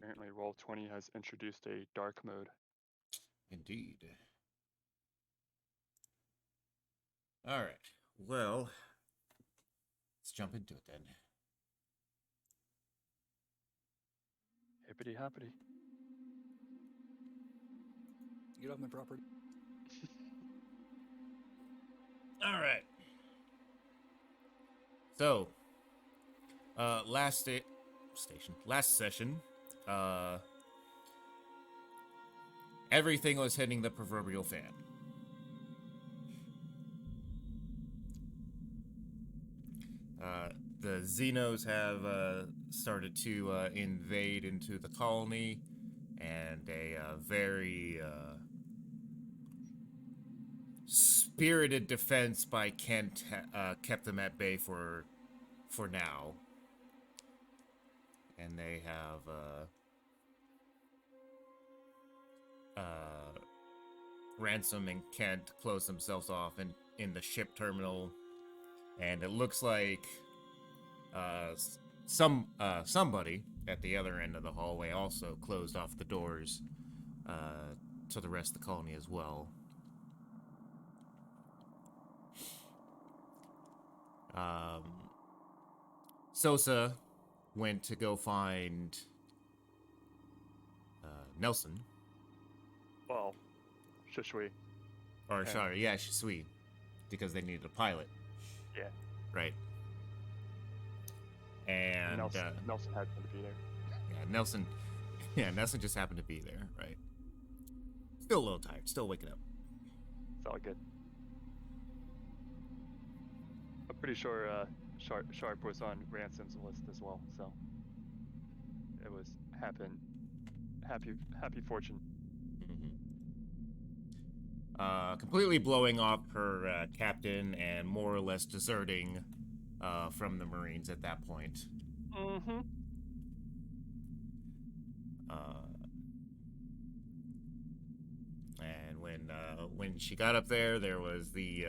apparently Roll20 has introduced a dark mode. Indeed. All right. Well, let's jump into it then. Hippity hoppity. Get off my property. All right. So, last session, uh, everything was hitting the proverbial fan. The Xenos have started to invade into the colony, and a very spirited defense by Kent kept them at bay for now. And they have Ransom and Kent close themselves off in the ship terminal, and it looks like somebody at the other end of the hallway also closed off the doors to the rest of the colony as well. Sosa went to go find Nelson. Well, Shishui. Or, sorry, yeah, Shisui. Because they needed a pilot. Yeah. Right. And Nelson happened to be there. Yeah, Nelson just happened to be there, right? Still a little tired, still waking up. It's all good. I'm pretty sure Sharp was on Ransom's list as well, so it was happy fortune. Completely blowing off her captain and more or less deserting from the Marines at that point. Mm-hmm. And when she got up there was the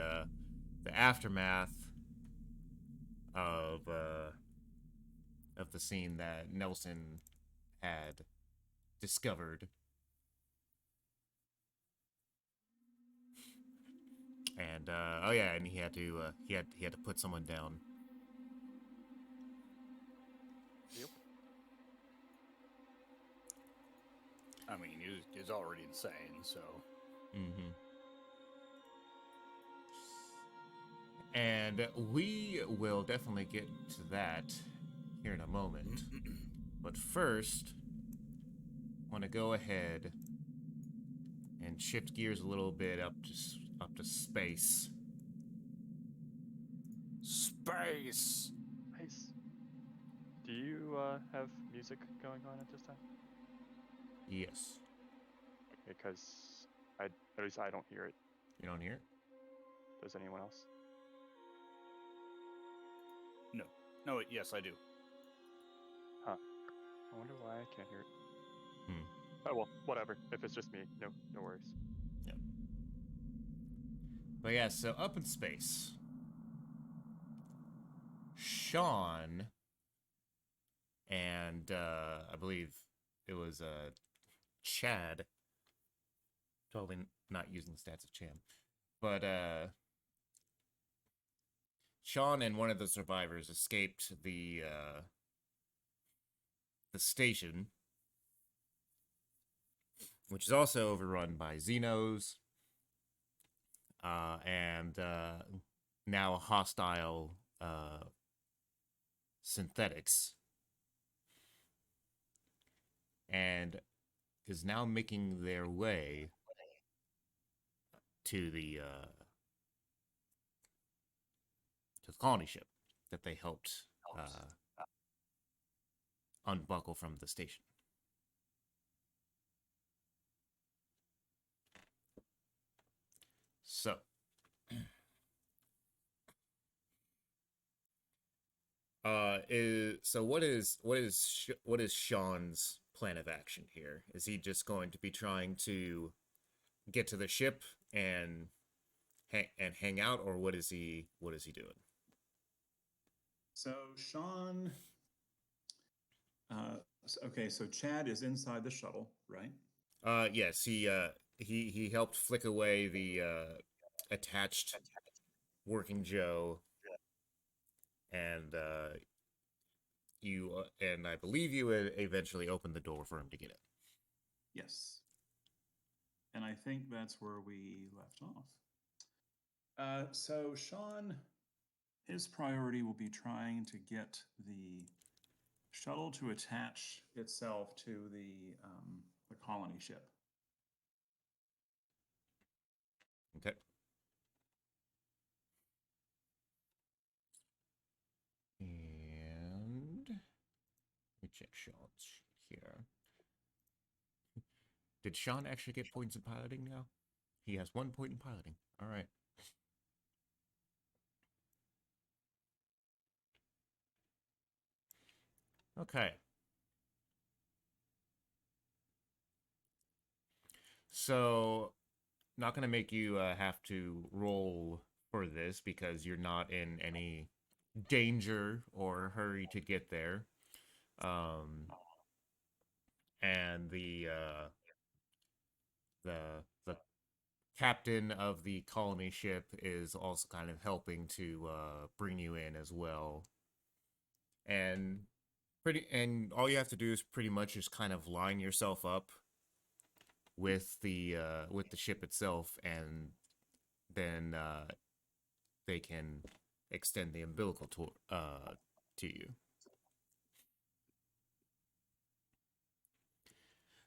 aftermath of the scene that Nelson had discovered. And and he had to put someone down. Yep. I mean, he's already insane, so. Mm-hmm. And we will definitely get to that here in a moment. But first, I want to go ahead and shift gears a little bit up to space. Space. Nice. Do you have music going on at this time? Yes. Because at least I don't hear it. You don't hear it? Does anyone else? No. Yes, I do. Huh. I wonder why I can't hear it. Hmm. Oh well, whatever. If it's just me, no worries. Yep. But yeah, so up in space, Sean and I believe it was Chad. Totally not using the stats of Cham, but Sean and one of the survivors escaped the station, which is also overrun by Xenos, and now hostile synthetics, and is now making their way to the colony ship that they helped unbuckle from the station. So, what is Sean's plan of action here? Is he just going to be trying to get to the ship and hang out, or what is he doing? So Sean, Okay, so Chad is inside the shuttle, right? Yes, he helped flick away the attached working Joe, and and I believe you eventually opened the door for him to get in. Yes. And I think that's where we left off. So Sean, his priority will be trying to get the shuttle to attach itself to the colony ship. Okay. And let me check Sean's sheet here. Did Sean actually get points in piloting now? He has 1 point in piloting. All right. Okay. So, not going to make you have to roll for this because you're not in any danger or hurry to get there. And the captain of the colony ship is also kind of helping to bring you in as well. And all you have to do is pretty much just kind of line yourself up with the ship itself, and then they can extend the umbilical to you.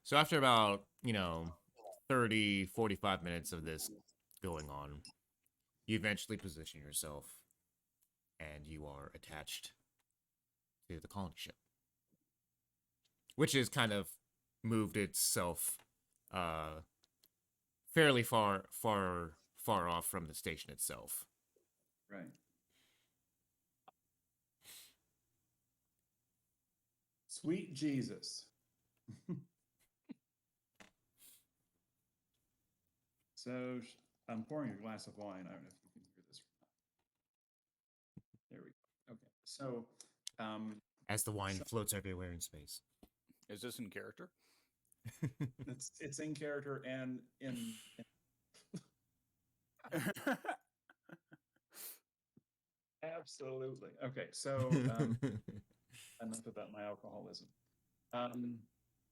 So after about 30, 45 minutes of this going on, you eventually position yourself, and you are attached to the colony ship, which is kind of moved itself fairly far off from the station itself. Right. Sweet Jesus. So I'm pouring a glass of wine. I don't know if you can hear this or not. There we go. Okay. So as the wine floats everywhere in space. Is this in character? it's in character and in absolutely. Okay, so enough about my alcoholism.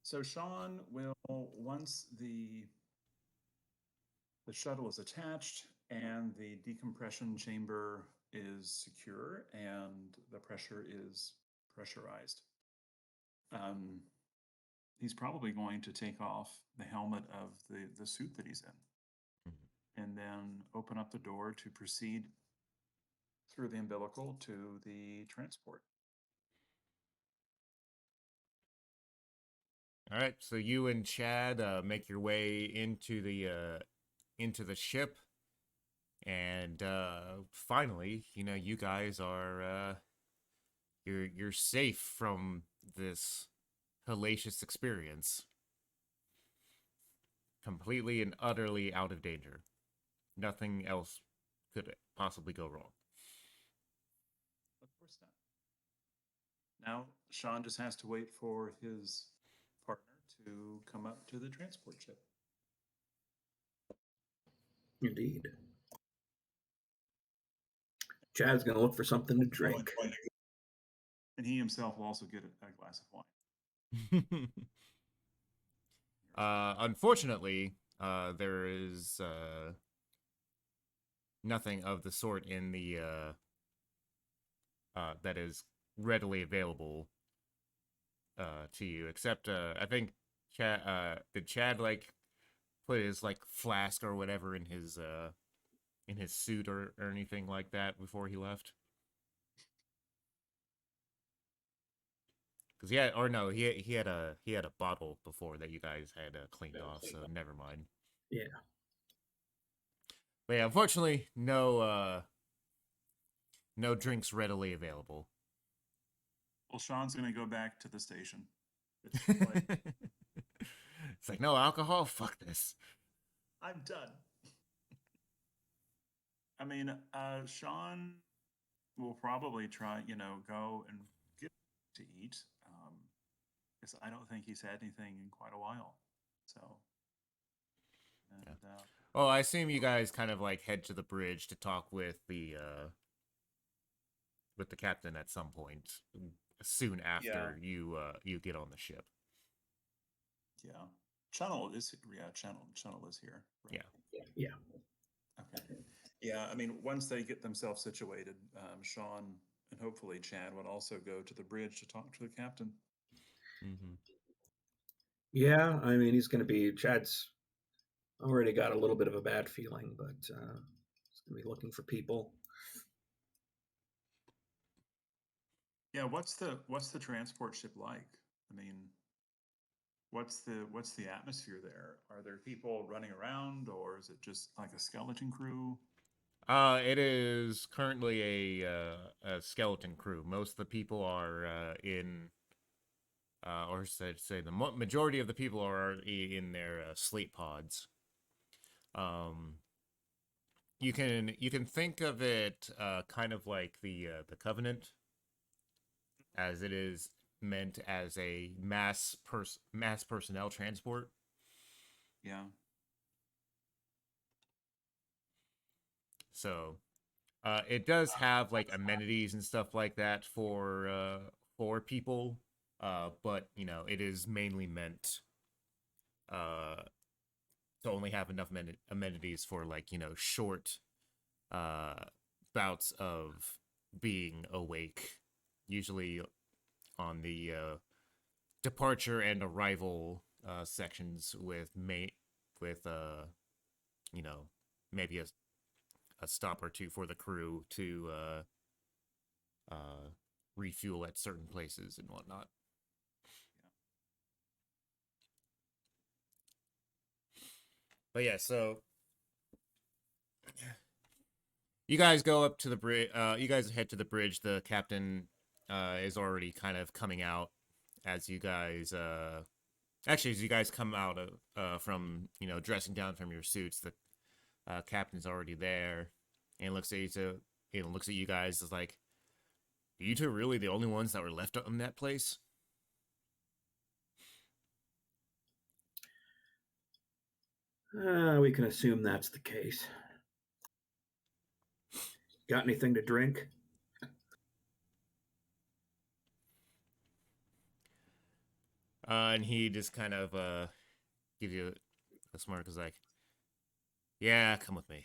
So Sean will, once the shuttle is attached and the decompression chamber is secure and the pressure is pressurized, he's probably going to take off the helmet of the suit that he's in, and then open up the door to proceed through the umbilical to the transport. All right, so you and Chad make your way into the ship, and finally, you guys are you're safe from this hellacious experience, completely and utterly out of danger. Nothing else could possibly go wrong. Of course not. Now Sean just has to wait for his partner to come up to the transport ship. Indeed. Chad's going to look for something to drink. And he himself will also get a glass of wine. Unfortunately, there is nothing of the sort in the that is readily available to you, except I think Chad did Chad put his flask or whatever in his suit or anything like that before he left? Because he had a bottle before that you guys had cleaned off, so never mind. Yeah. But yeah, unfortunately, no drinks readily available. Well, Sean's going to go back to the station. It's like, no alcohol? Fuck this. I'm done. I mean, Sean will probably try, go and get to eat. because I don't think he's had anything in quite a while. So, and Well, I assume you guys kind of like head to the bridge to talk with the captain at some point soon after you get on the ship. yeah, Channel is here. Right? Yeah. Okay. Yeah, I mean, once they get themselves situated, Sean and hopefully Chad would also go to the bridge to talk to the captain. Mm-hmm. Yeah, I mean, Chad's already got a little bit of a bad feeling, but he's going to be looking for people. Yeah, what's the transport ship like? I mean, what's the atmosphere there? Are there people running around, or is it just like a skeleton crew? It is currently a skeleton crew. Most of the people are in, or say the majority of the people are in their sleep pods. You can think of it kind of like the Covenant, as it is meant as a mass personnel transport. Yeah. So, it does have like amenities and stuff like that for people, but you know it is mainly meant to only have enough amenities for like short bouts of being awake, usually on the departure and arrival sections with maybe a stop or two for the crew to refuel at certain places and whatnot. But yeah, so you guys go up to the bridge. You guys head to the bridge. The captain is already kind of coming out as you guys. Actually, as you guys come out of from dressing down from your suits, the captain's already there and looks at you guys as like, are you two really the only ones that were left in that place? We can assume that's the case. Got anything to drink? And he just kind of gives you a smirk, is like, yeah, come with me.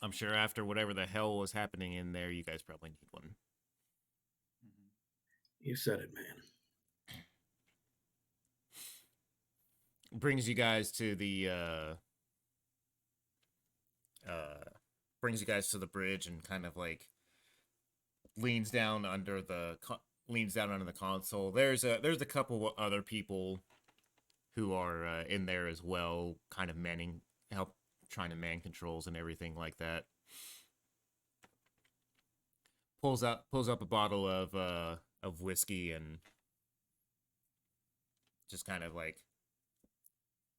I'm sure after whatever the hell was happening in there, you guys probably need one. You said it, man. Brings you guys to the bridge and kind of like leans down under the console. There's a couple other people who are in there as well, kind of trying to man controls and everything like that. Pulls up a bottle of whiskey and just kind of like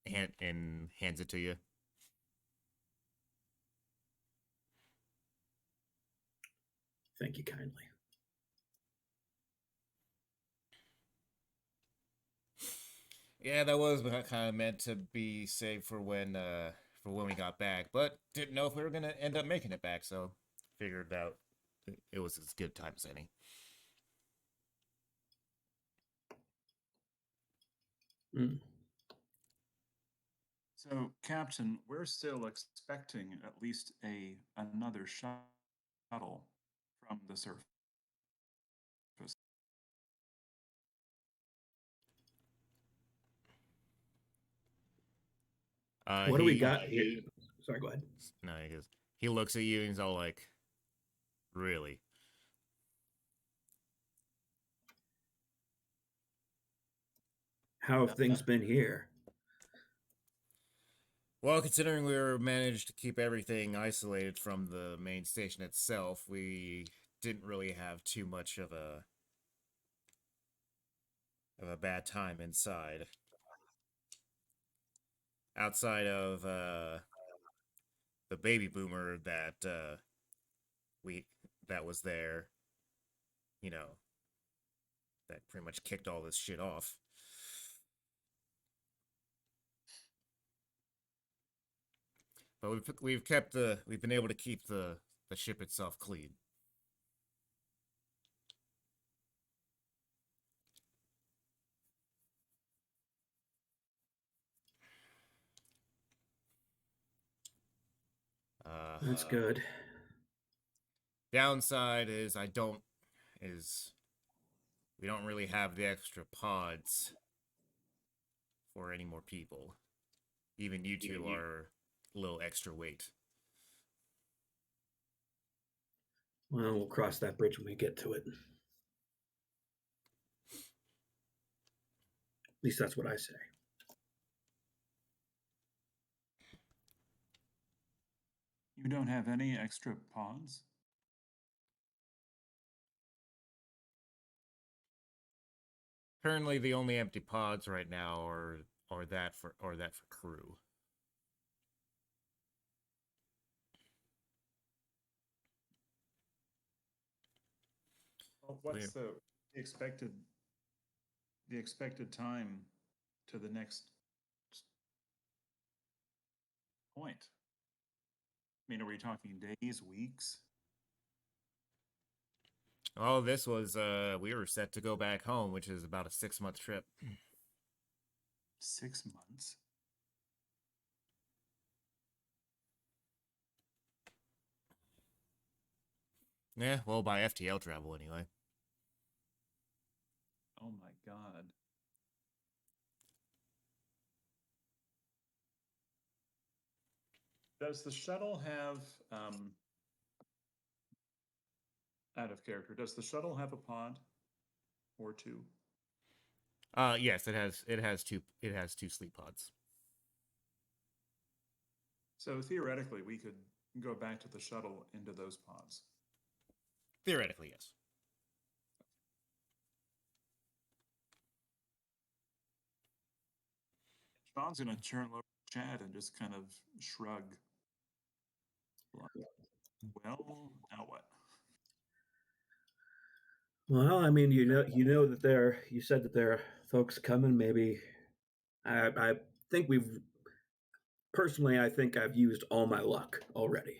hands it to you. Thank you kindly. Yeah, that was kind of meant to be saved for when we got back, but didn't know if we were gonna end up making it back, so figured out it was as good time as any. Mm. So, Captain, we're still expecting at least another shuttle from the surface. What do we got here? Sorry, go ahead. No, he looks at you and he's all like, really? How have things been here? Well, considering we managed to keep everything isolated from the main station itself, we didn't really have too much of a bad time inside. Outside of the baby boomer that was there, that pretty much kicked all this shit off. But we've been able to keep the ship itself clean. That's good. Downside is we don't really have the extra pods for any more people. Even you two are a little extra weight. Well, we'll cross that bridge when we get to it. At least that's what I say. You don't have any extra pods? Currently, the only empty pods right now are that for crew. Well, what's the expected time to the next point? I mean, are we talking days, weeks? Oh, this was we were set to go back home, which is about a 6-month trip. 6 months? Yeah, well, by FTL travel anyway. Oh my God. Does the shuttle have, out of character, does the shuttle have a pod or two? Yes, it has two sleep pods. So theoretically, we could go back to the shuttle into those pods. Theoretically, yes. Sean's going to turn over to Chad and just kind of shrug. Well, now what? Well, I mean, you know that you said that there are folks coming. Maybe I think I think I've used all my luck already.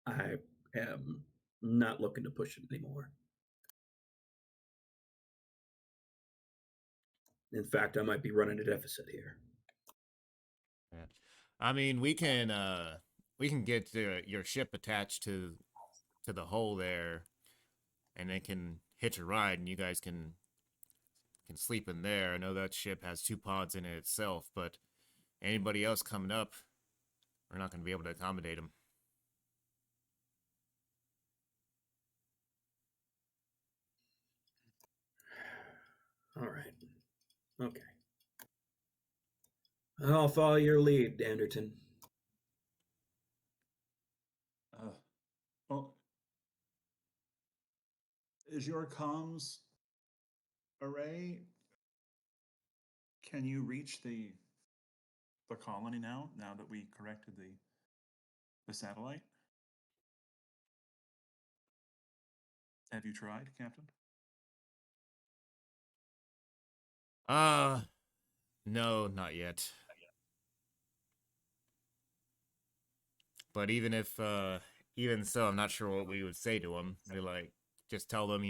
I am not looking to push it anymore. In fact, I might be running a deficit here. Yeah. I mean, we can get your ship attached to the hull there, and it can hitch a ride, and you guys can sleep in there. I know that ship has 2 pods in it itself, but anybody else coming up, we're not going to be able to accommodate them. All right. Okay. I'll follow your lead, Anderton. Well, is your comms array? Can you reach the colony now? Now that we corrected the satellite? Have you tried, Captain? No, not yet. But even so, I'm not sure what we would say to them. We just tell them,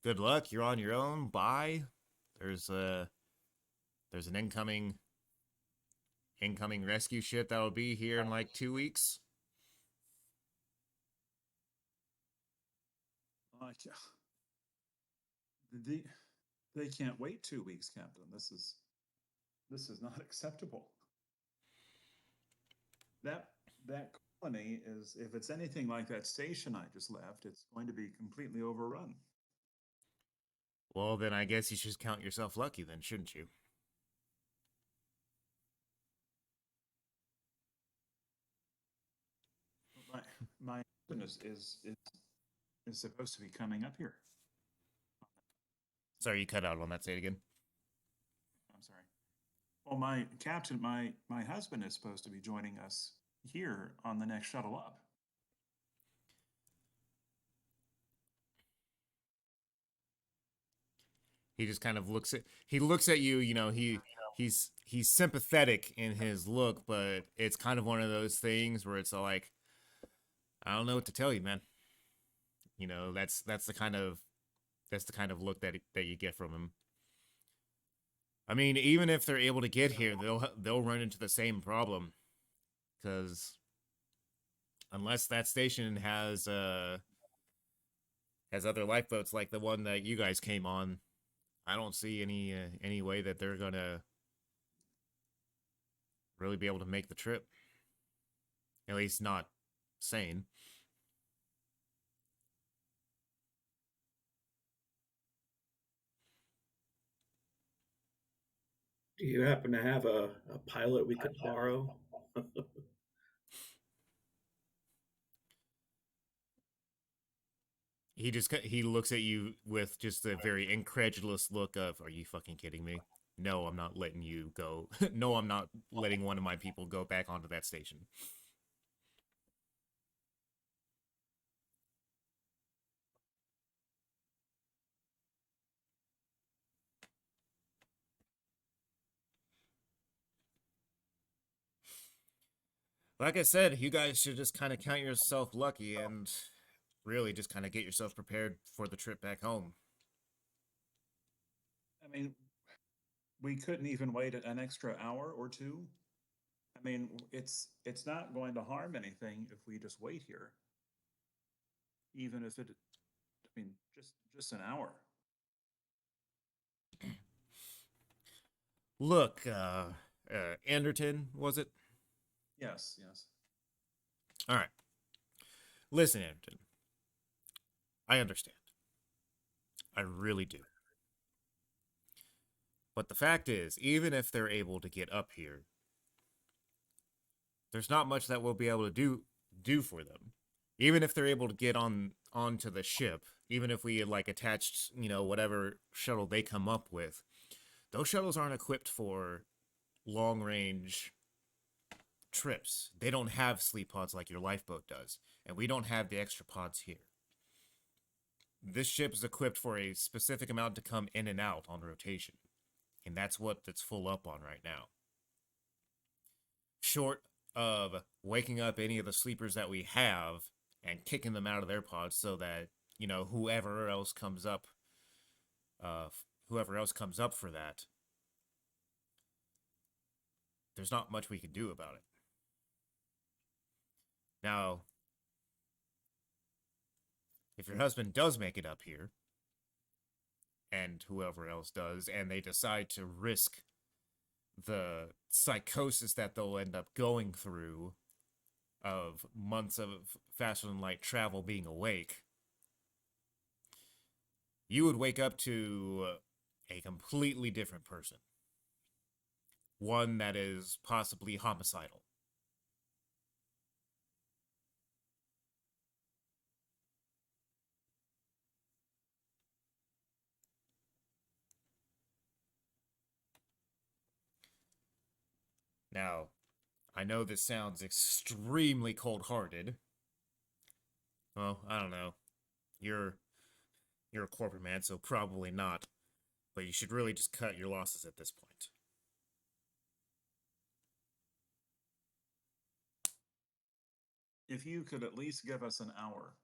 good luck, you're on your own, bye. There's an incoming rescue ship that'll be here in like 2 weeks. They can't wait 2 weeks, Captain. This is not acceptable. That colony is, if it's anything like that station I just left, it's going to be completely overrun. Well, then I guess you should count yourself lucky then, shouldn't you? My goodness is supposed to be coming up here. Sorry, you cut out on that. Say it again. I'm sorry. Well, my captain, my husband is supposed to be joining us here on the next shuttle up. He just kind of looks at you, you know, he's sympathetic in his look, but it's kind of one of those things where it's like, I don't know what to tell you, man. You know, that's the kind of look that you get from him. I mean, even if they're able to get here, they'll run into the same problem, because unless that station has other lifeboats like the one that you guys came on, I don't see any way that they're gonna really be able to make the trip. At least not sane. Do you happen to have a pilot we could borrow? He looks at you with just a very incredulous look of, "Are you fucking kidding me? No, I'm not letting you go. No, I'm not letting one of my people go back onto that station." Like I said, you guys should just kind of count yourself lucky and really just kind of get yourself prepared for the trip back home. I mean, we couldn't even wait an extra hour or two. I mean, it's not going to harm anything if we just wait here. Even if it, I mean, just an hour. Look, Anderton, was it? Yes, yes. All right. Listen, Anderton. I understand. I really do. But the fact is, even if they're able to get up here, there's not much that we'll be able to do for them. Even if they're able to get onto the ship, even if we like attached, you know, whatever shuttle they come up with, those shuttles aren't equipped for long range trips. They don't have sleep pods like your lifeboat does, and we don't have the extra pods here. This ship is equipped for a specific amount to come in and out on rotation, and that's what it's full up on right now. Short of waking up any of the sleepers that we have and kicking them out of their pods so that, you know, whoever else comes up for that, there's not much we can do about it. Now, if your husband does make it up here, and whoever else does, and they decide to risk the psychosis that they'll end up going through of months of faster than light travel being awake, you would wake up to a completely different person. One that is possibly homicidal. Now, I know this sounds extremely cold-hearted. Well, I don't know. You're a corporate man, so probably not. But you should really just cut your losses at this point. If you could at least give us an hour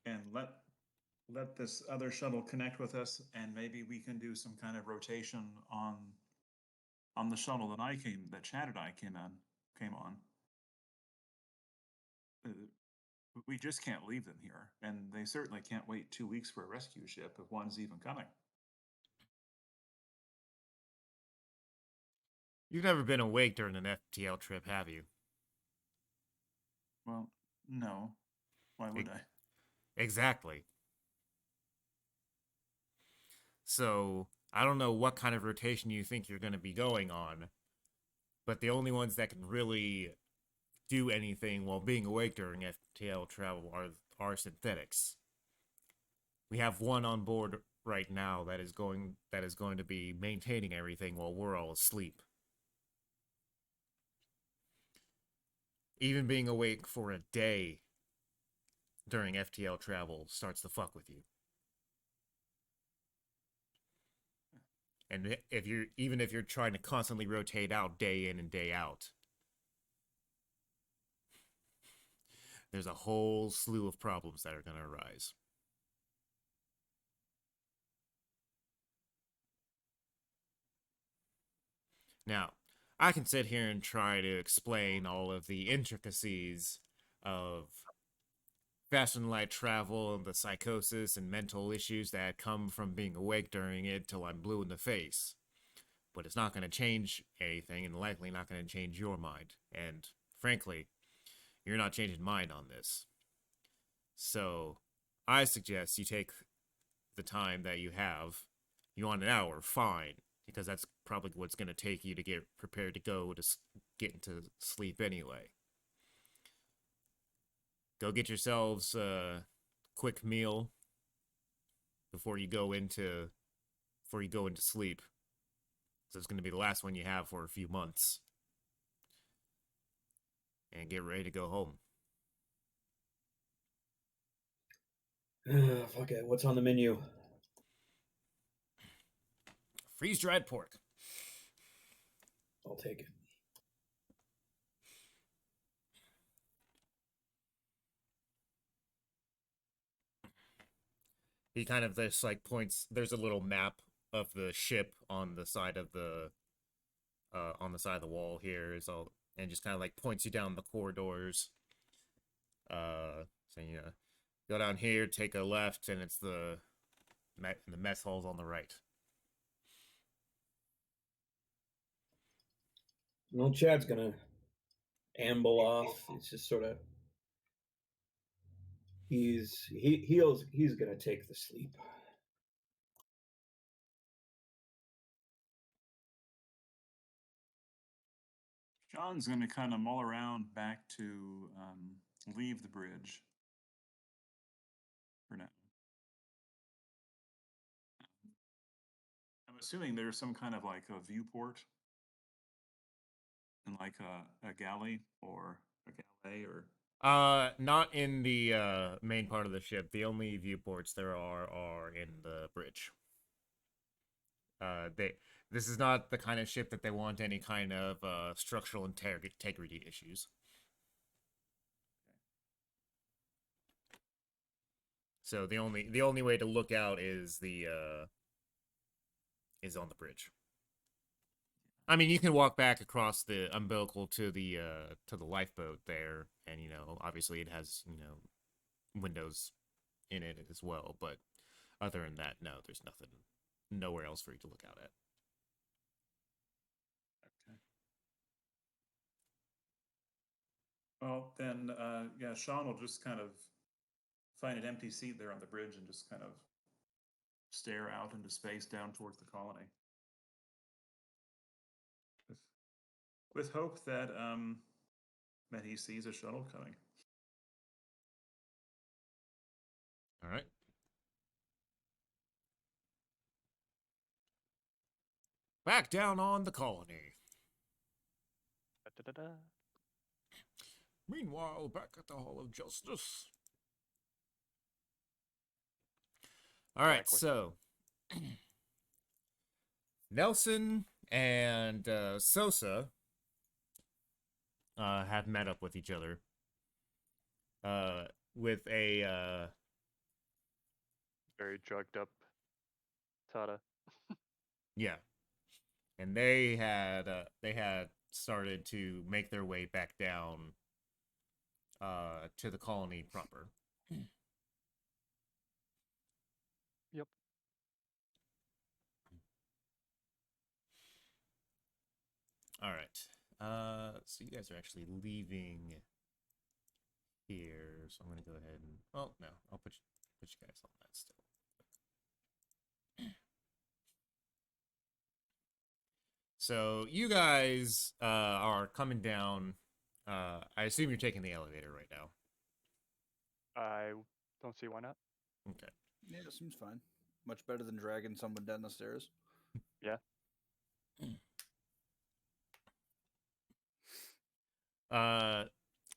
and let this other shuttle connect with us, and maybe we can do some kind of rotation on the shuttle that Chad and I came on. We just can't leave them here, and they certainly can't wait 2 weeks for a rescue ship if one's even coming. You've never been awake during an FTL trip, have you? Well, no. Why would I? Exactly. So, I don't know what kind of rotation you think you're going to be going on, but the only ones that can really do anything while being awake during FTL travel are synthetics. We have one on board right now that is going to be maintaining everything while we're all asleep. Even being awake for a day during FTL travel starts to fuck with you. And if you're trying to constantly rotate out day in and day out, there's a whole slew of problems that are going to arise. Now, I can sit here and try to explain all of the intricacies of fast and light travel and the psychosis and mental issues that come from being awake during it till I'm blue in the face. But it's not going to change anything, and likely not going to change your mind. And frankly, you're not changing mine on this. So, I suggest you take the time that you have. You want an hour, fine, because that's probably what's going to take you to get prepared to go to get into sleep anyway. Go get yourselves a quick meal before you go into sleep. So it's going to be the last one you have for a few months. And get ready to go home. Fuck it. What's on the menu? Freeze-dried pork. I'll take it. He kind of just like points. There's a little map of the ship on the side of the wall here, is all, and just kind of like points you down the corridors. Saying, go down here, take a left, and it's the mess hall's on the right. Well, Chad's gonna amble off. It's just sort of he's gonna take the sleep. John's going to kind of mull around back to leave the bridge for now. I'm assuming there's some kind of like a viewport and like a galley or a galley or. Not in the main part of the ship. The only viewports there are in the bridge. This is not the kind of ship that they want any kind of structural integrity issues. So the only way to look out is on the bridge. I mean, you can walk back across the umbilical to the lifeboat there, and obviously it has windows in it as well. But other than that, no, there's nowhere else for you to look out at. Okay. Well, then, yeah, Sean will just kind of find an empty seat there on the bridge and just kind of stare out into space down towards the colony. With hope that he sees a shuttle coming. All right. Back down on the colony. Da-da-da-da. Meanwhile, back at the Hall of Justice. All right, Exactly. so Nelson and Sosa have met up with each other with a Very drugged up Tada. yeah, and they had started to make their way back down to the colony proper. Yep. All right. So you guys are actually leaving here, so I'm gonna go ahead and no, I'll put you guys on that still. So you guys are coming down. I assume you're taking the elevator right now. I don't see why not. Okay. Yeah, it seems fine. Much better than dragging someone down the stairs. Yeah.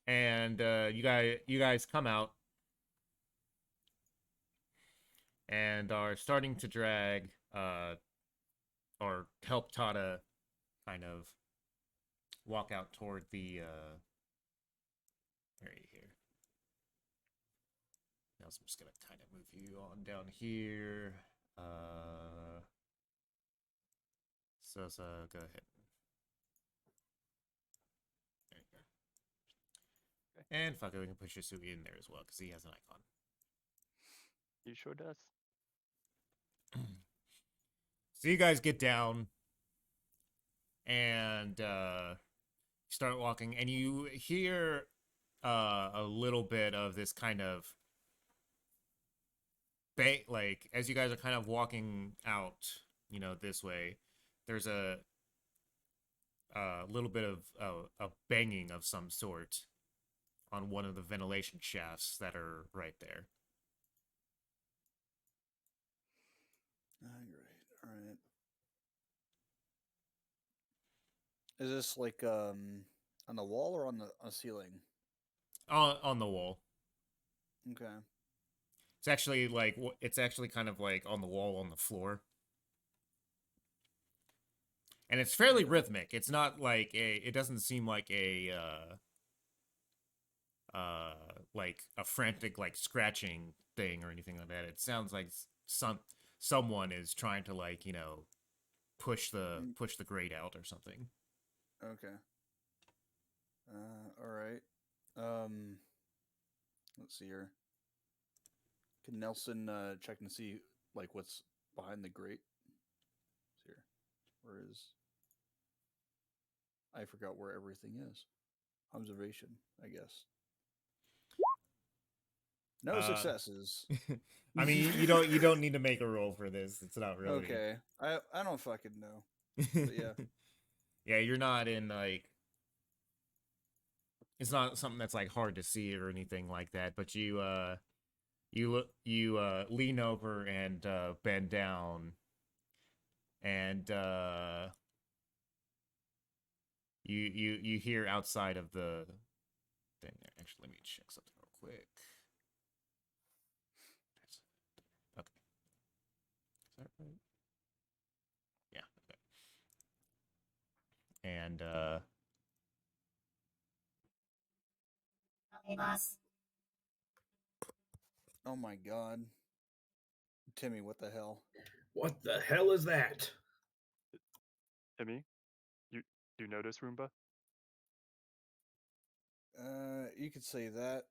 And you guys come out and are starting to drag or help Tata kind of walk out toward the area here. Now I'm just gonna kind of move you on down here. So go ahead. There you go. Okay. And fuck it, we can put Yasugi in there as well because he has an icon. You sure does. So you guys get down and start walking, and you hear a little bit of this kind of like as you guys are kind of walking out, this way. There's a little bit of a banging of some sort on one of the ventilation shafts that are right there. All right. Is this like on the wall or on the ceiling? On the wall. Okay. It's actually kind of like on the wall on the floor. And it's fairly rhythmic. It's not like it doesn't seem like a frantic like scratching thing or anything like that. It sounds like someone is trying to like, push the grate out or something. Okay. All right. Let's see here. Can Nelson check and see like what's behind the grate? Let's see here. Where is? I forgot where everything is. Observation, I guess. No successes. I mean, you don't need to make a roll for this. It's not really Okay. I don't fucking know. But yeah. Yeah, you're not in like it's not something that's like hard to see or anything like that, but you lean over and bend down and you hear outside of the thing. Actually, let me check something real quick. Okay. Is that right? Yeah, okay. And Hey, boss. Oh my god. Timmy, what the hell? What the hell is that? Emmy, you notice Roomba? You could say that.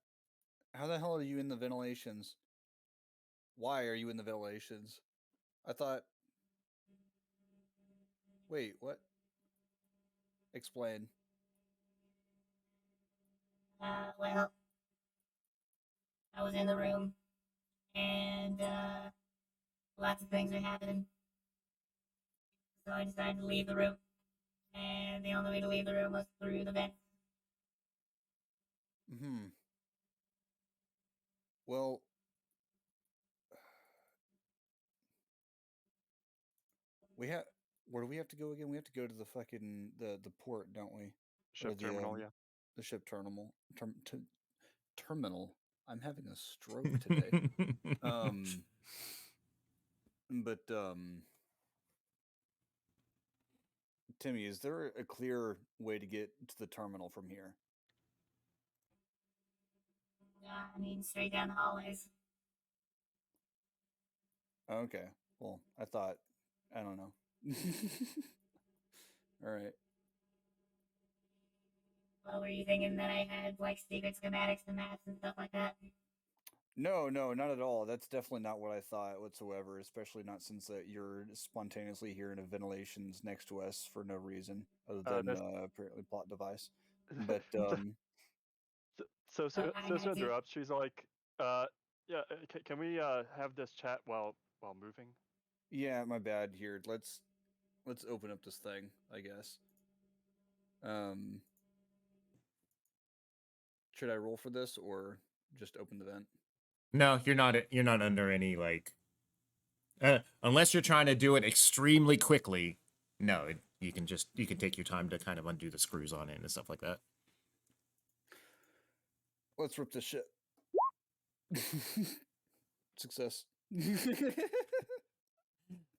How the hell are you in the ventilations? Why are you in the ventilations? I thought. Wait, what? Explain. Well, I was in the room, and lots of things are happening. So I decided to leave the room, and the only way to leave the room was through the vent. Well, where do we have to go again? We have to go to the fucking the port, don't we? Ship terminal, yeah. The ship terminal. Terminal. I'm having a stroke today. But Timmy, is there a clear way to get to the terminal from here? I mean, straight down the hallways. Okay. Well, I don't know. All right. Well, were you thinking that I had, like, secret schematics and maps and stuff like that? No, not at all. That's definitely not what I thought whatsoever, especially not since you're spontaneously here in a ventilations next to us for no reason other than apparently plot device. But so I had to to. interrupt, she's like, yeah, can we have this chat while moving? yeah, my bad. Here, let's open up this thing, I guess. Should I roll for this or just open the vent? No, you're not under any like unless you're trying to do it extremely quickly. No, you can take your time to kind of undo the screws on it and stuff like that. Let's rip this shit. Success.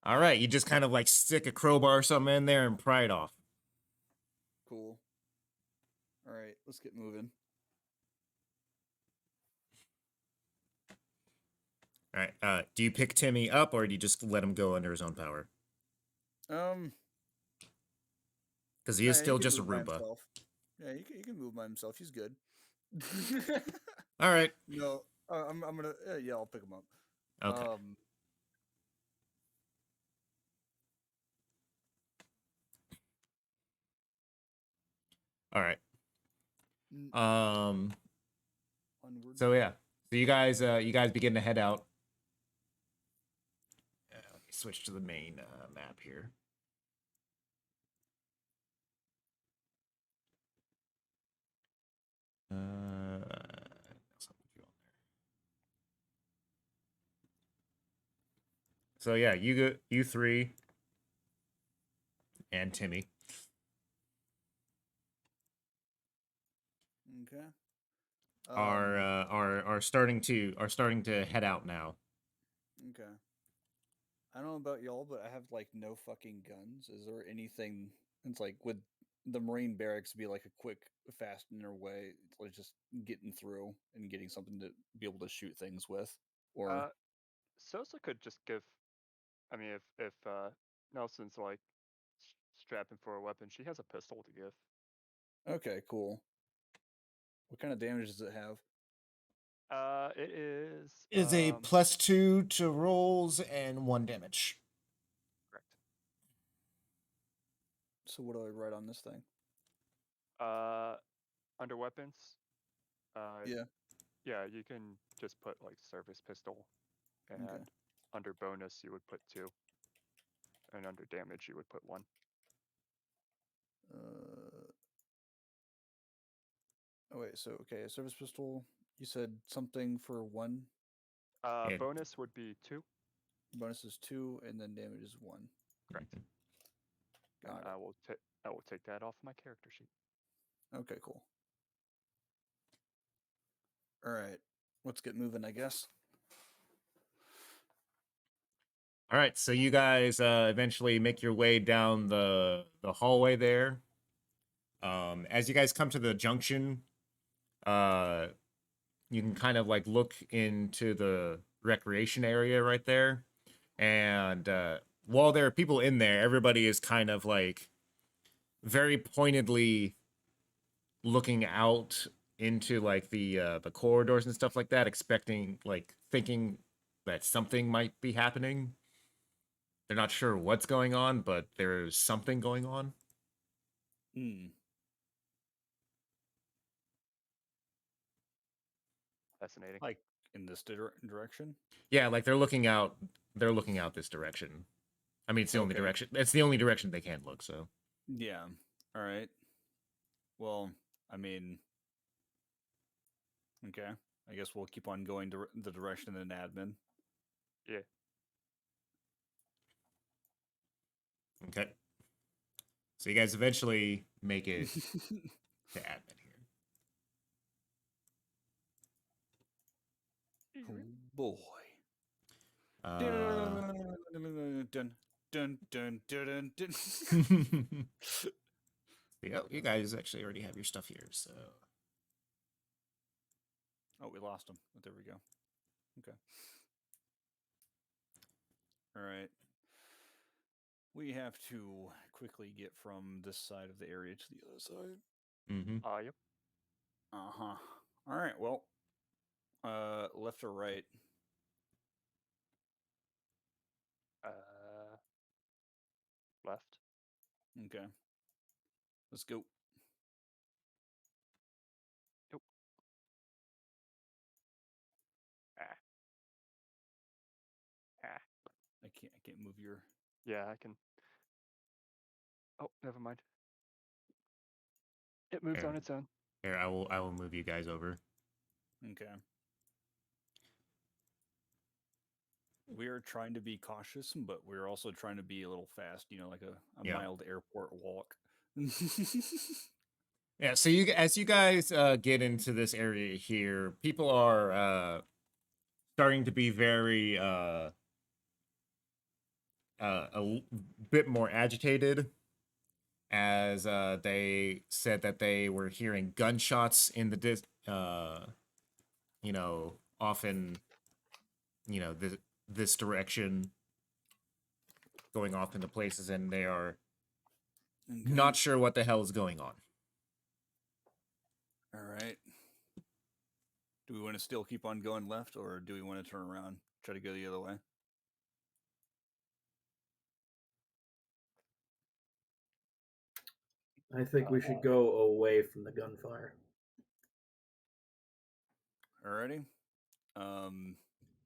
All right, you just kind of like stick a crowbar or something in there and pry it off. Cool. All right, let's get moving. All right. Do you pick Timmy up or do you just let him go under his own power? Because he is he still can just a move by Roomba. himself. Yeah, he can move by himself. He's good. All right. No, I'm gonna. Yeah, I'll pick him up. Okay. All right. Onward. So yeah. So you guys begin to head out. Let me switch to the main map here. So yeah, you three, and Timmy. Okay. Are starting to head out now. Okay. I don't know about y'all, but I have like no fucking guns. Is there anything? It's like would the Marine barracks be like a quick, faster way, like just getting through and getting something to be able to shoot things with, or Sosa could just give. I mean, if Nelson's like strapping for a weapon, she has a pistol to give. okay, cool. What kind of damage does it have? It is. Is a +2 to rolls and 1 damage. Correct. So what do I write on this thing? Under weapons. Yeah. Yeah, you can just put like service pistol, and Okay. under bonus you would put 2, and under damage you would put 1. Oh wait, so okay, service pistol. You said something for 1. Yeah. Bonus would be 2. Bonus is 2, and then damage is 1. Correct. Got And it. I will take that off my character sheet. Okay, cool. All right, let's get moving, I guess. All right, so you guys eventually make your way down the hallway there. As you guys come to the junction, you can kind of like look into the recreation area right there, and while there are people in there, everybody is kind of like very pointedly looking out into like the corridors and stuff like that, expecting, like, thinking that something might be happening. They're not sure what's going on, but there's something going on. Fascinating. Like in this direction? Yeah, like they're looking out this direction. I mean, it's the only Okay. direction. It's the only direction they can look, so. Yeah. All right. Well, I mean, okay. I guess we'll keep on going the direction in admin. Yeah. Okay. So you guys eventually make it to admin here. Oh boy. Dun, dun, dun, dun, dun. Yeah, you guys actually already have your stuff here, so. Oh, we lost him. There we go. Okay. All right. We have to quickly get from this side of the area to the other side. Mm-hmm. Yep. Uh-huh. All right. Well, left or right? Left. Okay. Let's go. Nope. I can't move your. Yeah, I can. Oh, never mind. It moves on its own. Here, I will move you guys over. Okay. We are trying to be cautious, but we're also trying to be a little fast. You know, like a mild airport walk. Yeah. So as you guys get into this area here, people are starting to be very bit more agitated as they said that they were hearing gunshots in the you know, often, you know, this direction going off into places, and they are not sure what the hell is going on. All right. Do we want to still keep on going left, or do we want to turn around, try to go the other way? I think we should go away from the gunfire. Alrighty.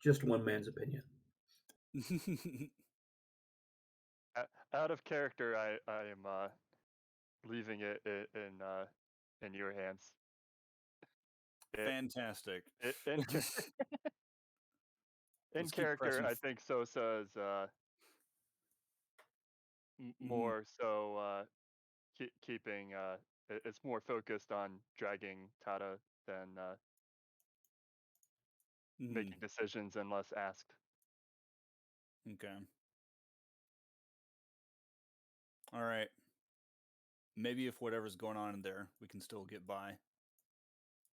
Just one man's opinion. Out of character, I am leaving it in your hands. Fantastic. In Let's keep character, pressing I think Sosa is more so keeping it's more focused on dragging Tata than making decisions unless asked. Okay. All right. Maybe if whatever's going on in there, we can still get by.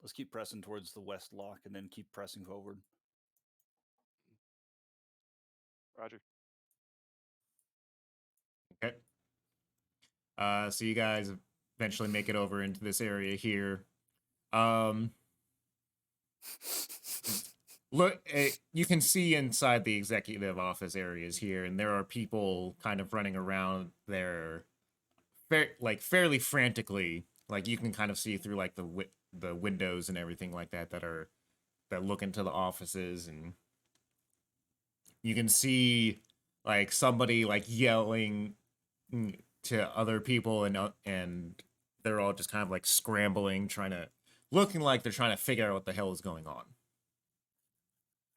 Let's keep pressing towards the west lock and then keep pressing forward. Roger. Okay. So you guys eventually make it over into this area here. Look, you can see inside the executive office areas here, and there are people kind of running around there, fairly frantically. Like you can kind of see through like the windows and everything like that that look into the offices, and you can see like somebody like yelling to other people, and they're all just kind of like scrambling, looking like they're trying to figure out what the hell is going on.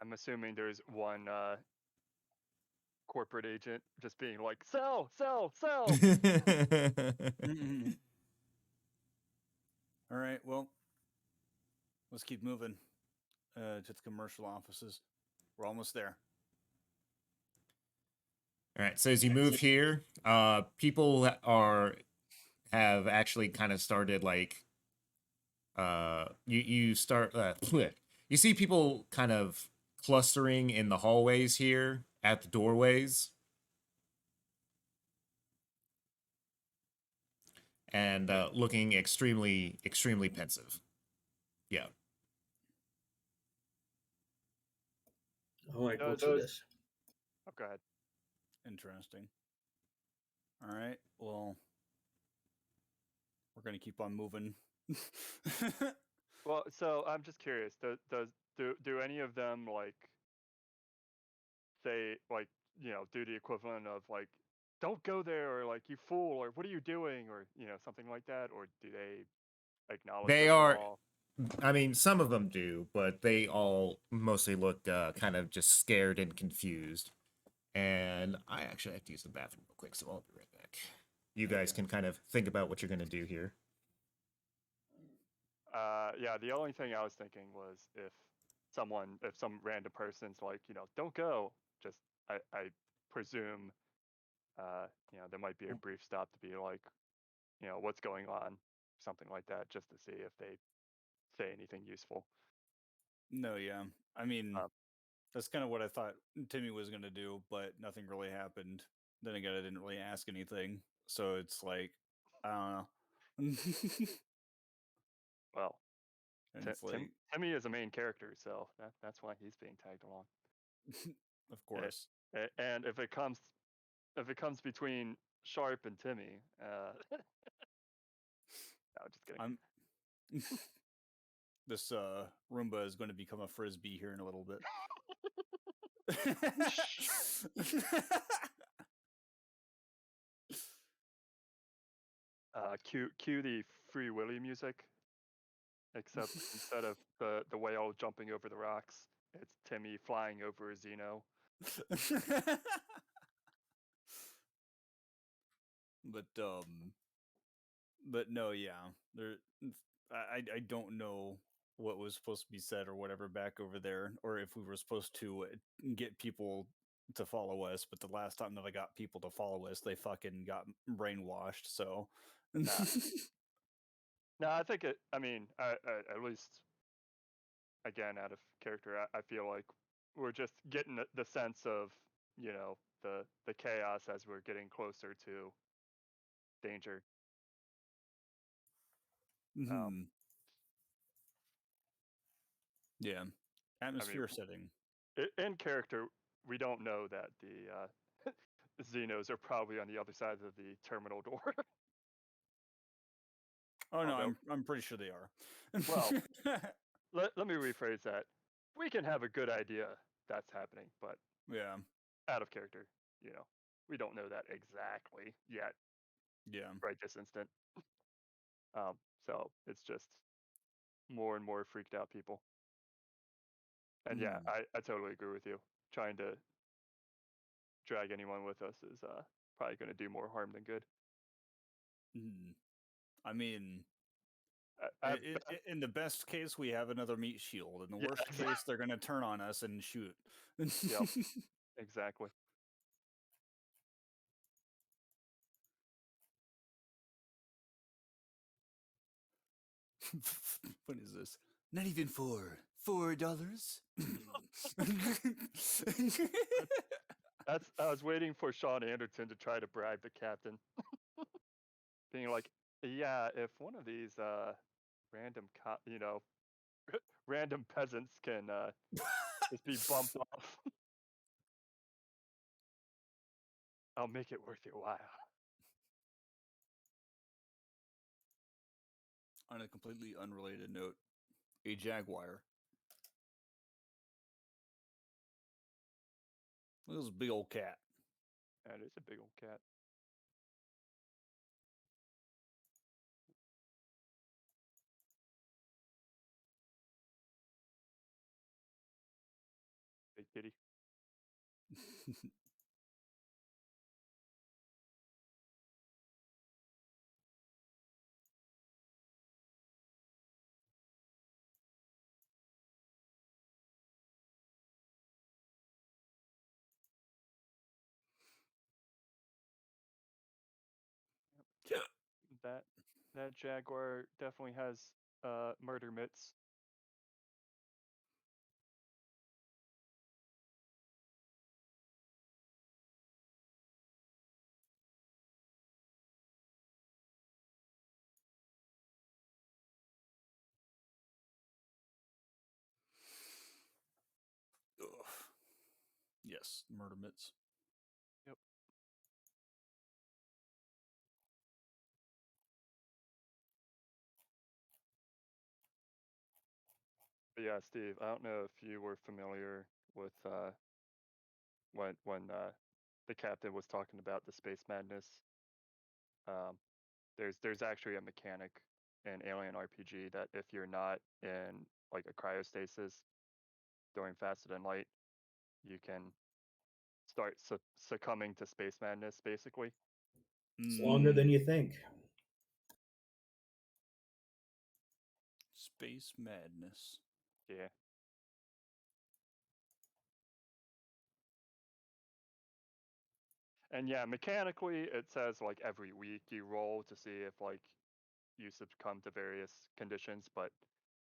I'm assuming there's one corporate agent just being like, sell, sell, sell. All right, well, let's keep moving to the commercial offices. We're almost there. All right, so as you move here, people have actually kind of started like you start you see people kind of clustering in the hallways here at the doorways, and looking extremely pensive. Yeah. All right, go through this. Oh, go ahead. Interesting. All right, well, we're going to keep on moving. Well, so I'm just curious. Do any of them like say like do the equivalent of like don't go there or like you fool or what are you doing or something like that, or do they acknowledge They us at are. all? I mean, some of them do, but they all mostly look kind of just scared and confused. And I actually have to use the bathroom real quick, so I'll be right back. You guys can kind of think about what you're going to do here. Yeah, the only thing I was thinking was if some random person's like, don't go, just I presume there might be a brief stop to be like, what's going on, something like that, just to see if they say anything useful. No, yeah. I mean, that's kind of what I thought Timmy was going to do, but nothing really happened. Then again, I didn't really ask anything. So it's like, I don't know. Well, And it's like, Timmy is a main character, so that's why he's being tagged along. of course. And if it comes between Sharp and Timmy, no, just kidding. This Roomba is going to become a frisbee here in a little bit. Cue the Free Willy music, except instead of the whale jumping over the rocks, it's Timmy flying over a Xeno. But no, yeah, I don't know what was supposed to be said or whatever back over there, or if we were supposed to get people to follow us, but the last time that I got people to follow us, they fucking got brainwashed. So, Nah. No, I think it. I mean, at least again, out of character, I feel like we're just getting the sense of the chaos as we're getting closer to danger. mhm. Yeah, atmosphere setting. In character, we don't know that the Xenos are probably on the other side of the terminal door. Oh no, Although, I'm pretty sure they are. well, let me rephrase that. We can have a good idea that's happening, but yeah, out of character, we don't know that exactly yet, yeah. right this instant. So it's just more and more freaked out people. And yeah, Mhm. I totally agree with you. Trying to drag anyone with us is probably going to do more harm than good. Mhm. I mean, I, in the best case, we have another meat shield. In the Yeah, worst exactly. case, they're gonna turn on us and shoot. Yep. Exactly. What is this? Not even $4. I was waiting for Sean Anderson to try to bribe the captain, being like, "Yeah, if one of these random random peasants can just be bumped off, I'll make it worth your while." On a completely unrelated note, a jaguar. Look at this big old cat. That is a big old cat. Big kitty. That jaguar definitely has murder mitts. Ugh. Yes, murder mitts. Yep. But yeah, Steve, I don't know if you were familiar with when the captain was talking about the space madness. Um, there's actually a mechanic in Alien RPG that if you're not in like a cryostasis during faster than light, you can start succumbing to space madness, basically. It's longer than you think. Space madness. Yeah. And yeah, mechanically, it says like every week you roll to see if like you succumb to various conditions, but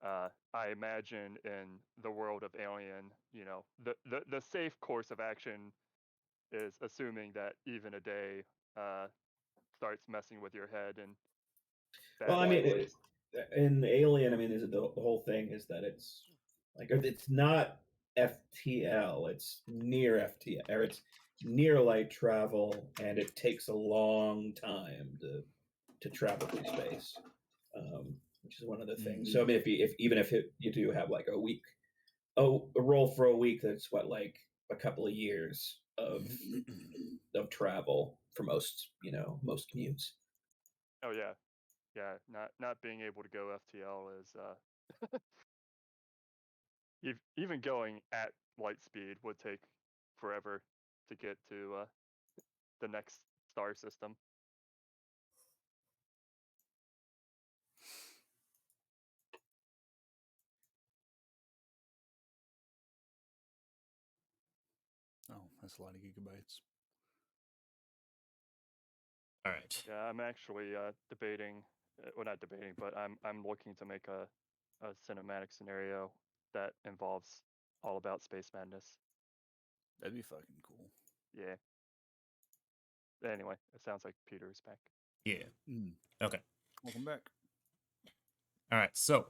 I imagine in the world of Alien, the safe course of action is assuming that even a day starts messing with your head and Well, bad I mean, memories. in Alien, I mean, the whole thing is that it's like it's not FTL, it's near FTL, or it's near light travel, and it takes a long time to travel through space, which is one of the things. So I mean, if even if you do have like a week, a roll for a week, that's what, like a couple of years of travel for most most commutes. Oh yeah, yeah. Not being able to go FTL is even going at light speed would take forever to get to the next star system. Oh, That's a lot of gigabytes. All right. Yeah, I'm actually debating. Well, not debating, but I'm looking to make a cinematic scenario that involves all about space madness. That'd be fucking cool. Yeah. Anyway, it sounds like Peter is back. Yeah. Mm. Okay. Welcome back. All right. So,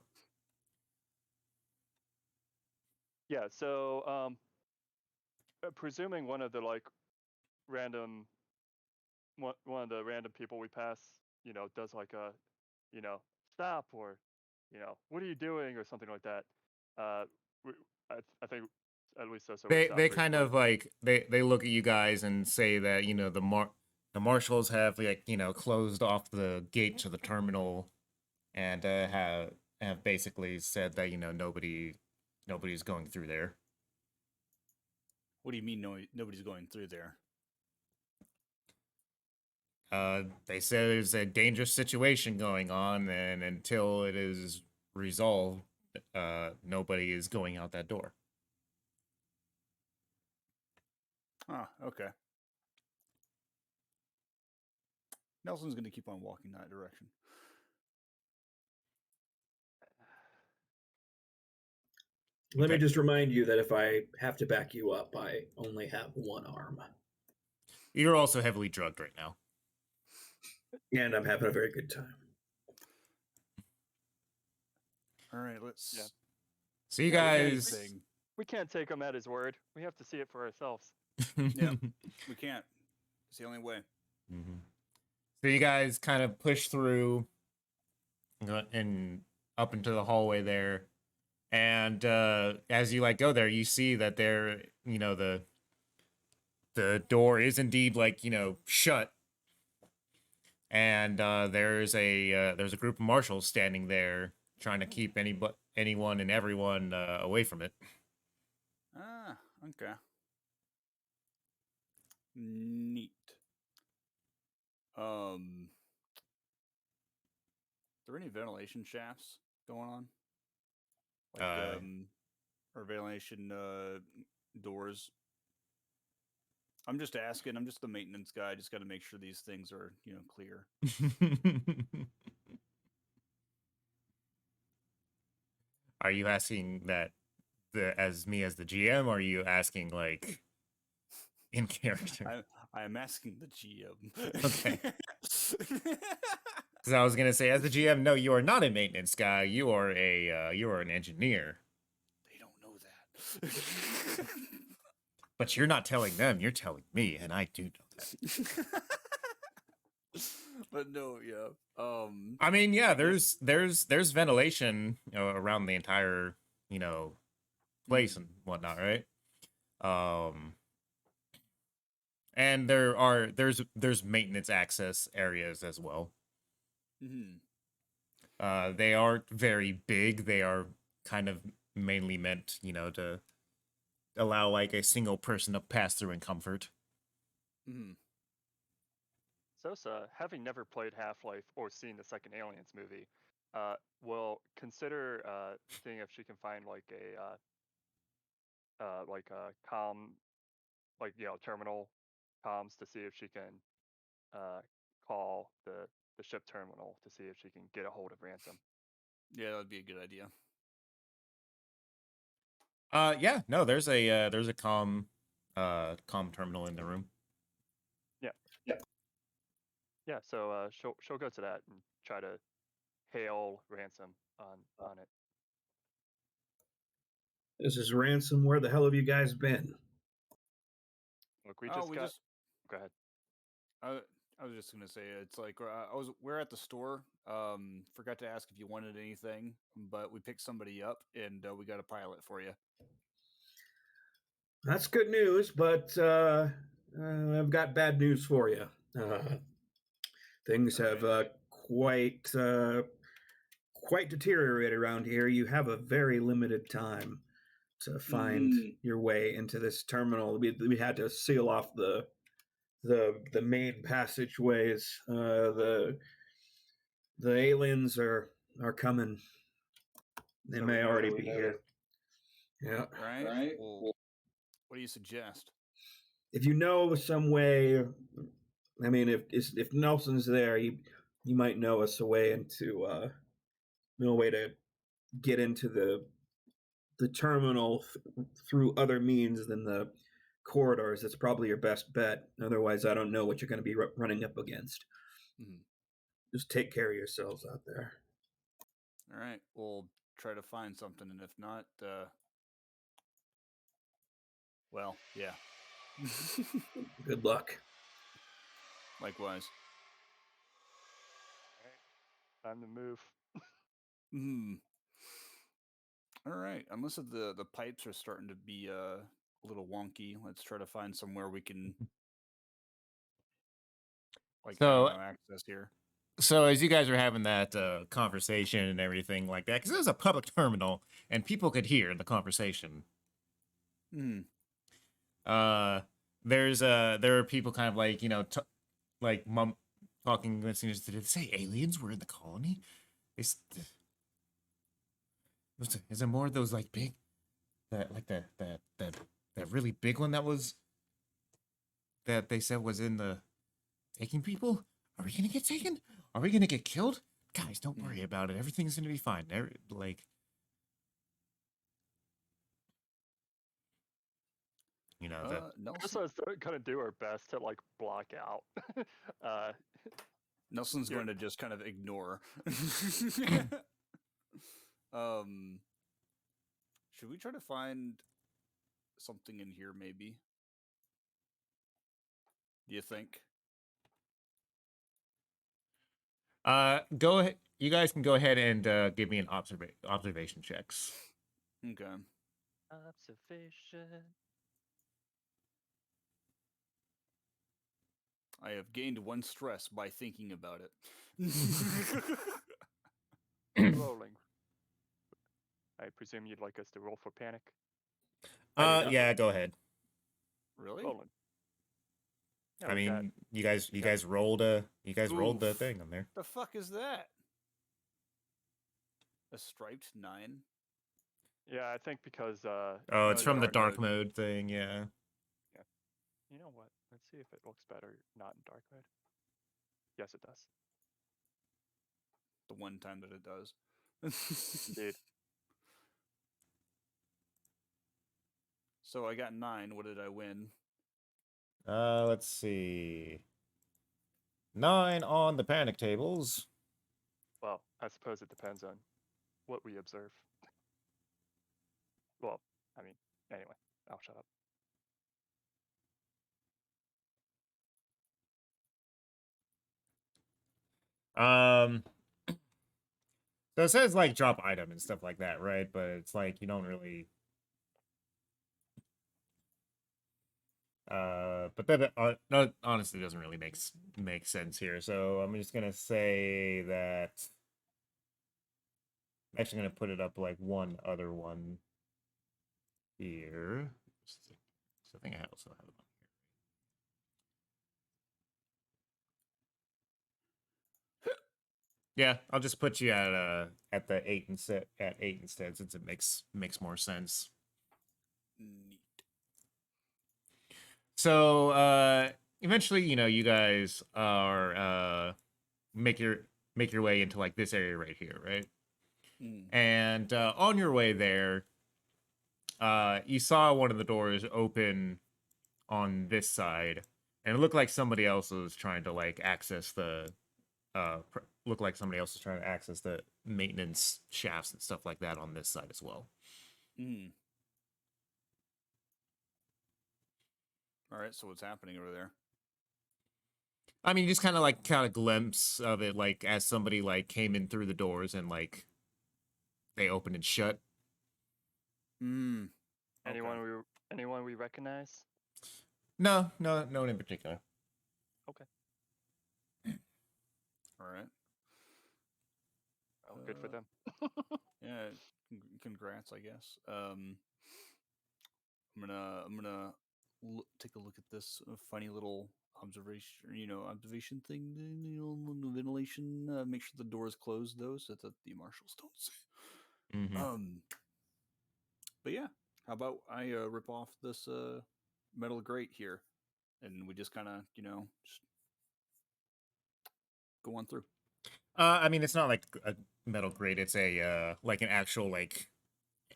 Yeah. So, presuming one of the like random one of the random people we pass, does like a, stop or, what are you doing or something like that. We, I think at least Sosa would they stop they kind briefly. of like they look at you guys and say that the marshals have like closed off the gate to the terminal and have basically said that nobody's going through there. What do you mean nobody's going through there? They say there's a dangerous situation going on, and until it is resolved, nobody is going out that door. Ah, okay. Nelson's going to keep on walking that direction. Let me Okay. just remind you that if I have to back you up, I only have one arm. You're also heavily drugged right now. And I'm having a very good time. All right, let's. Yeah. So you Yeah, guys. We can't take him at his word. We have to see it for ourselves. Yeah, we can't. It's the only way. Mm-hmm. So you guys kind of push through and up into the hallway there. And as you go there, you see that there, the door is indeed shut. And there's a group of marshals standing there trying to keep anyone and everyone away from it. Ah, okay. Neat. Are there any ventilation shafts going on? Or ventilation doors? I'm just asking. I'm just the maintenance guy. I just got to make sure these things are, clear. Are you asking that as me as the GM, or are you asking in character? I am asking the GM. Okay. Because I was gonna say, as the GM, no, you are not a maintenance guy. You are an engineer. They don't know that. But you're not telling them. You're telling me, and I do know that. But no, yeah. I mean, yeah, there's ventilation around the entire place and whatnot, right? And there's maintenance access areas as well. Mm-hmm. They aren't very big. They are kind of mainly meant, to allow a single person to pass through in comfort. Mm-hmm. Sosa, having never played Half-Life or seen the second Aliens movie, will consider seeing if she can find a comm, terminal comms to see if she can call the ship terminal to see if she can get a hold of Ransom. Yeah, that would be a good idea. Yeah, no, there's a comm terminal in the room. Yeah, so she'll go to that and try to hail Ransom on it. This is Ransom. Where the hell have you guys been? Look, we just got. Go ahead. I was just gonna say it's we're at the store. Forgot to ask if you wanted anything, but we picked somebody up and we got a pilot for you. That's good news, but I've got bad news for you. Things have quite deteriorated around here. You have a very limited time to find your way into this terminal. We had to seal off the main passageways. The aliens are coming. They may already be here. Yeah. Right. Well, what do you suggest? if you know some way, I mean, if Nelson's there, you might know us a way into know a way to get into the terminal through other means than the corridors. That's probably your best bet. Otherwise, I don't know what you're going to be running up against. Mhm. Just take care of yourselves out there. All right, we'll try to find something, and if not, well, yeah. Good luck. Likewise. Time to move. Hmm. All right. Unless the pipes are starting to be a little wonky, let's try to find somewhere we can, like, I don't So, know, access here. so as you guys were having that conversation and everything like that, because it was a public terminal and people could hear the conversation. Hmm. There are people kind of like like talking. Did it say aliens were in the colony? Is there more of those like big, that really big one that they said was in the taking people? Are we gonna get taken? Are we gonna get killed? Guys, don't worry about it. Everything's gonna be fine. Like, Just Nelson, gonna do our best to like block out. Nelson's you're- going to just kind of ignore. Should we try to find something in here, maybe? Do you think? go ahead. You guys can go ahead and give me an observation checks. Okay. Observation. I have gained 1 stress by thinking about it. Rolling. I presume you'd like us to roll for panic. Yeah, go ahead. Really? Rolling. Yeah, I we got- mean, you guys rolled the Oof. thing on there. The fuck is that? A striped 9? yeah, I think because Oh, it's no from the dark dark mode thing, yeah. You know what? Let's see if it looks better not in dark mode. Yes, it does. The one time that it does. Indeed. So I got 9. What did I win? Let's see. 9 on the panic tables. Well, I suppose it depends on what we observe. Well, I mean, anyway, I'll shut up. So it says like drop item and stuff like that, right? But it's like you don't really. But that no, honestly doesn't really make sense here. So I'm just gonna say that. I'm actually gonna put it up like one other one here. So I think I also have it on here. Yeah, I'll just put you at the 8 instead since it makes more sense. Neat. So eventually, you guys are make your way into like this area right here, right? And on your way there, you saw one of the doors open on this side, and it looked like somebody else was trying to like access the maintenance shafts and stuff like that on this side as well. All right, so what's happening over there? I mean, you just kind of glimpse of it, like as somebody like came in through the doors and like they opened and shut. Anyone we recognize? No one in particular. Okay. All right. Well, good for them. Yeah, congrats, I guess. I'm gonna take a look at this funny little observation thing. Ventilation. Make sure the doors closed though, so that the marshals don't see. Mm-hmm. But yeah, how about I rip off this metal grate here? and we just kind of, just go on through. I mean, it's not like a metal grate. It's a like an actual like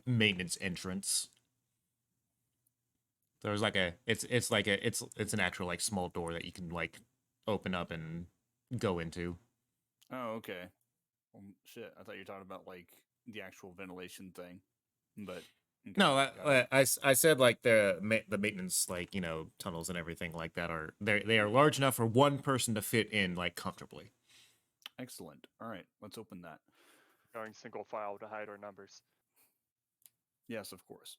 maintenance entrance. There's like it's an actual like small door that you can like open up and go into. Oh, okay. Well, shit, I thought you were talking about like the actual ventilation thing, but okay, No, got it. I said like the maintenance like tunnels and everything like that are they are large enough for one person to fit in like comfortably. Excellent. All right, let's open that. Going single file to hide our numbers. Yes, of course.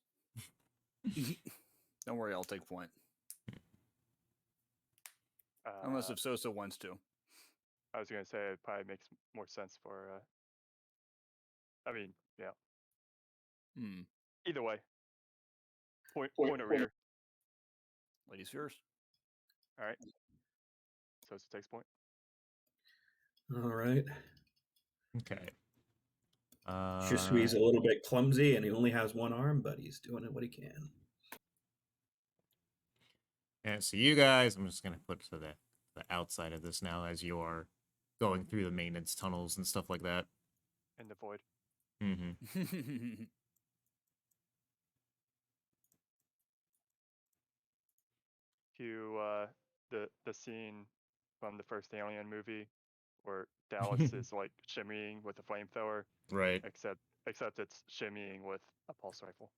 Don't worry, I'll take point. Unless if Sosa wants to. I was gonna say it probably makes more sense for. I mean, yeah. Hmm. Either way. Point of rear. Ladies first. All right. Sosa takes point. All right. Okay. Shishui's a little bit clumsy, and he only has one arm, but he's doing what he can. And so you guys, I'm just gonna put to the outside of this now as you are going through the maintenance tunnels and stuff like that. In the void. Mm-hmm. To the scene from the first Alien movie where Dallas is like shimmying with a flamethrower, Right. except it's shimmying with a pulse rifle.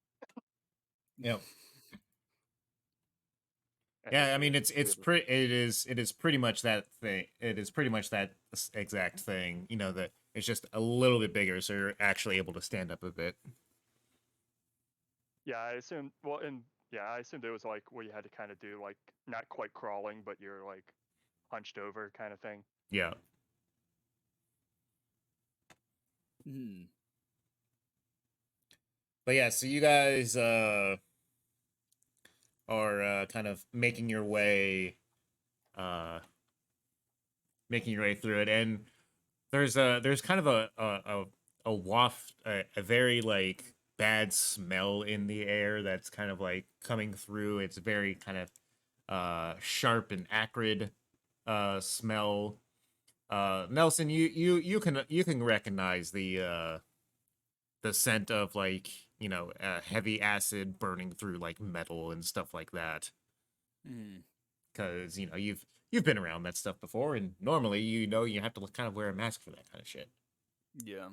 Yep. And Yeah, I Hisui mean is it is pretty much that thing. It is pretty much that exact thing. That it's just a little bit bigger, so you're actually able to stand up a bit. Yeah, I assumed. Well, I assumed it was like where you had to kind of do like not quite crawling, but you're like hunched over kind of thing. Yeah. Hmm. But yeah, so you guys are kind of making your way through it, and there's kind of a waft, a very like bad smell in the air that's kind of like coming through. It's very kind of sharp and acrid smell. Nelson, you can recognize the scent of like heavy acid burning through like metal and stuff like that. Hmm. Because you've been around that stuff before, and normally you have to kind of wear a mask for that kind of shit. Yeah.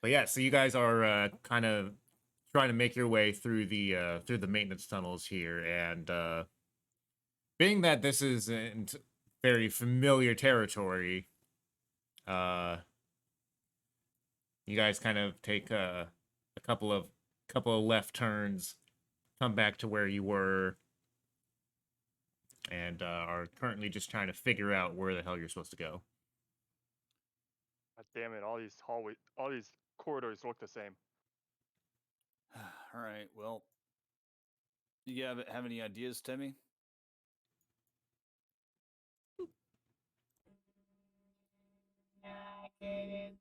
But yeah, so you guys are kind of trying to make your way through the maintenance tunnels here, and being that this isn't very familiar territory, you guys kind of take a couple of left turns, come back to where you were, and are currently just trying to figure out where the hell you're supposed to go. God damn it! All these corridors look the same. All right. Well, you have any ideas, Timmy? I could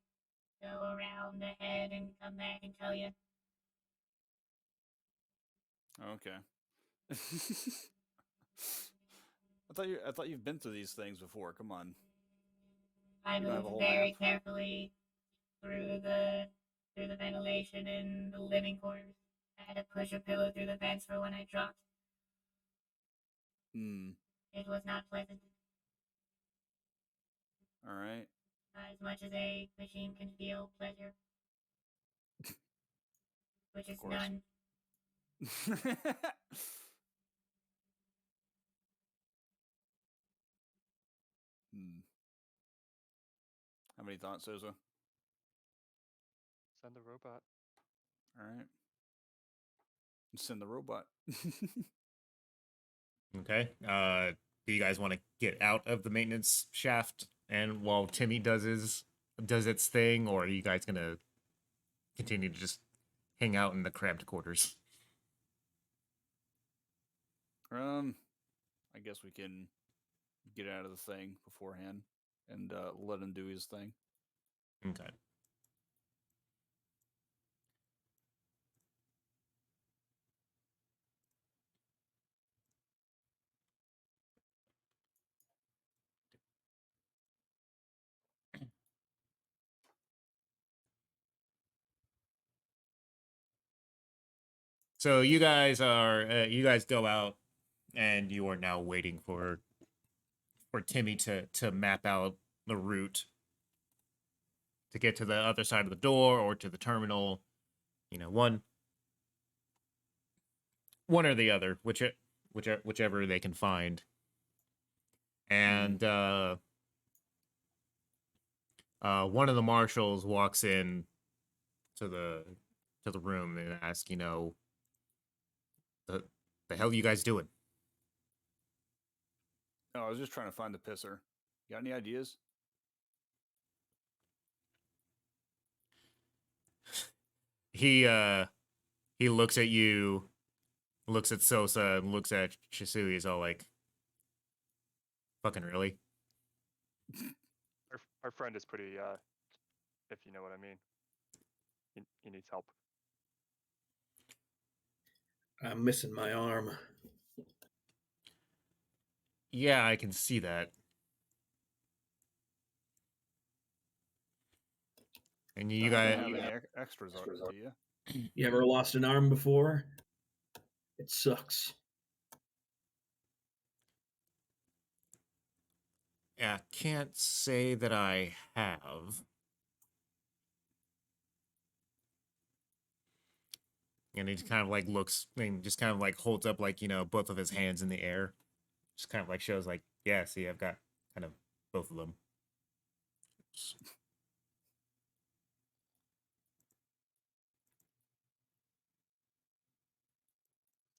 go around the head and come back and tell you. Okay. I thought you've been through these things before. Come on. I You don't have a moved whole very map? carefully through the ventilation in the living quarters. I had to push a pillow through the vents for when I dropped. Hmm. It was not pleasant. All right. As much as a machine can feel pleasure, which is course. none. Hmm. How many thoughts, Sosa? Send the robot. All right. Send the robot. Okay. Do you guys want to get out of the maintenance shaft, and while Timmy does its thing, or are you guys gonna continue to just hang out in the cramped quarters? I guess we can get out of the thing beforehand and let him do his thing. Okay. So you guys go out, and you are now waiting for Timmy to map out the route to get to the other side of the door or to the terminal. You know, one or the other, whichever they can find. And one of the marshals walks in to the room and asks, you know, the hell you guys doing? No, I was just trying to find the pisser. Got any ideas? He looks at you, looks at Sosa, and looks at Shisui. He's all like, "Fucking really?" Our friend is pretty, if you know what I mean. He needs help. I'm missing my arm. Yeah, I can see that. And you Don't guys, have any extras on it, do you? You ever lost an arm before? It sucks. yeah, can't say that I have. And he just kind of like looks and just kind of like holds up like, you know, both of his hands in the air. Just kind of like shows like, yeah, see, I've got kind of both of them.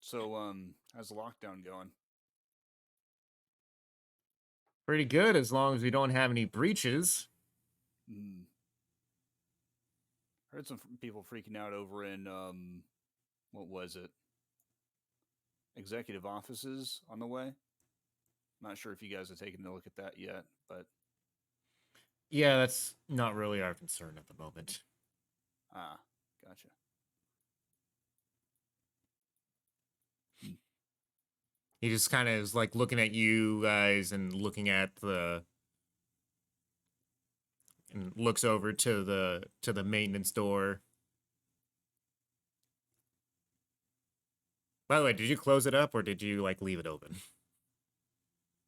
So, how's the lockdown going? Pretty good as long as we don't have any breaches. Heard some people freaking out over in what was it? Executive offices on the way. Not sure if you guys have taken a look at that yet, but Yeah, that's not really our concern at the moment. Gotcha. He just kind of is like looking at you guys and looking at and looks over to the maintenance door. By the way, did you close it up or did you like leave it open?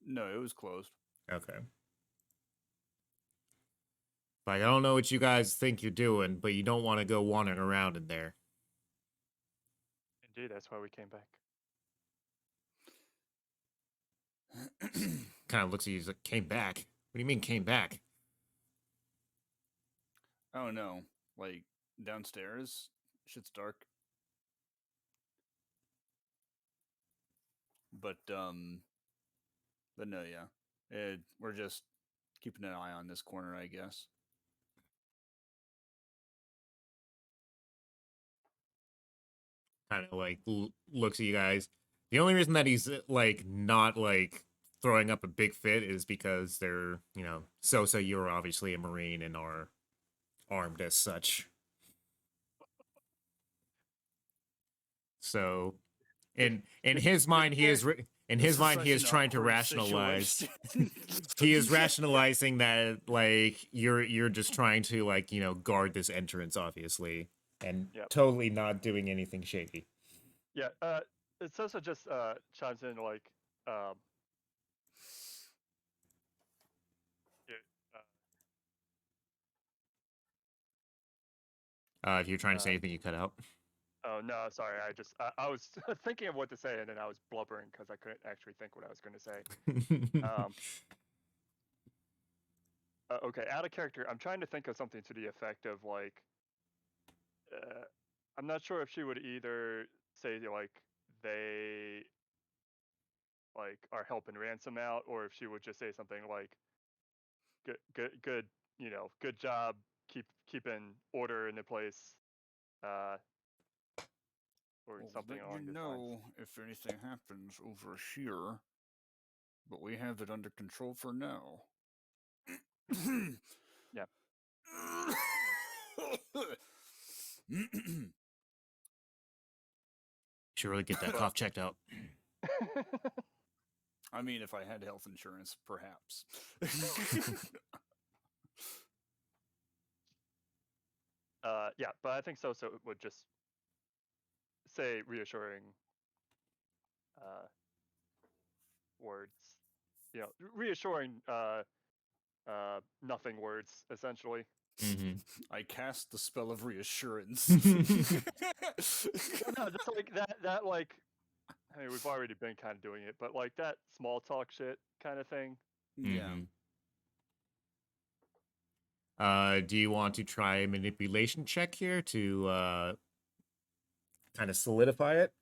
No, it was closed. Okay. Like, I don't know what you guys think you're doing, but you don't want to go wandering around in there. Indeed, that's why we came back. Kind of looks at you, he's like, came back? What do you mean came back? Oh no, like downstairs, shit's dark. But no, yeah, we're just keeping an eye on this corner, I guess. Kind of like looks at you guys. The only reason that he's like not like throwing up a big fit is because they're, you know, Sosa, you're obviously a Marine and are armed as such. So, in his mind, he is trying to rationalize. He is rationalizing that like you're just trying to like, you know, guard this entrance, obviously, and totally not doing anything shady. Yeah. It's also just chimes in like if you're trying to say anything, you cut out. Oh no, sorry. I was thinking of what to say and then I was blubbering because I couldn't actually think what I was going to say. Okay, out of character. I'm trying to think of something to the effect of like, I'm not sure if she would either say like they like are helping Ransom out, or if she would just say something like, good, you know, good job, keeping order in the place, or something along those lines. If anything happens over here, but we have it under control for now. Yeah. Should really get that cough checked out. I mean, if I had health insurance, perhaps. Yeah, but I think Sosa would just say reassuring words. You know, reassuring nothing words essentially. Mm-hmm. I cast the spell of reassurance. No, just like that like I mean we've already been kind of doing it, but like that small talk shit kind of thing. Yeah. Do you want to try a manipulation check here to kind of solidify it?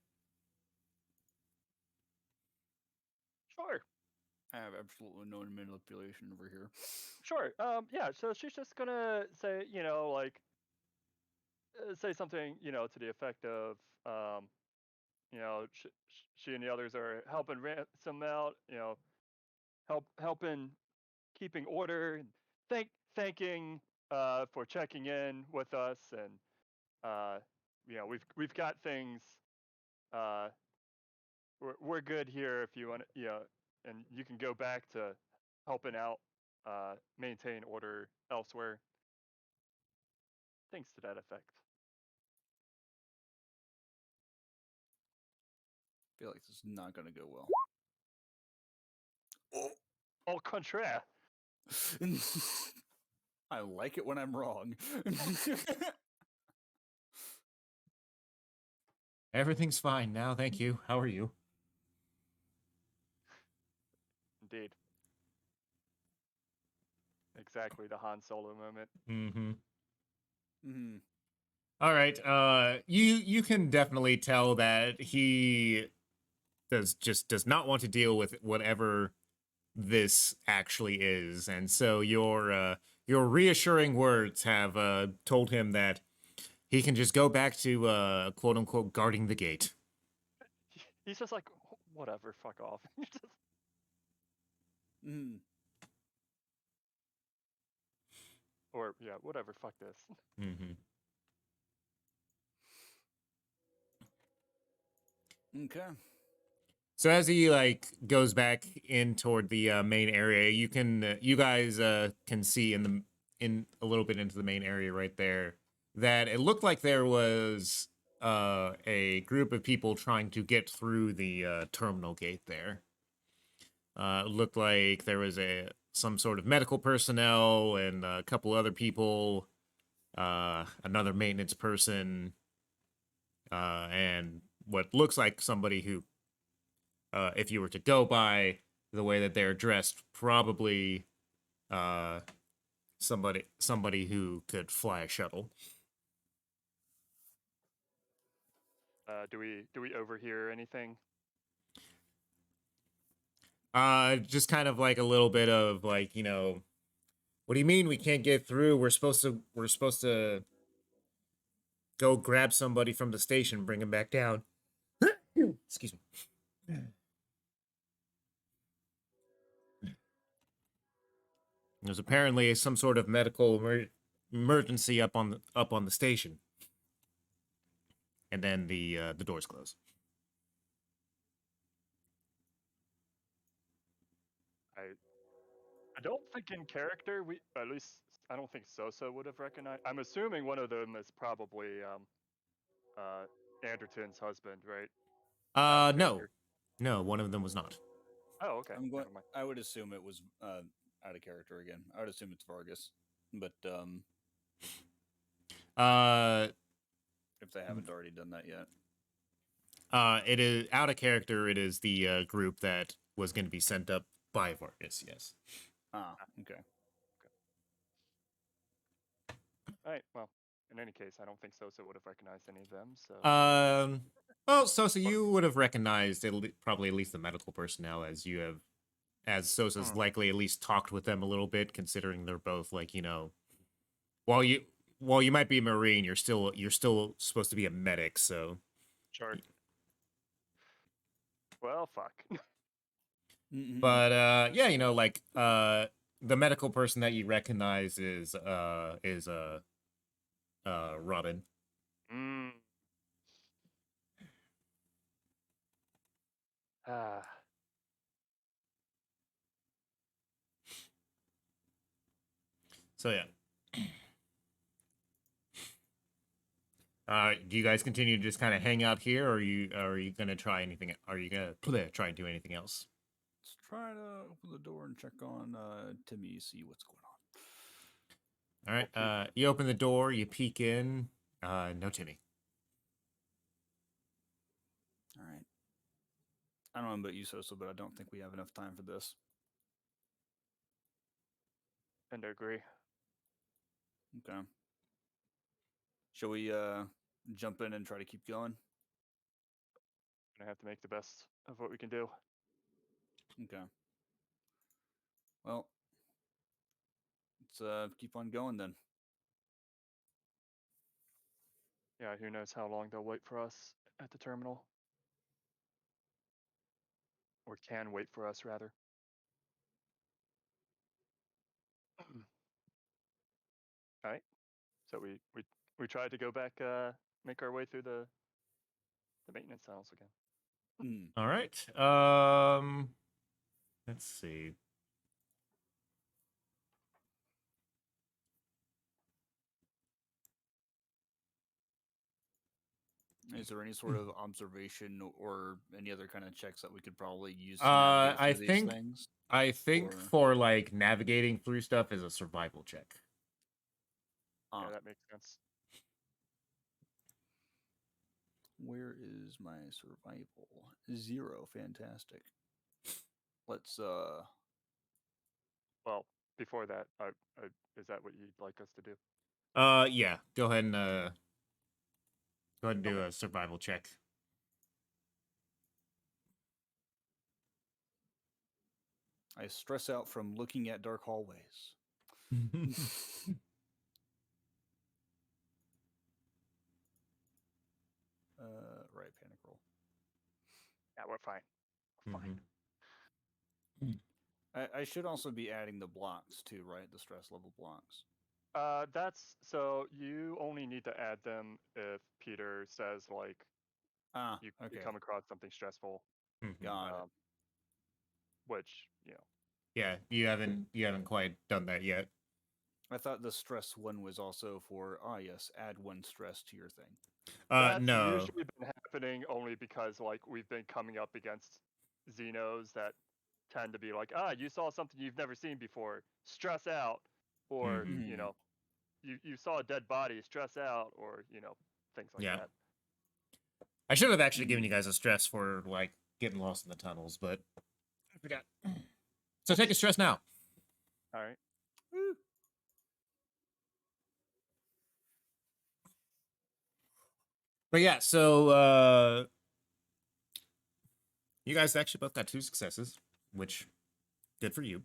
Sure. I have absolutely no manipulation over here. Sure. Yeah, so she's just gonna say, you know, like say something, you know, to the effect of you know, she and the others are helping ransom out, you know, helping keeping order and thanking for checking in with us and you know we've got things uh we're good here if you want you know and you can go back to helping out maintain order elsewhere, things to that effect. I feel like this is not going to go well. Au contraire. I like it when I'm wrong. Everything's fine now, thank you. How are you? Indeed. Exactly the Han Solo moment. Mm-hmm. Mm-hmm. All right. You can definitely tell that he does not want to deal with whatever this actually is, and so your reassuring words have told him that he can just go back to quote unquote guarding the gate. He's just like whatever, fuck off. Mm. Or yeah, whatever, fuck this. Mm-hmm. Okay. So as he like goes back in toward the main area, you guys can see in a little bit into the main area right there that it looked like there was a group of people trying to get through the terminal gate there. It looked like there was some sort of medical personnel and a couple other people, another maintenance person, and what looks like somebody who, if you were to go by the way that they're dressed, probably somebody who could fly a shuttle. Do we overhear anything? Just kind of like a little bit of like, you know, what do you mean we can't get through? We're supposed to go grab somebody from the station, bring him back down. Excuse me. There's apparently some sort of medical emergency up on the station. And then the doors close. I don't think in character we at least I don't think Sosa would have recognized. I'm assuming one of them is probably Anderton's husband, right? Out of No. character. No, one of them was not. Oh, okay. I'm going. Never mind. I would assume it was out of character again. I would assume it's Vargas, but if they haven't already done that yet. It is out of character. It is the group that was going to be sent up by Vargas. Yes. Ah, okay. All right. Well, in any case, I don't think Sosa would have recognized any of them. So. Well, Sosa, you would have recognized probably at least the medical personnel, as Sosa's likely at least talked with them a little bit, considering they're both like, you know, while you might be a Marine, you're still supposed to be a medic, so. Sure. Well, fuck. But yeah, you know, like the medical person that you recognize is Robin. So yeah. Do you guys continue to just kind of hang out here, or are you gonna try anything? Are you gonna try and do anything else? Let's try to open the door and check on Timmy, see what's going on. All right. You open the door, you peek in. No Timmy. All right. I don't know about you, Sosa, but I don't think we have enough time for this. Tend to agree. Okay. Shall we jump in and try to keep going? Gonna have to make the best of what we can do. Okay. Well, let's keep on going then. Yeah, who knows how long they'll wait for us at the terminal. Or can wait for us, rather. Alright. So we tried to go back, make our way through the maintenance tunnels again. All right. Let's see. Is there any sort of observation or any other kind of checks that we could probably use to I navigate through think these things? I think Or- for like navigating through stuff is a survival check. Yeah, that makes sense. Where is my survival? 0. Fantastic. Let's Well, before that, is that what you'd like us to do? Yeah. Go ahead and do a survival check. I stress out from looking at dark hallways. Right, panic roll. Yeah, we're fine. We're fine. I should also be adding the blocks too, right? The stress level blocks. That's so you only need to add them if Peter says like you come across something stressful. Got it. Which, you know. Yeah, you haven't quite done that yet. I thought the stress one was also for yes, add 1 stress to your thing. That's No. usually been happening only because like we've been coming up against Xenos that tend to be like, you saw something you've never seen before, stress out, or you know, you saw a dead body, stress out, or you know, things like that. I should have actually given you guys a stress for like getting lost in the tunnels, but I forgot. So take a stress now. All right. Woo. But yeah, so you guys actually both got 2 successes, which good for you.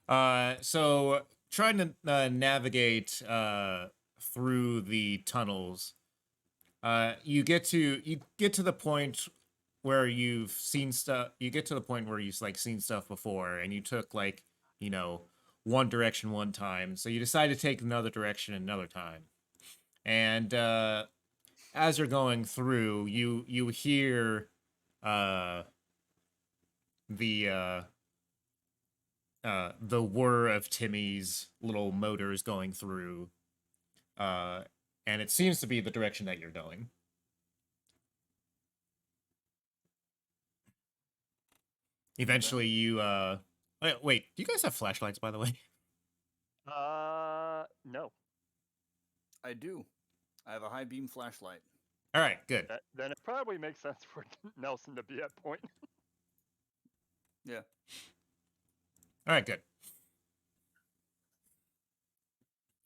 So trying to navigate through the tunnels, you get to the point where you've seen stuff. You get to the point where you've like seen stuff before, and you took like, you know, one direction one time, so you decide to take another direction another time. And as you're going through, you hear the whir of Timmy's little motors going through, and it seems to be the direction that you're going. Eventually, you wait. Do you guys have flashlights, by the way? No. I do. I have a high beam flashlight. All right, good. Then it probably makes sense for Nelson to be at point. Yeah. All right, good.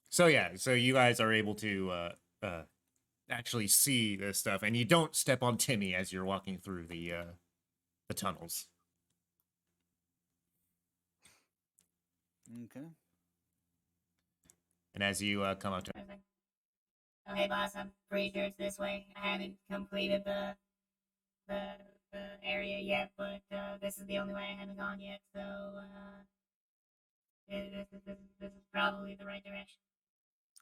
So yeah, so you guys are able to actually see this stuff, and you don't step on Timmy as you're walking through the tunnels. Okay. And as you come up to, Oh, hey, boss, I'm pretty sure it's this way. I haven't completed the area yet, but this is the only way I haven't gone yet, so this is probably the right direction.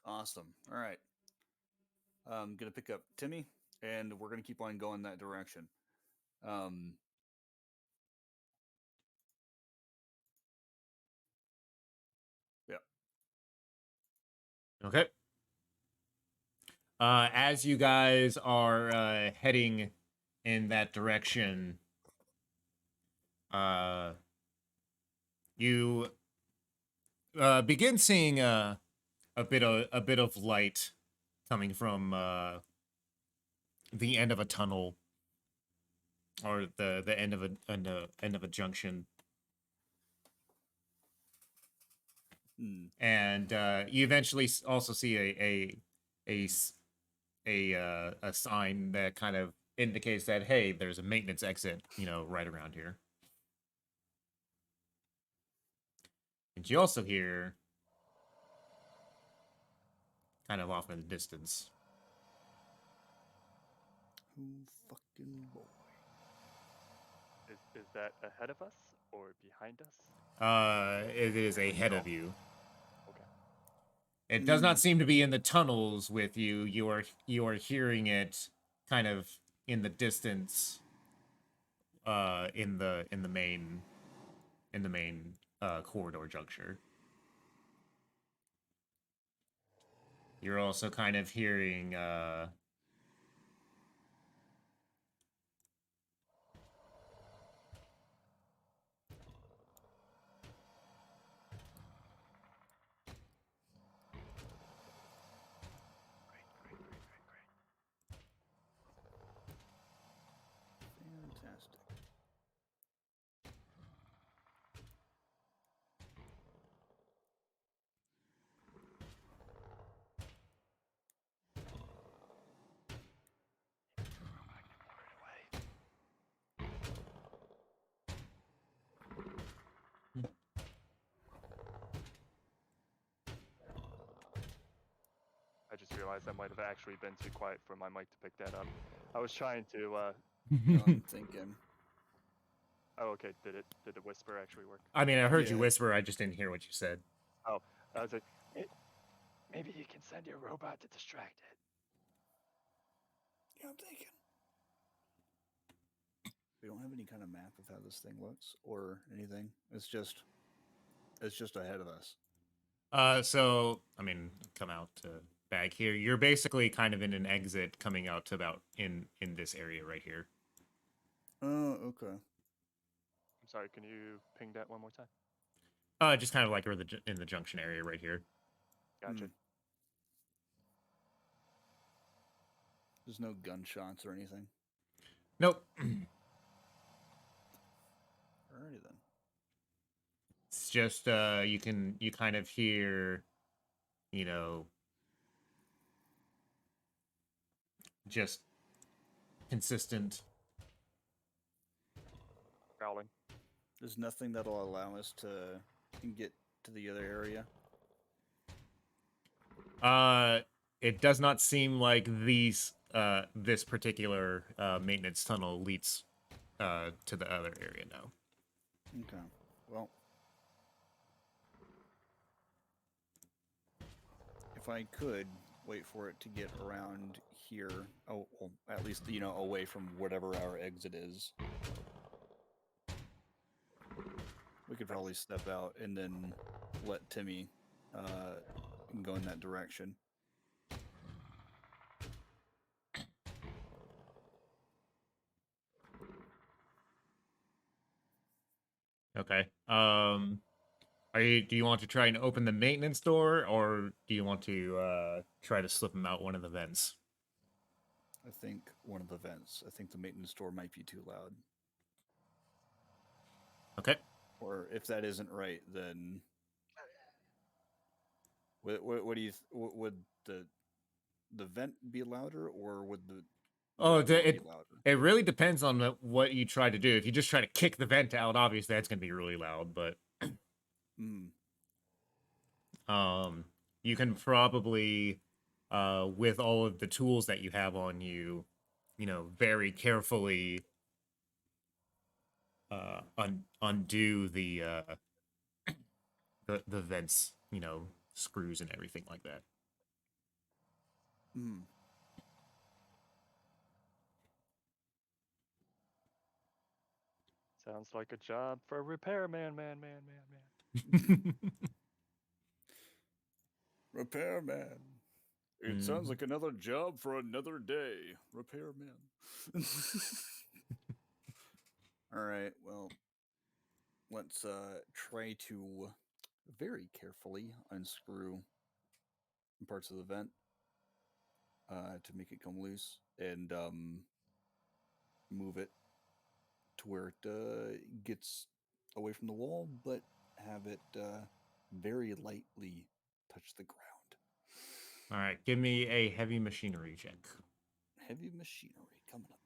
Awesome. All right. I'm gonna pick up Timmy, and we're gonna keep on going that direction. Yeah. okay. As you guys are heading in that direction, you begin seeing a bit of light coming from the end of a tunnel, or the end of a junction. And you eventually also see a sign that kind of indicates that, hey, there's a maintenance exit, right around here. And you also hear, kind of off in the distance, Oh, fucking boy. Is that ahead of us or behind us? it is ahead of you. Okay. It does not seem to be in the tunnels with you. You are hearing it kind of in the distance, in the main corridor juncture. You're also kind of hearing Fantastic. I just realized I might have actually been too quiet for my mic to pick that up. I was trying to. I'm thinking. Oh, okay. Did the whisper actually work? I mean, I heard you Yeah. whisper. I just didn't hear what you said. Oh, I was like, maybe you can send your robot to distract it. Yeah, I'm thinking. We don't have any kind of map of how this thing looks or anything. It's just ahead of us. So I mean, come out to back here. You're basically kind of in an exit coming out to about in this area right here. Oh, okay. I'm sorry. Can you ping that one more time? Just kind of like in the junction area right here. Gotcha. There's no gunshots or anything. Nope. Alrighty then. It's just you kind of hear, just consistent Growling. There's nothing that'll allow us to get to the other area. It does not seem like this particular maintenance tunnel leads to the other area now. Okay. Well, if I could wait for it to get around here, well, at least away from whatever our exit is, we could probably step out and then let Timmy go in that direction. Okay. Do you want to try and open the maintenance door, or do you want to try to slip him out one of the vents? I think one of the vents. I think the maintenance door might be too loud. Okay. Or if that isn't right, then what do you would the vent be louder, or would the it really depends on what you try to do. If you just try to kick the vent out, obviously that's going to be really loud, but you can probably with all of the tools that you have on you, very carefully undo the vents, screws and everything like that. Sounds like a job for a repairman, man. Repairman. It sounds like another job for another day. Repairman. All right, well, let's try to very carefully unscrew parts of the vent to make it come loose and move it to where it gets away from the wall, but have it very lightly touch the ground. All right, give me a heavy machinery check. Heavy machinery coming up.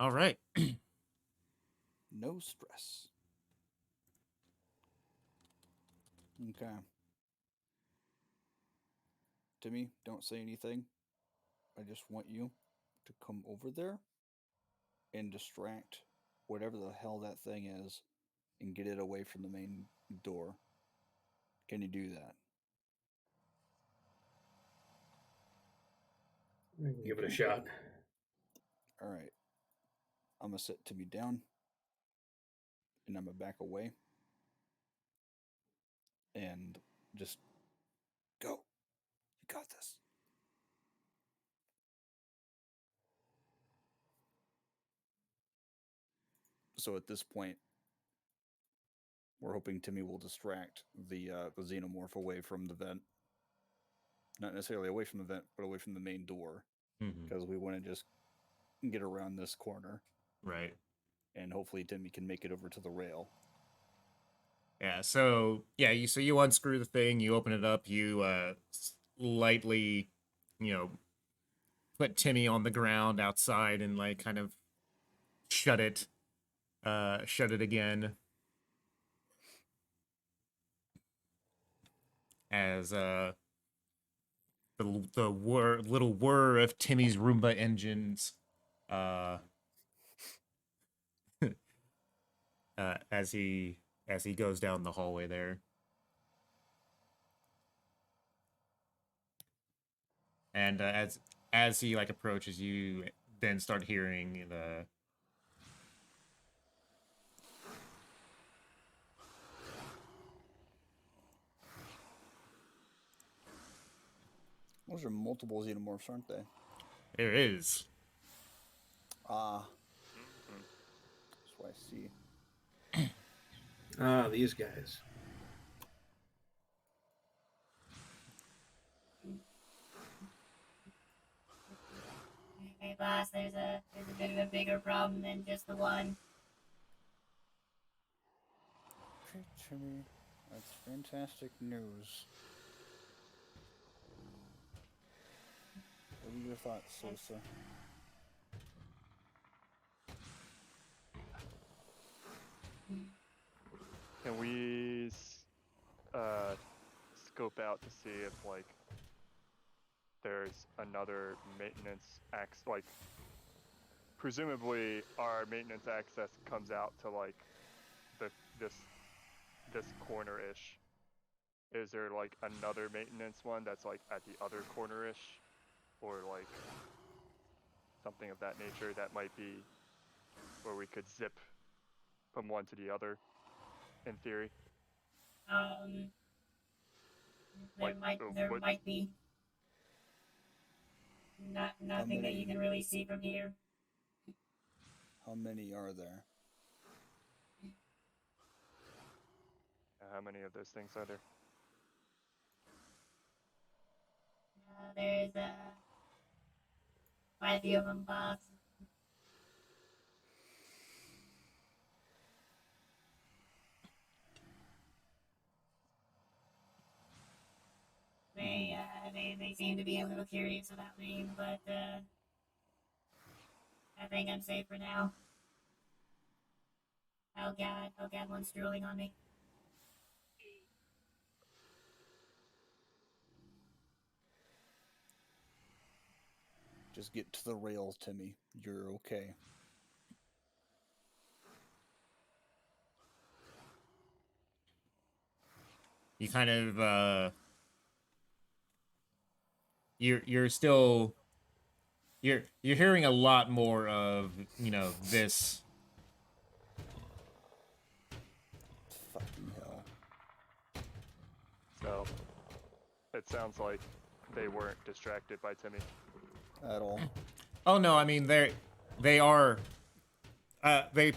All right. No stress. Okay. Timmy, don't say anything. I just want you to come over there and distract whatever the hell that thing is and get it away from the main door. Can you do that? Give it a shot. All right. I'm going to sit Timmy down and I'm going to back away and just go. You got this. So at this point, we're hoping Timmy will distract the xenomorph away from the vent. Not necessarily away from the vent, but away from the main door. Because we want to just get around this corner. Right. And hopefully Timmy can make it over to the rail. Yeah, so you unscrew the thing, you open it up, you lightly, put Timmy on the ground outside and like kind of shut it again. As the little whir of Timmy's Roomba engines as he goes down the hallway there. And as he like approaches, you then start hearing the Those are multiple xenomorphs, aren't they? There is. That's what I see. These guys. Hey, boss, there's a bit of a bigger problem than just the one. Okay, Timmy. That's fantastic news. What are your thoughts, Sosa? Can we scope out to see if like there's another maintenance like presumably our maintenance access comes out to like this corner-ish. Is there like another maintenance one that's like at the other corner-ish, or like something of that nature that might be where we could zip from one to the other in theory? There might be. Nothing that you can really see from here. How many are there? How many of those things are there? There's quite a few of them, boss. They seem to be a little curious about me, but I think I'm safe for now. Oh god, one's drooling on me. Just get to the rail, Timmy. You're okay. You kind of you're still you're hearing a lot more of this. Fucking hell. So it sounds like they weren't distracted by Timmy. At all. Oh no, I mean they are they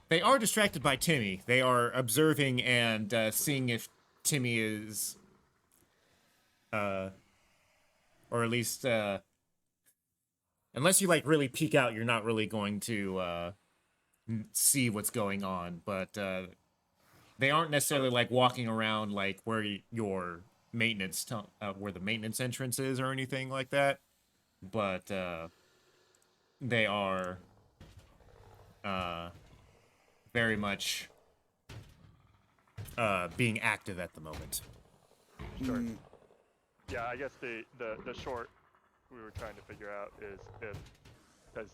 they are distracted by Timmy. They are observing and seeing if Timmy is or at least unless you like really peek out, you're not really going to see what's going on, but they aren't necessarily like walking around like where your maintenance where the maintenance entrance is or anything like that, but they are very much being active at the moment. Sure. Yeah, I guess the short we were trying to figure out is if, because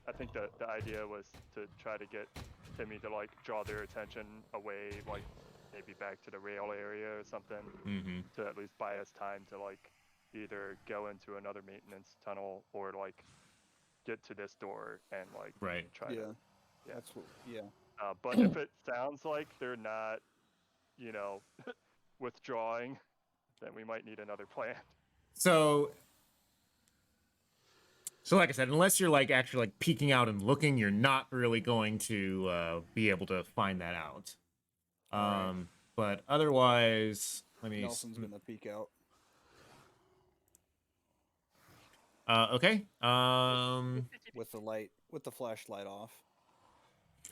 I think the idea was to try to get Timmy to like draw their attention away, like maybe back to the rail area or something, to at least buy us time to like either go into another maintenance tunnel or like get to this door and like try to. Yeah. That's what. Yeah. But if it sounds like they're not, you know, withdrawing, then we might need another plan. So like I said, unless you're like actually like peeking out and looking, you're not really going to be able to find that out. Right. But otherwise, let me. Nelson's gonna peek out. Okay. With the flashlight off.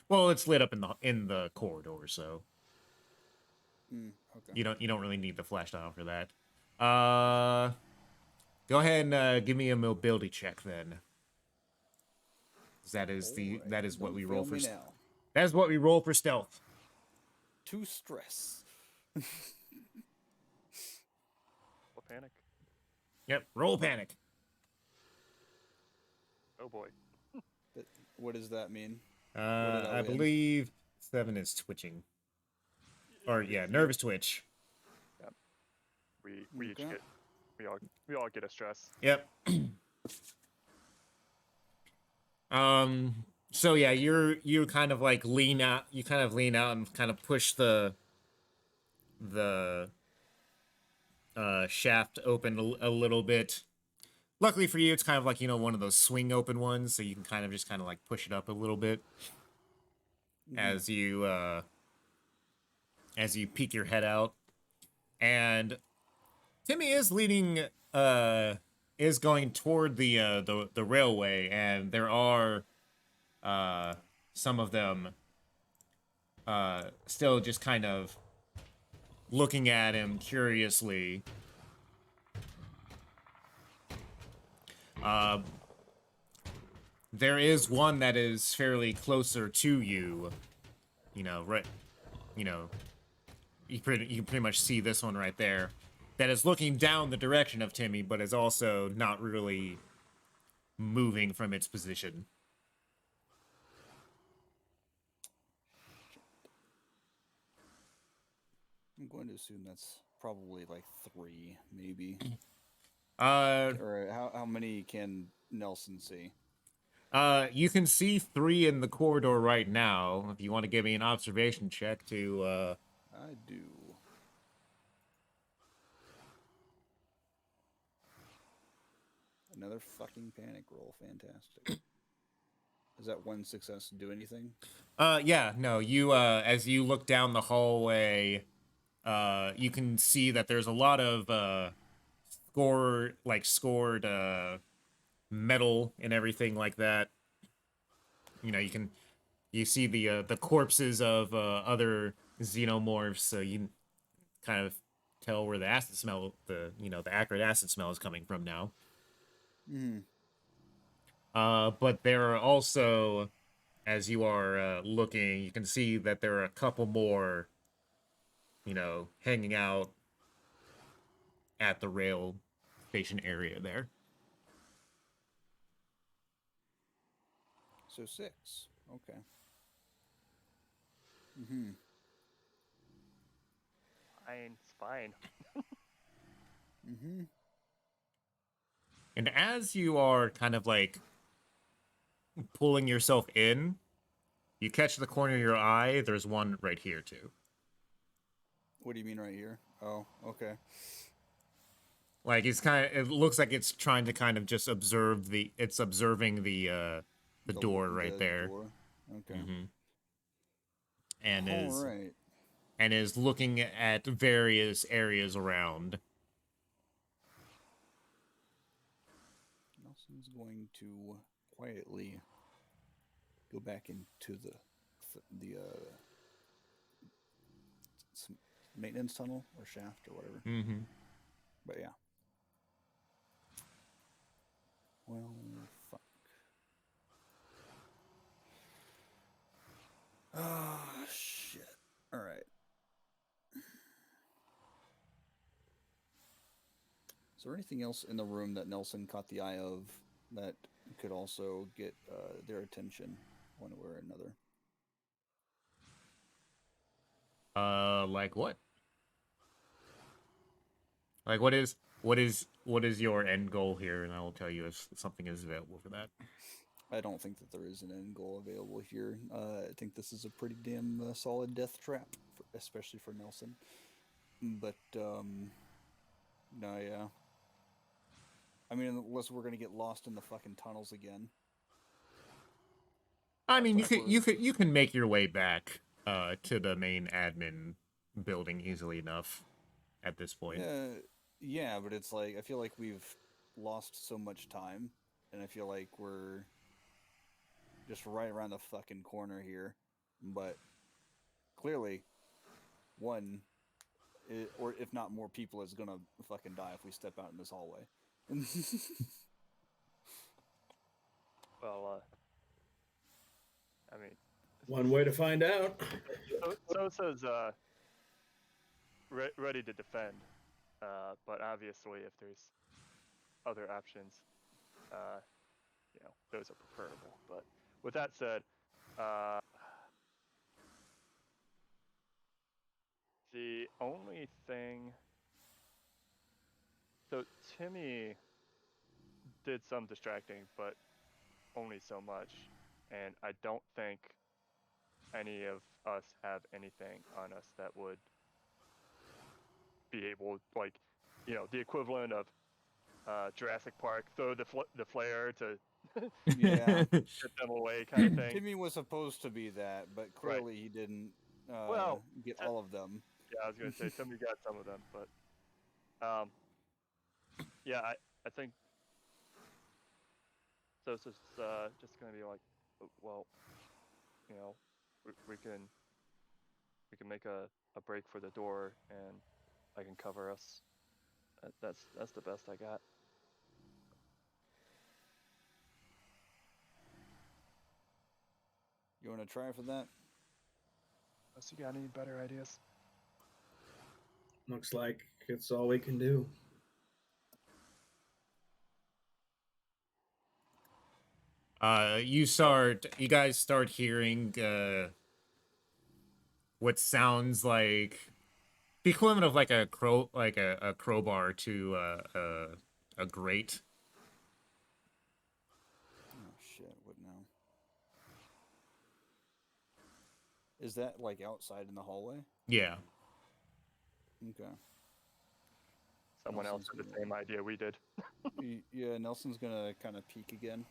Well, it's lit up in the corridor, so Okay. you don't really need the flashlight for that. Go ahead and give me a mobility check then. 'Cause that is what we roll for. Now. That is what we roll for stealth. 2 stress. What panic? Yep, roll panic. Oh boy. What does that mean? I believe 7 is twitching. Or yeah, nervous twitch. Yep. We each get we all get a stress. Yep. So yeah, you kind of like lean out. You kind of lean out and kind of push the shaft open a little bit. Luckily for you, it's kind of like, one of those swing open ones, so you can kind of like push it up a little bit as you peek your head out. And Timmy is leading is going toward the railway, and there are some of them still just kind of looking at him curiously. There is one that is fairly closer to you. Right. You can pretty much see this one right there. That is looking down the direction of Timmy, but is also not really moving from its position. I'm going to assume that's probably like 3, maybe. Or how many can Nelson see? You can see 3 in the corridor right now. If you want to give me an observation check to, I do. Another fucking panic roll. Fantastic. Does that 1 success do anything? Yeah, no, you, as you look down the hallway, you can see that there's a lot of, scored, metal and everything like that. You see the corpses of, other xenomorphs, so you kind of tell where the acid smell, the acrid acid smell is coming from now. But there are also, as you are looking, you can see that there are a couple more, hanging out at the rail station area there. So 6. Okay. Fine, it's fine. And as you are kind of like pulling yourself in, you catch the corner of your eye. There's one right here too. What do you mean right here? Oh, okay. Like it's kind of, it looks like it's trying to kind of just observe it's observing the door right there. Door. Okay. Mm-hmm. And All right. is looking at various areas around. Nelson's going to quietly go back into the maintenance tunnel or shaft or whatever. Mm-hmm. But yeah. Well, fuck. Ah, shit. All right. Is there anything else in the room that Nelson caught the eye of that could also get their attention one way or another? Like what? Like what is your end goal here, and I will tell you if something is available for that. I don't think that there is an end goal available here. I think this is a pretty damn solid death trap, especially for Nelson. But no, yeah. I mean, unless we're gonna get lost in the fucking tunnels again. I mean, you can make your way back to the main admin building easily enough at this point. Yeah, but it's like I feel like we've lost so much time, and I feel like we're just right around the fucking corner here. But clearly, one, or if not more people, is gonna fucking die if we step out in this hallway. Well, I mean, One way to find out. Sosa's ready to defend, but obviously, if there's other options, you know, those are preferable. But with that said, the only thing, so Timmy did some distracting, but only so much, and I don't think any of us have anything on us that would be able, like, you know, the equivalent of Jurassic Park, throw the flare to Yeah, get them away, kind of thing. Timmy was supposed to be that, but clearly he didn't Well, get all of them. Yeah, I was gonna say Timmy got some of them, but yeah, I think so. It's just gonna be like, well, you know, we can make a break for the door, and I can cover us. That's the best I got. You want to try for that? Unless you got any better ideas. Looks like it's all we can do. You guys start hearing what sounds like the equivalent of like a crowbar to a grate. Oh shit! What now? Is that like outside in the hallway? Yeah. Okay. Someone else had the same idea we did. Yeah, Nelson's gonna kind of peek again.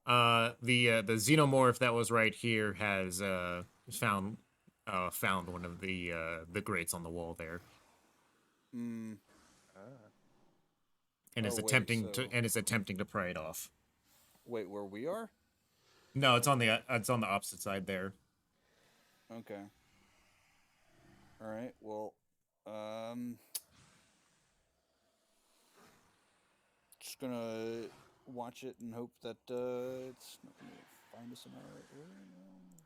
The xenomorph that was right here has found one of the grates on the wall there. Hmm. And is attempting to pry it off. Wait, where we are? No, it's on the opposite side there. Okay. All right. Well, just gonna watch it and hope that it's not gonna find us in our area.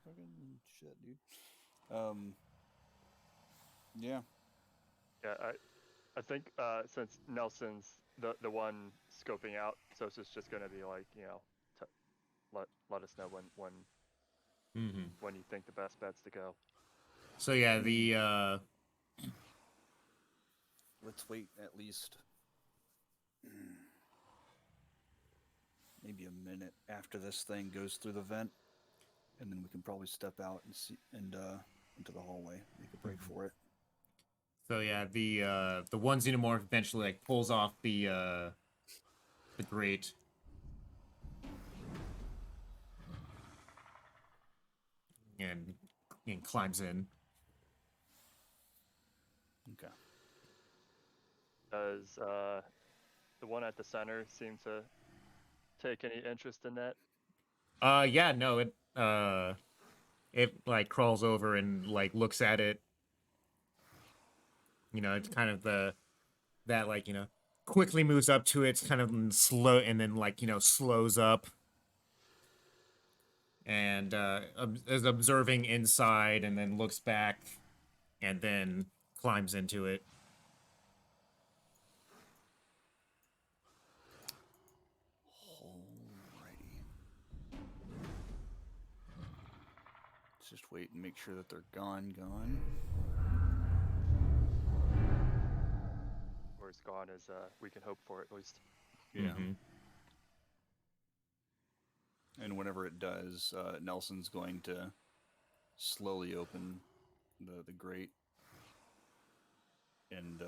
Fucking shit, dude. Yeah. Yeah, I think since Nelson's the one scoping out, so it's just gonna be like, you know, let us know when you think the best bet's to go. So yeah, the Let's wait at least maybe a minute after this thing goes through the vent, and then we can probably step out and see and into the hallway, make a break for it. So yeah, the one xenomorph eventually like pulls off the grate. And climbs in. Okay. Does the one at the center seem to take any interest in that? Yeah, no, it like crawls over and like looks at it. You know, it's kind of that like, you know, quickly moves up to it, it's kind of slow, and then like, you know, slows up and is observing inside, and then looks back and then climbs into it. Alrighty. Let's just wait and make sure that they're gone. Or as gone as we can hope for, at least. Yeah. Mhm. And whenever it does, Nelson's going to slowly open the grate, and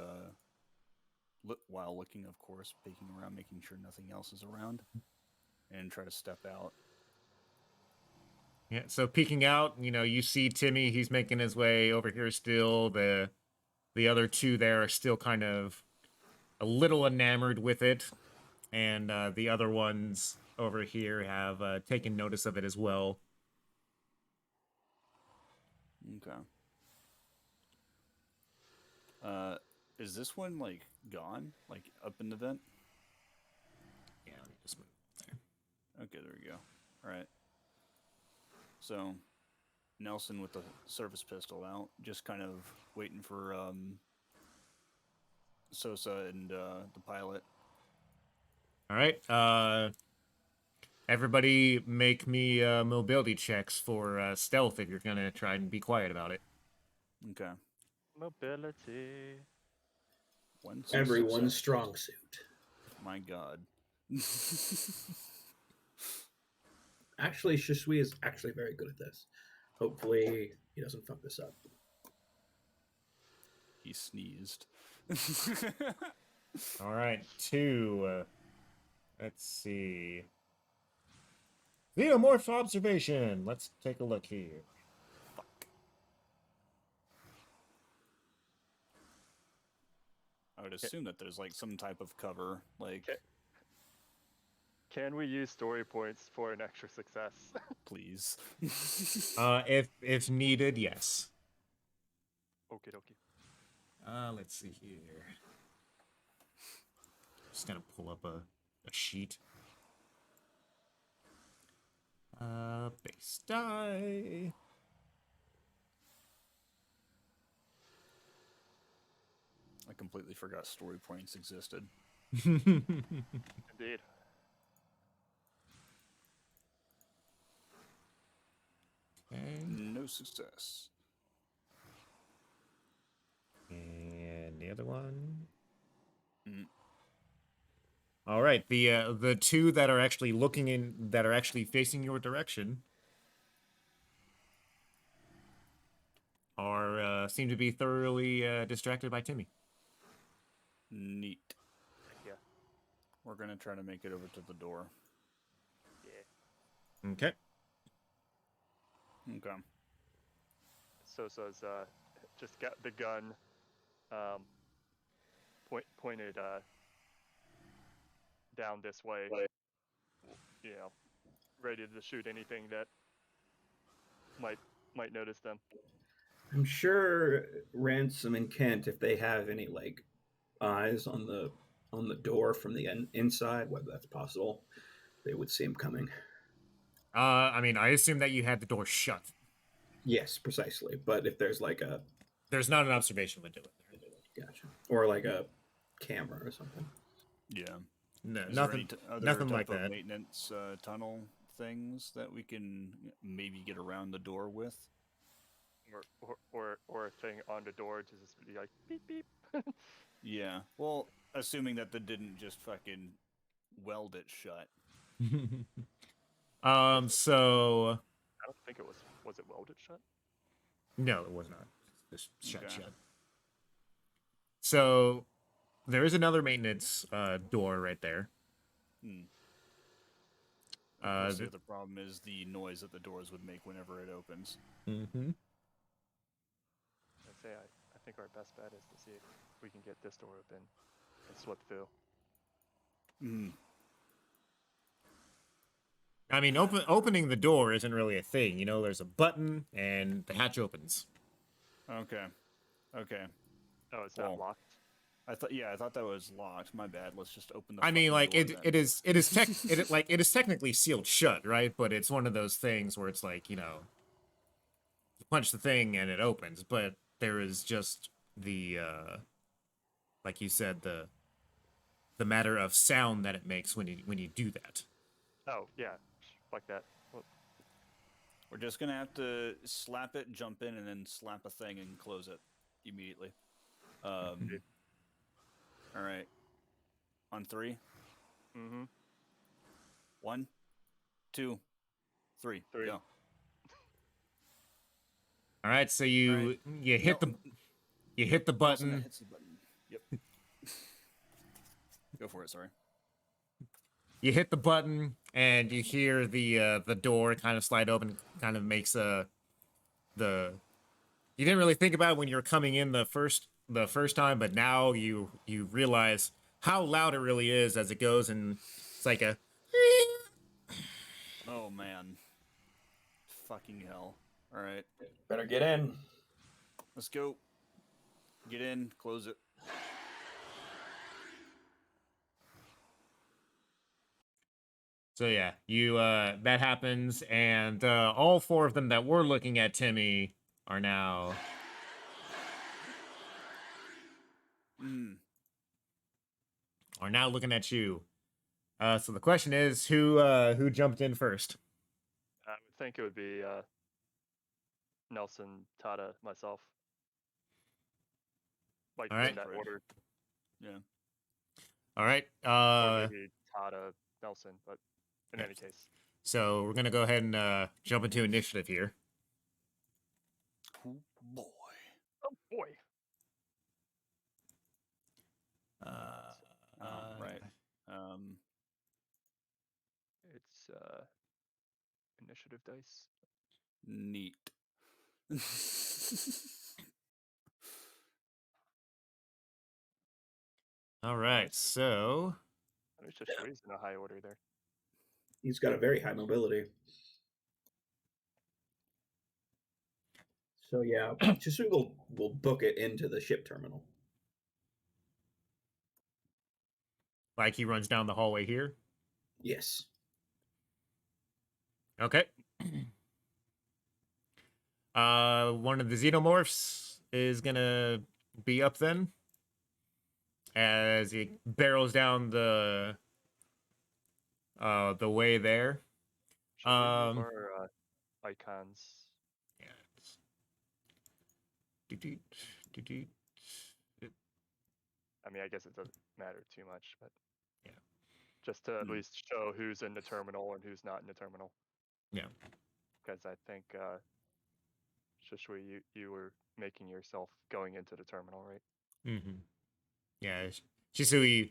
while looking, of course, peeking around, making sure nothing else is around, and try to step out. Yeah, so peeking out, you know, you see Timmy, he's making his way over here still. The other two there are still kind of a little enamored with it, and the other ones over here have taken notice of it as well. Okay. Is this one like gone? Like up in the vent? Yeah, let me just move there. Okay, there we go. All right. So, Nelson with the service pistol out, just kind of waiting for Sosa and the pilot. All right, everybody make me mobility checks for stealth if you're gonna try and be quiet about it. Okay. Mobility. One success. Everyone's strong suit. My God. Actually, Shishui is actually very good at this. Hopefully, he doesn't fuck this up. He sneezed. All right, 2. Let's see. Xenomorph observation. Let's take a look here. I would assume that there's like some type of cover, like Can we use story points for an extra success? please. If needed, yes. Okie dokie. Let's see here. Just gonna pull up a sheet. Base die. I completely forgot story points existed. Indeed. Okay. No success. And the other one. Mm. All right, the two that are actually that are actually facing your direction are seem to be thoroughly distracted by Timmy. Neat. Yeah. We're gonna try to make it over to the door. Yeah. Okay. Okay. Sosa's just got the gun pointed down this way. You know, ready to shoot anything that might notice them. I'm sure Ransom and Kent, if they have any like eyes on the door from the inside, whether that's possible, they would see him coming. I mean, I assume that you had the door shut. Yes, precisely. But if there's like There's not an observation window in there. gotcha, or like a camera or something. Yeah. No, Is there nothing. any other nothing type like of that. maintenance tunnel things that we can maybe get around the door with? Or a thing on the door to just be like beep beep. Yeah. Well, assuming that they didn't just fucking weld it shut. So I don't think it was it welded shut? No, it was not. Just shut. Okay. So there is another maintenance door right there. Hmm. Of course, the th- other problem is the noise that the doors would make whenever it opens. mm-hmm. I'd say I think our best bet is to see if we can get this door open and slip through. Hmm. I mean, opening the door isn't really a thing. You know, there's a button and the hatch opens. Okay. Okay. Oh, it's not Well, locked. I thought that was locked. My bad. Let's just open the. I mean, fucking like door it then. it is technically sealed shut, right? But it's one of those things where it's like, you punch the thing and it opens, but there is just the like you said, the matter of sound that it makes when you do that. Oh yeah, like that. Well, We're just gonna have to slap it, jump in, and then slap a thing and close it immediately. All right. On 3. mm-hmm. 1, 2, 3. 3. Go. All right, so you hit the Also, button. that hits the button. Yep. Go for it. Sorry. You hit the button and you hear the door kind of slide open. Kind of makes the. You didn't really think about it when you were coming in the first time, but now you realize how loud it really is as it goes, and it's like a. Oh man. Fucking hell. All right. Better get in. Let's go. Get in. Close it. So yeah, you that happens, and all 4 of them that were looking at Timmy are now. Are now looking at you. So the question is, who jumped in first? I would think it would be Nelson, Tata, myself. Like All right. in that Right. order. Yeah. All right. Or maybe Tata, Nelson, but in any case. So we're gonna go ahead and jump into initiative here. Oh boy. Oh boy. Right. It's initiative dice. Neat. All right. So It's just Shui's in a high order there. He's got a very high mobility. So yeah, Chisui will book it into the ship terminal. like he runs down the hallway here. Yes. Okay. One of the xenomorphs is gonna be up then, as he barrels down the way there. Should we move our icons? Yeah. Doot-doot, doot-doot. I mean, I guess it doesn't matter too much, but Yeah. just to at least show who's in the terminal and who's not in the terminal. Yeah. Because I think Shishui, you were making yourself going into the terminal, right? Mm-hmm. Yeah. Shisui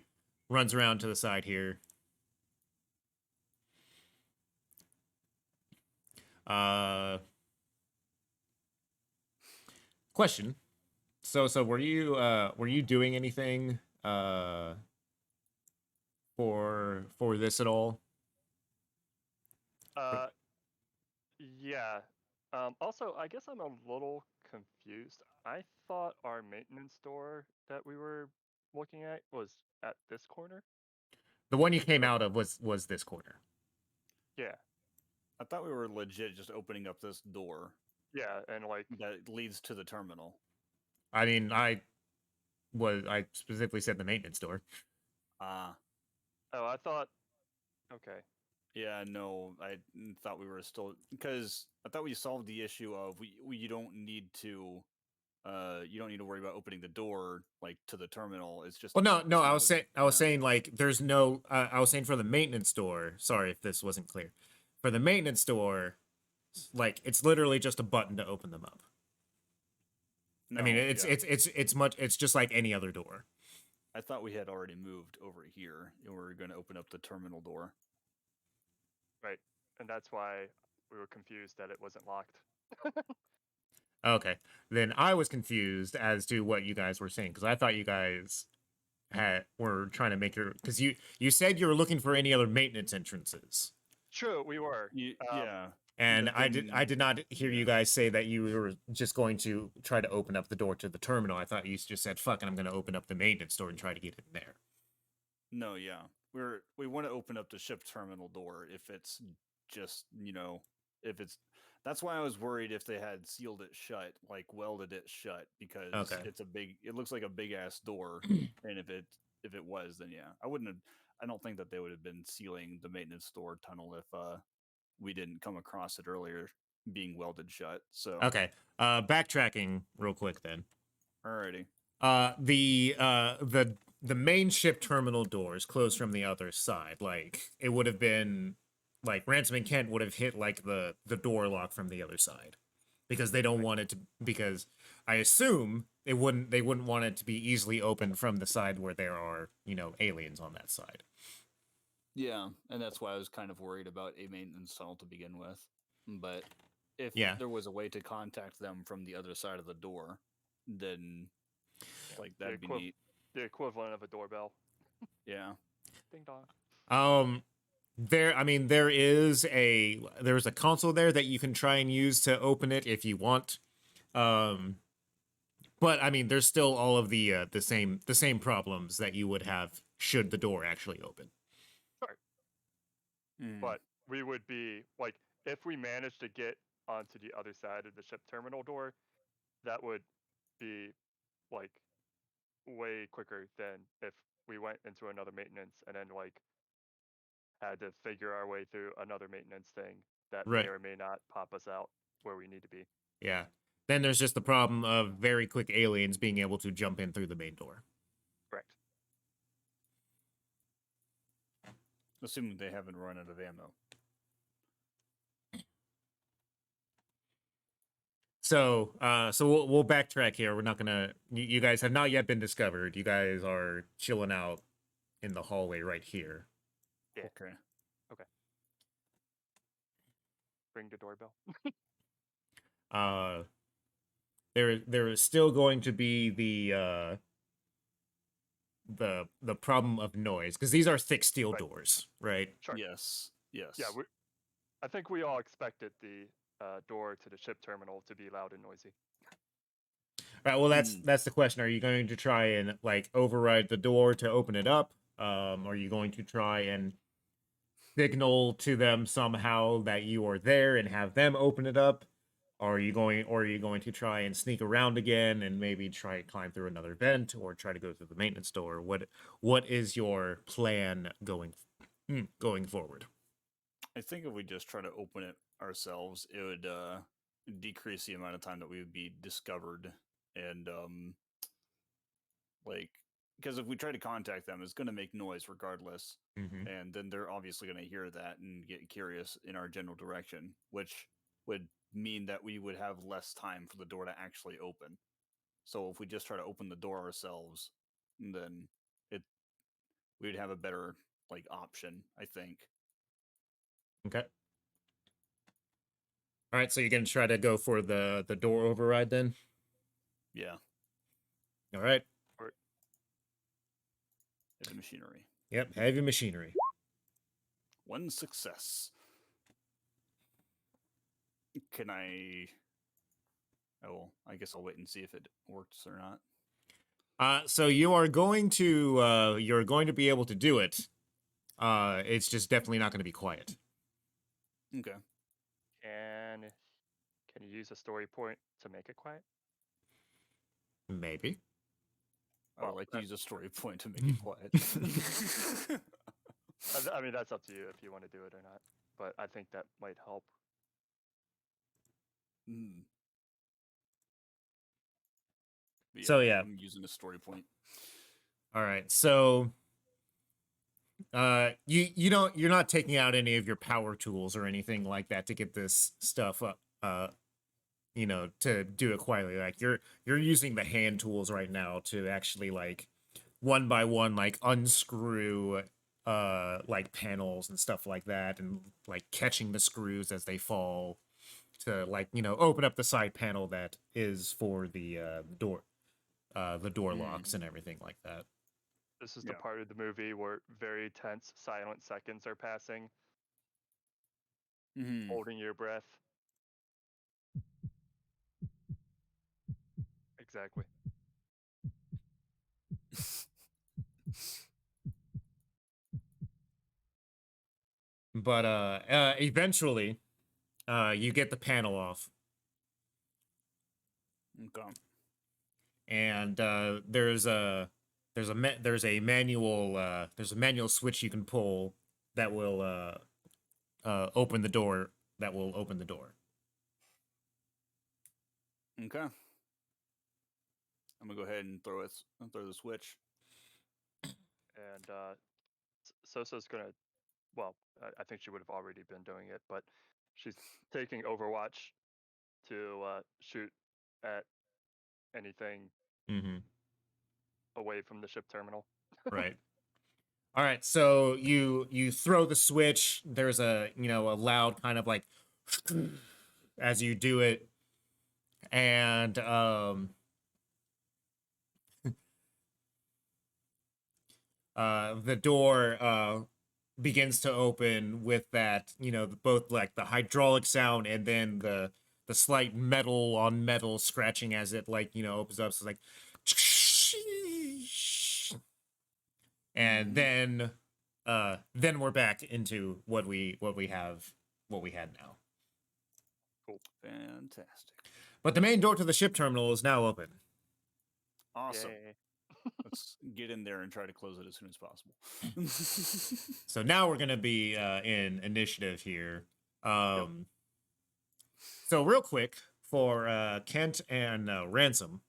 runs around to the side here. Question. So were you doing anything for this at all? Yeah. Also, I guess I'm a little confused. I thought our maintenance door that we were looking at was at this corner. The one you came out of was this corner. Yeah. I thought we were legit just opening up this door Yeah, and like that leads to the terminal. I mean, I specifically said the maintenance door. Ah. oh, I thought okay. Yeah, no, I thought we were still because I thought we solved the issue of you don't need to worry about opening the door like to the terminal. It's just Well, no, it's I not was a- saying like there's no. I was saying for the maintenance door. Sorry if this wasn't clear. For the maintenance door, like it's literally just a button to open them up. I mean, No, it's yeah. it's just like any other door. I thought we had already moved over here and we were going to open up the terminal door. Right, and that's why we were confused that it wasn't locked. Okay, then I was confused as to what you guys were saying because I thought you guys were trying to make your because you said you were looking for any other maintenance entrances. True, we were. Yeah. And But I did not hear you yeah. guys say that you were just going to try to open up the door to the terminal. I thought you just said, fuck it, I'm going to open up the maintenance door and try to get in there. No, yeah. We want to open up the ship terminal door if it's just, if it's that's why I was worried if they had sealed it shut, like welded it shut, because Okay. it looks like a big ass door. And if it was, then yeah. I don't think that they would have been sealing the maintenance door tunnel if we didn't come across it earlier being welded shut. So Okay. Backtracking real quick then. alrighty. The main ship terminal doors closed from the other side. Like it would have been like Ransom and Kent would have hit like the door lock from the other side. Because they don't want it to because I assume they wouldn't want it to be easily opened from the side where there are, aliens on that side. Yeah, and that's why I was kind of worried about a maintenance tunnel to begin with. But if Yeah. there was a way to contact them from the other side of the door, then that'd be neat. The equivalent of a doorbell. Yeah. Ding dong. There's a console there that you can try and use to open it if you want. But I mean, there's still all of the same problems that you would have should the door actually open. But we would be like, if we managed to get onto the other side of the ship terminal door, that would be like way quicker than if we went into another maintenance and then like had to figure our way through another maintenance thing that Right. may or may not pop us out where we need to be. Yeah. Then there's just the problem of very quick aliens being able to jump in through the main door. Correct. Assuming they haven't run out of ammo. So we'll backtrack here. We're not gonna. You guys have not yet been discovered. You guys are chilling out in the hallway right here. Yeah. Okay. Ring the doorbell. There is still going to be the problem of noise because these are thick steel Right. doors, right? Sure. Yes. Yes. Yeah, I think we all expected the door to the ship terminal to be loud and noisy. Right. Well, that's the question. Are you going to try and like override the door to open it up? Are you going to try and signal to them somehow that you are there and have them open it up? Are you going to try and sneak around again and maybe try and climb through another vent or try to go through the maintenance door? What is your plan going forward? I think if we just try to open it ourselves, it would decrease the amount of time that we would be discovered, and because if we try to contact them, it's going to make noise regardless, and then they're obviously going to hear that and get curious in our general direction, which would mean that we would have less time for the door to actually open. So if we just try to open the door ourselves, then we would have a better option, I think. Okay. All right, so you're gonna try to go for the door override then? Yeah. All right. Heavy machinery. Yep, heavy machinery. One success. Can I? Oh, I guess I'll wait and see if it works or not. So you're going to be able to do it. It's just definitely not going to be quiet. Okay. Can you use a story point to make it quiet? Maybe. I would like to use a story point to make it quiet. I mean, that's up to you if you want to do it or not. But I think that might help. Yeah, So yeah, I'm using a story point. All right. So you're not taking out any of your power tools or anything like that to get this stuff up to do it quietly. Like you're using the hand tools right now to actually like one by one like unscrew like panels and stuff like that, and like catching the screws as they fall to like open up the side panel that is for the door locks and everything like that. This is the part of the movie where very tense, silent seconds are passing, holding your breath. Exactly. But eventually, you get the panel off, Okay. and there's a manual switch you can pull that will open the door. That will open the door. Okay. I'm gonna go ahead and throw the switch. And Sosa's gonna, well, I think she would have already been doing it, but she's taking Overwatch to shoot at anything away from the ship terminal. Right. All right. So you throw the switch. There's a a loud kind of like as you do it, and the door begins to open with that, both like the hydraulic sound and then the slight metal on metal scratching as it like, opens up. So it's like, and then we're back into what we had now. Cool. Fantastic. But the main door to the ship terminal is now open. Awesome. Yay. Let's get in there and try to close it as soon as possible. So now we're gonna be in initiative here. So real quick for Kent and Ransom,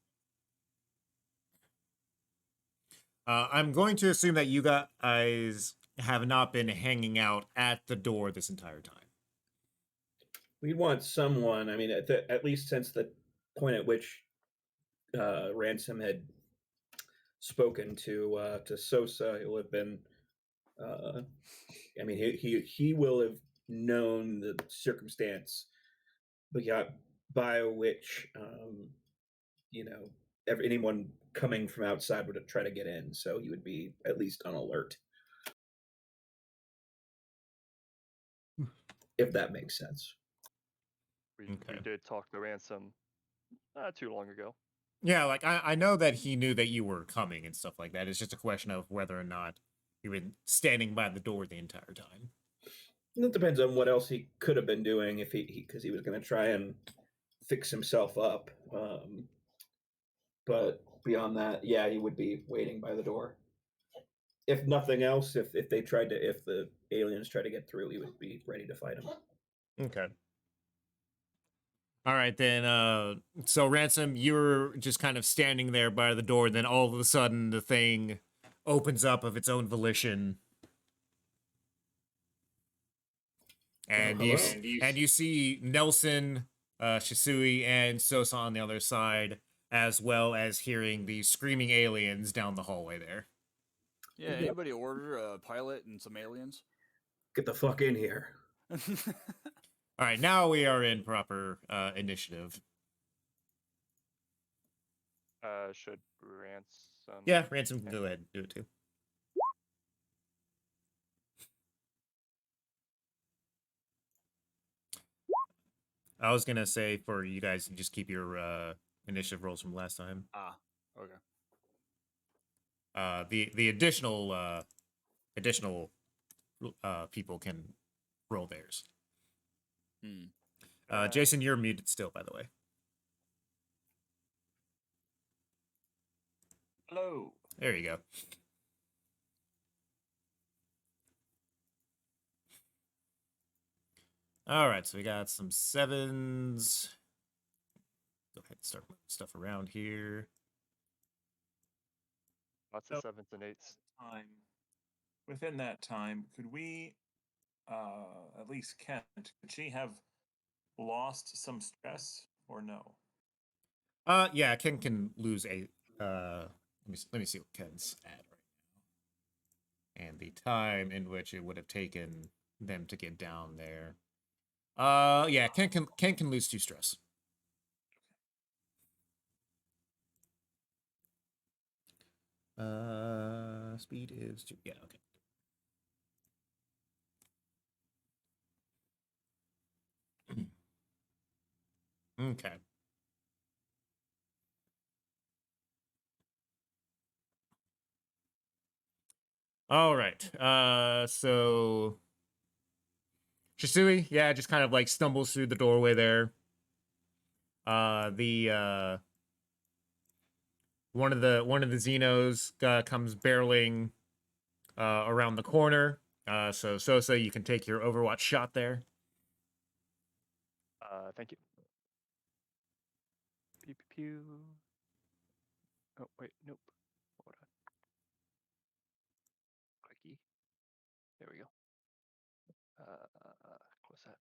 I'm going to assume that you guys have not been hanging out at the door this entire time. We want someone. I mean, at least since the point at which Ransom had spoken to Sosa, it will have been. I mean, he will have known the circumstance, but yeah, by which anyone coming from outside would try to get in. So he would be at least on alert, if that makes sense. We did talk to Ransom not too long ago. Yeah, like I know that he knew that you were coming and stuff like that. It's just a question of whether or not you've been standing by the door the entire time. It depends on what else he could have been doing if because he was going to try and fix himself up. But beyond that, yeah, he would be waiting by the door. If nothing else, if the aliens try to get through, he would be ready to fight them. Okay. All right, then. So Ransom, you're just kind of standing there by the door. Then all of a sudden, the thing opens up of its own volition, and you see Nelson, Shisui, and Sosa on the other side, as well as hearing these screaming aliens down the hallway there. Yeah. Anybody order a pilot and some aliens? Get the fuck in here. All right, now we are in proper initiative. Should Ransom? Yeah, Ransom can go ahead and do it too. I was gonna say for you guys, just keep your initiative rolls from last time. Okay. The additional people can roll theirs. Jason, you're muted still, by the way. Hello. There you go. All right, so we got some 7s. Go ahead and start moving stuff around here. Lots of 7s and 8s. Within that time, could we, at least Kent, could she have lost some stress or no? Yeah, Ken can lose a. Let me see what Ken's at right now, and the time in which it would have taken them to get down there. Yeah, Ken can lose 2 stress. Speed is 2. Yeah, okay. Okay. All right. So Shisui, yeah, just kind of like stumbles through the doorway there. One of the Xenos comes barreling around the corner. So Sosa, you can take your Overwatch shot there. Thank you. Pew pew pew. Oh wait, nope. Hold on. Clicky. There we go. Close that.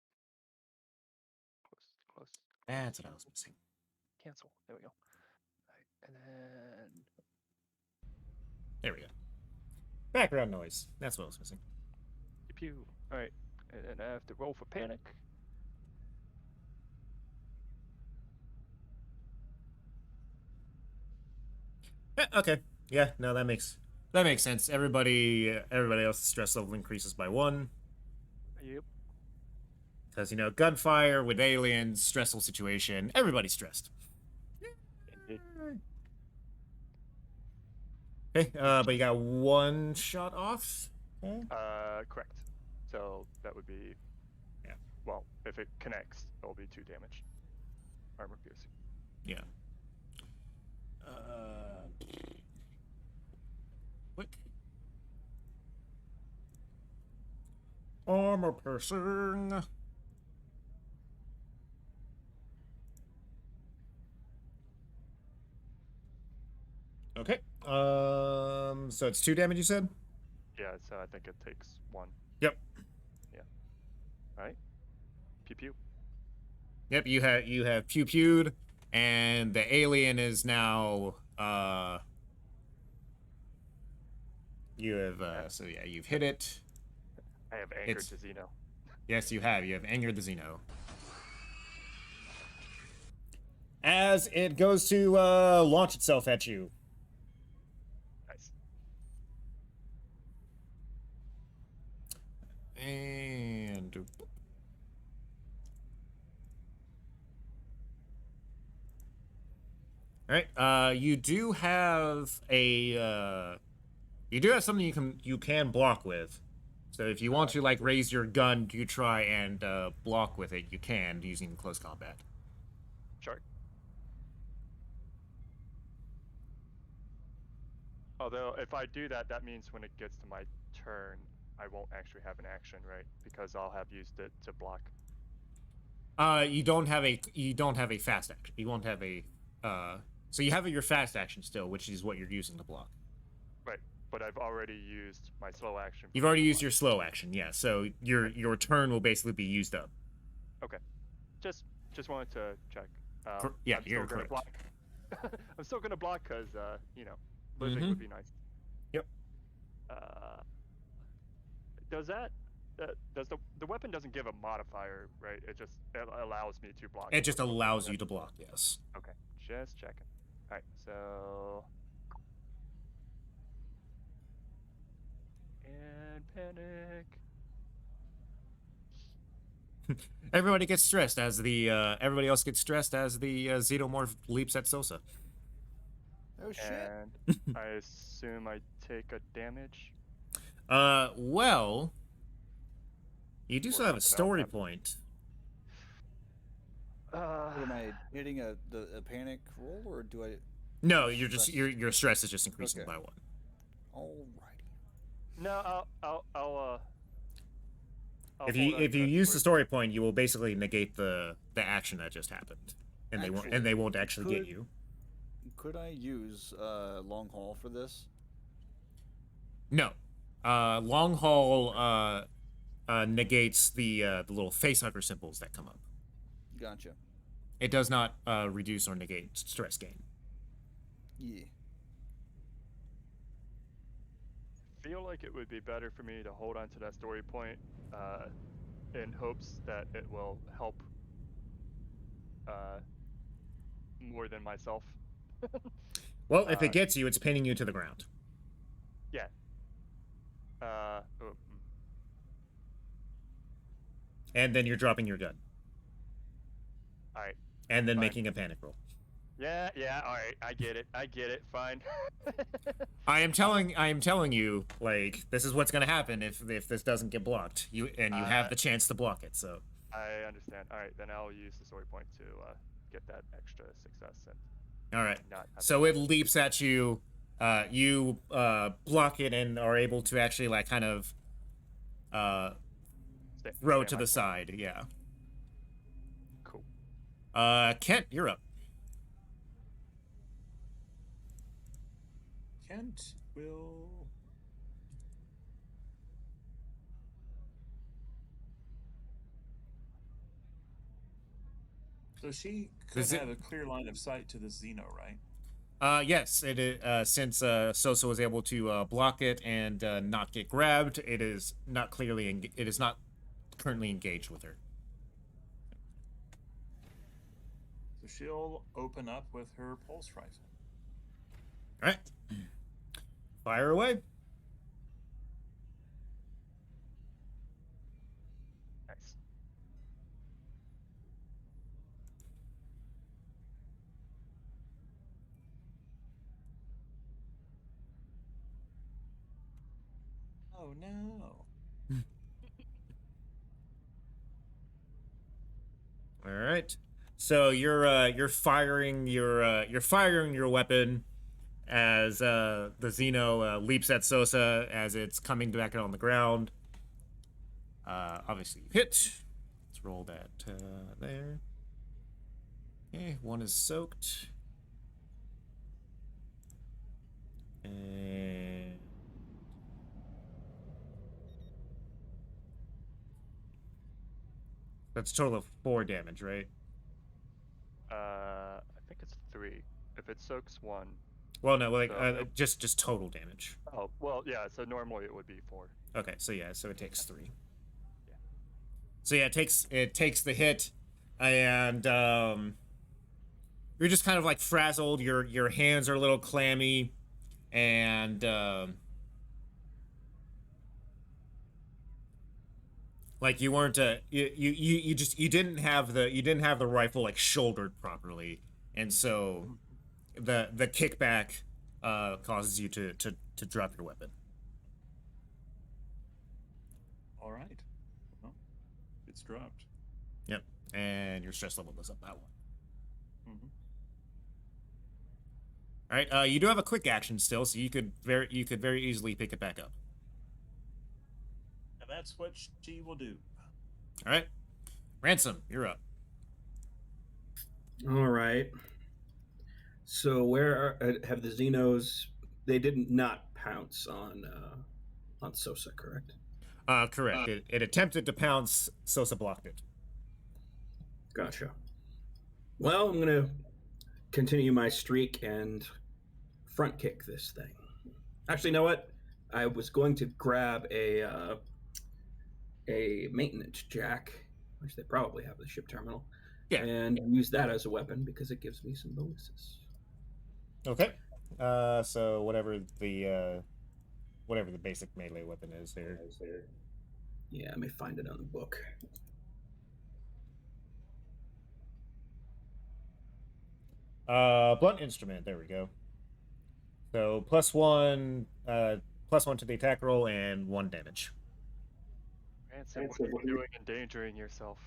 Close. That's what I was missing. Cancel. There we go. Alright, and then There we go. Background noise. That's what I was missing. pew pew. Alright, and then I have to roll for panic. Okay. Yeah. No, that makes sense. Everybody else's stress level increases by 1. Yep. Because gunfire with aliens, stressful situation. Everybody's stressed. Indeed. Okay. But you got 1 shot off. Okay. Correct. So that would be, Yeah. Well, if it connects, it'll be 2 damage. Armor piercing. Yeah. Quick. Armor piercing. Okay. So it's 2 damage, you said? Yeah, so I think it takes 1. Yep. Yeah. Alright. Pew pew. Yep, you have pew-pewed, and the alien is now you have so yeah, you've hit it. I have angered to Xeno. Yes, you have. You have angered the Xeno. As it goes to launch itself at you. Nice. And all right, you do have something you can block with. So if you want to like raise your gun to try and block with it, you can using close combat. Sure. Although if I do that, that means when it gets to my turn, I won't actually have an action, right? Because I'll have used it to block. You don't have a fast action. You won't have a so you have your fast action still, which is what you're using to block. Right, but I've already used my slow action. You've already used your slow action, yeah. So your turn will basically be used up. Okay, just wanted to check. Yeah, I'm you're still gonna correct. block. I'm still gonna block because living would be nice. Yep. Does that? Does the weapon doesn't give a modifier, right? It allows me to block. It just allows you to block, yes. Okay, just checking. All right, so and panic. Everybody gets stressed as everybody else gets stressed as the xenomorph leaps at Sosa. Oh shit! And I assume I take a damage. Well, you do Or still have a something else story happens. point. Am I hitting a panic roll, or do I? No, you're just your stress is just increasing Okay. by 1. Alrighty. No, I'll If hold you on if to you that use for- the story point, you will basically negate the action that just happened, and they won't actually get could- you. Could I use long haul for this? No, long haul negates the little facehugger symbols that come up. Gotcha. It does not reduce or negate stress gain. Yeah. Feel like it would be better for me to hold on to that story point in hopes that it will help more than myself. Well, if it gets you, it's pinning you to the ground. Yeah. And then you're dropping your gun. All right. And then Fine. making a panic roll. Yeah, all right. I get it. Fine. I am telling you, like, this is what's gonna happen if this doesn't get blocked. You have the chance to block it. So I understand. All right, then I'll use the story point to get that extra success. And all right. not have So it leaps at you. You block it and are able to actually like kind of throw it to the side. Yeah. Cool. Kent, you're up. Kent will. So she could have a clear line of sight to the Xeno, right? Yes, it is, since Sosa was able to block it and not get grabbed, it is not currently engaged with her. So she'll open up with her pulse rifle. All right. Fire away. Nice. Oh no. All right. So you're firing your weapon as the Xeno leaps at Sosa as it's coming back on the ground. Obviously you hit. Let's roll that there. Okay, one is soaked. And that's a total of 4 damage, right? I think it's 3. If it soaks 1. Well, no, like So just total damage. Oh, well, yeah. So normally it would be 4. Okay, so yeah, so it takes 3. Yeah. So yeah, it takes the hit, and you're just kind of like frazzled. Your hands are a little clammy, and like you weren't you didn't have the rifle like shouldered properly, and so the kickback causes you to drop your weapon. All right. Well, it's dropped. Yep, and your stress level goes up that one. Mm-hmm. All right, you do have a quick action still, so you could very easily pick it back up. And that's what she will do. All right, Ransom, you're up. All right. So where have the Xenos? They didn't not pounce on Sosa, correct? Correct. It attempted to pounce. Sosa blocked it. Gotcha. Well, I'm gonna continue my streak and front kick this thing. Actually, you know what? I was going to grab a maintenance jack, which they probably have at the ship terminal, and use that as a weapon because it gives me some bonuses. Okay. So whatever the basic melee weapon is here. Yeah, let me find it on the book. Blunt instrument. There we go. So +1 to the attack roll and 1 damage. Ransom, what are you doing endangering yourself?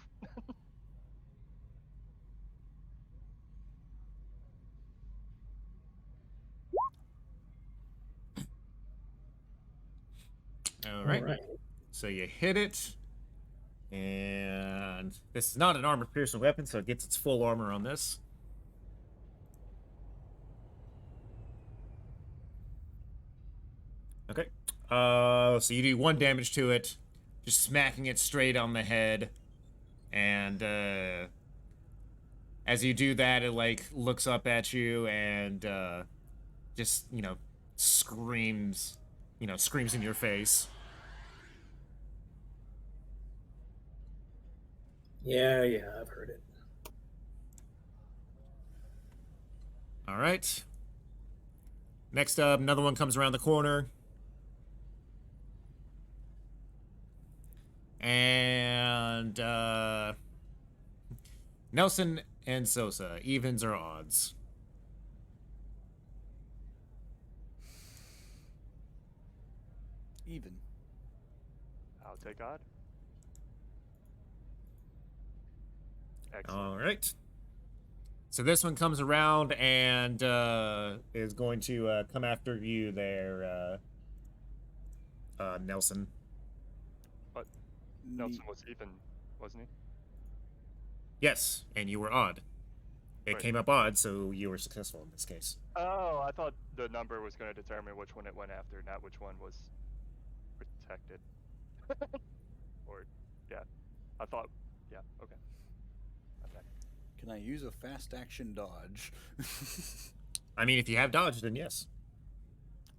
All right. So you hit it, and this is not an armor-piercing weapon, so it gets its full armor on this. Okay. So you do 1 damage to it, just smacking it straight on the head, and As you do that, it like looks up at you and just, screams, screams in your face. Yeah, I've heard it. All right. Next up, another one comes around the corner. And Nelson and Sosa, evens or odds? Even. I'll take odd. Excellent. All right. So this one comes around and is going to come after you there, Nelson. But Nelson was even, wasn't he? Yes, and you were odd. It Right. came up odd, so you were successful in this case. Oh, I thought the number was going to determine which one it went after, not which one was protected. Or, yeah. I thought, yeah, okay. Okay. Can I use a fast action dodge? I mean, if you have dodge, then yes.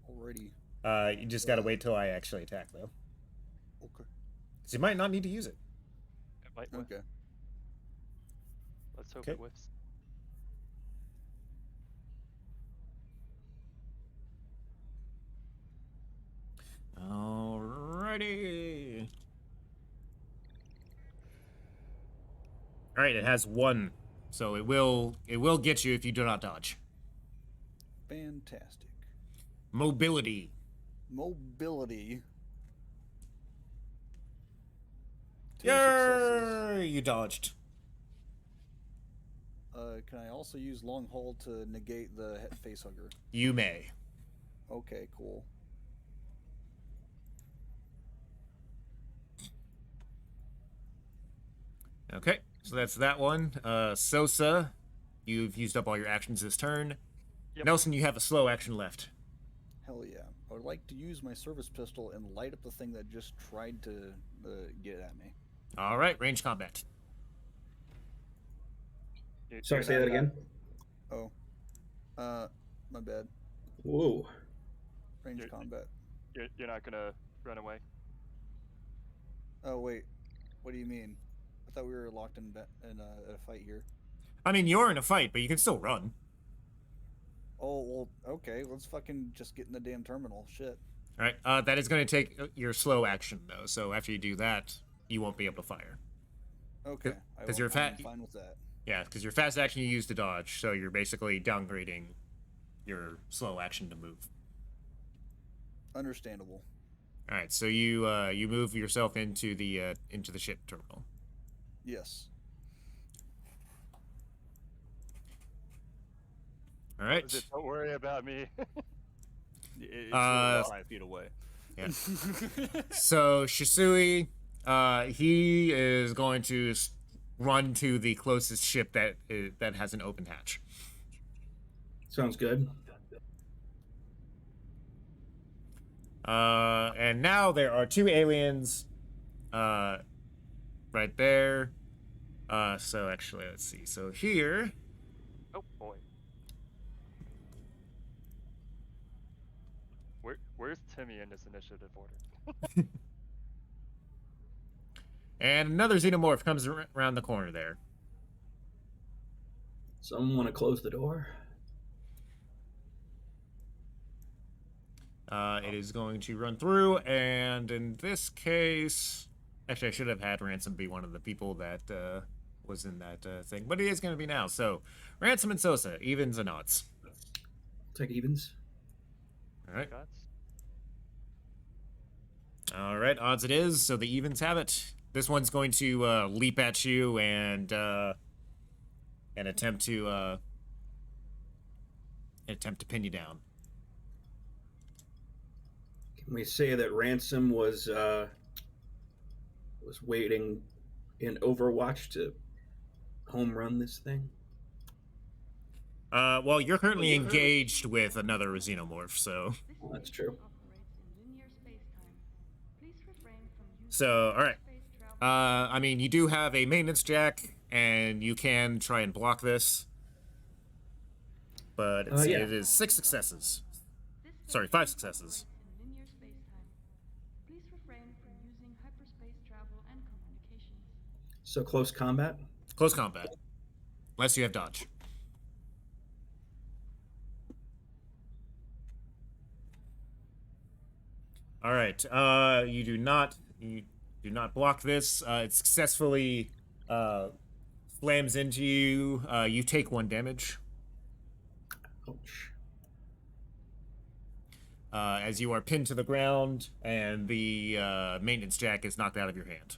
Already. You just gotta wait till I actually attack, though. Okay. Because you might not need to use it. It might whiff. Okay. Let's hope Okay. it whiffs. Alrighty. Alright, it has 1. So it will get you if you do not dodge. Fantastic. Mobility. Mobility. 2 successes. Yay! You dodged. Can I also use long haul to negate the face hugger? You may. Okay, cool. Okay, so that's that one. Sosa, you've used up all your actions this turn. Yep. Nelson, you have a slow action left. Hell yeah. I would like to use my service pistol and light up the thing that just tried to get at me. All right, range combat. Sorry, say that again. Oh. My bad. Whoa. Range You're- combat. You're not going to run away? Oh, wait. What do you mean? I thought we were locked in a fight here. I mean, you're in a fight, but you can still run. Oh, well, okay. Let's fucking just get in the damn terminal. Shit. All right, that is going to take your slow action, though. So after you do that, you won't be able to fire. Okay. 'Cause you're I'm fat- fine with that. Yeah, because your fast action you use to dodge, so you're basically downgrading your slow action to move. Understandable. All right, so you move yourself into the ship terminal. Yes. All right. Was it, don't worry about me. It's Uh, 5 feet away. Yeah. So Shisui, he is going to run to the closest ship that has an open hatch. Sounds good. And now there are 2 aliens, right there. So actually, let's see. So here, Oh boy. Where's Timmy in this initiative order? and another xenomorph comes around the corner there. Someone want to close the door? It is going to run through, and in this case, actually, I should have had Ransom be one of the people that was in that thing, but he is going to be now. So, Ransom and Sosa, evens and odds. Take evens. All right, Gods? all right, odds it is. So the evens have it. This one's going to leap at you and attempt to pin you down. Can we say that Ransom was waiting in Overwatch to home run this thing? Well, you're currently engaged with another xenomorph, so. That's true. So, all right. I mean, you do have a maintenance jack and you can try and block this, but it Yeah. is 6 successes. Sorry, 5 successes. So close combat? Close combat. Unless you have dodge. All right. You do not block this. It successfully slams into you. You take 1 damage. Ouch. As you are pinned to the ground, and the maintenance jack is knocked out of your hand.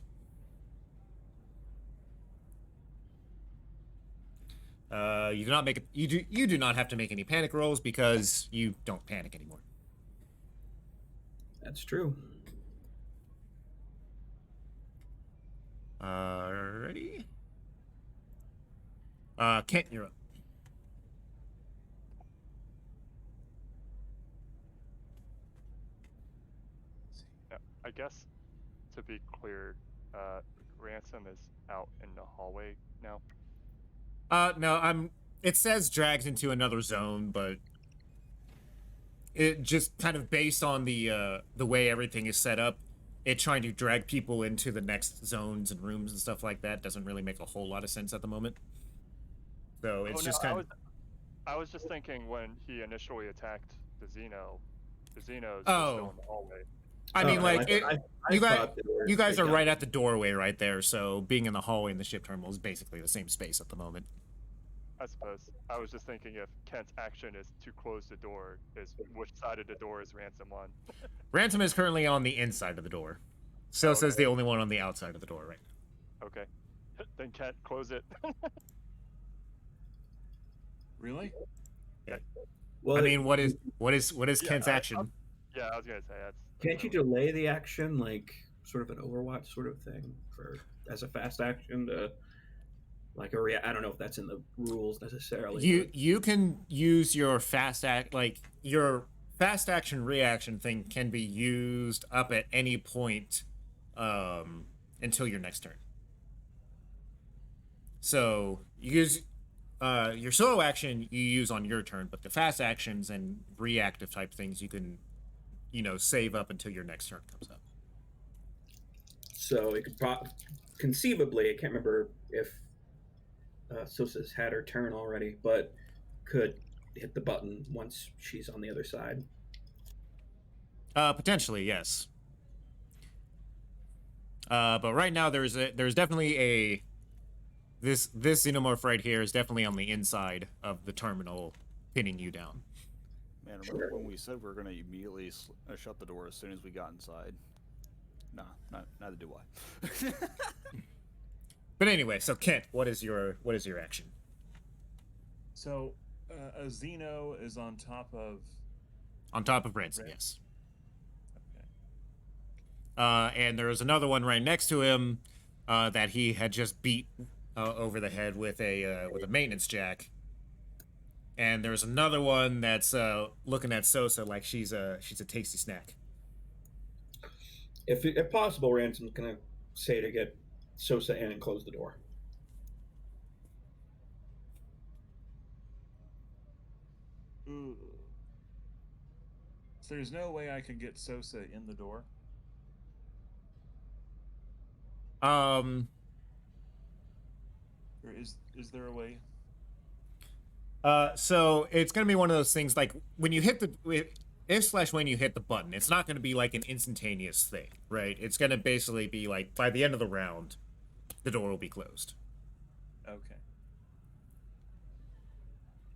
You do not make you do not have to make any panic rolls because you don't panic anymore. That's true. Alrighty. Kent, you're up. Yeah, I guess to be clear, Ransom is out in the hallway now. No, it says dragged into another zone, but it just kind of based on the way everything is set up, it trying to drag people into the next zones and rooms and stuff like that doesn't really make a whole lot of sense at the moment. So it's just kind of. I was just thinking when he initially attacked the Xeno was still in the hallway. I mean, you guys are got right at the doorway right there, so being in the hallway in the ship terminal is basically the same space at the moment. I suppose. I was just thinking if Kent's action is to close the door, which side of the door is Ransom on? Ransom is currently on the inside of the door. Sosa's the only one on the outside of the door right now. Okay. Then Kent, close it. Really? Well, I mean, what is Kent's action? Yeah, I was gonna say that's. Can't you delay the action, like sort of an Overwatch sort of thing, as a fast action to, like I don't know if that's in the rules necessarily. You can use your your fast action reaction thing can be used up at any point until your next turn. So you use your solo action you use on your turn, but the fast actions and reactive type things you can, save up until your next turn comes up. So it could conceivably, I can't remember if Sosa's had her turn already, but could hit the button once she's on the other side. Potentially, yes. But right now there's definitely this xenomorph right here is definitely on the inside of the terminal, pinning you down. Man, remember when we said we were going to immediately shut the door as soon as we got inside? Nah, neither do I. But anyway, so Kent, what is your action? So, a Xeno is on top of. On top of Ransom, yes. Okay. And there's another one right next to him that he had just beat over the head with a maintenance jack. And there's another one that's looking at Sosa like she's a tasty snack. If possible, Ransom's gonna say to get Sosa in and close the door. Ooh. So there's no way I could get Sosa in the door? Or is there a way? So it's gonna be one of those things like when you hit when you hit the button, it's not gonna be like an instantaneous thing, right? It's gonna basically be like by the end of the round, the door will be closed. Okay.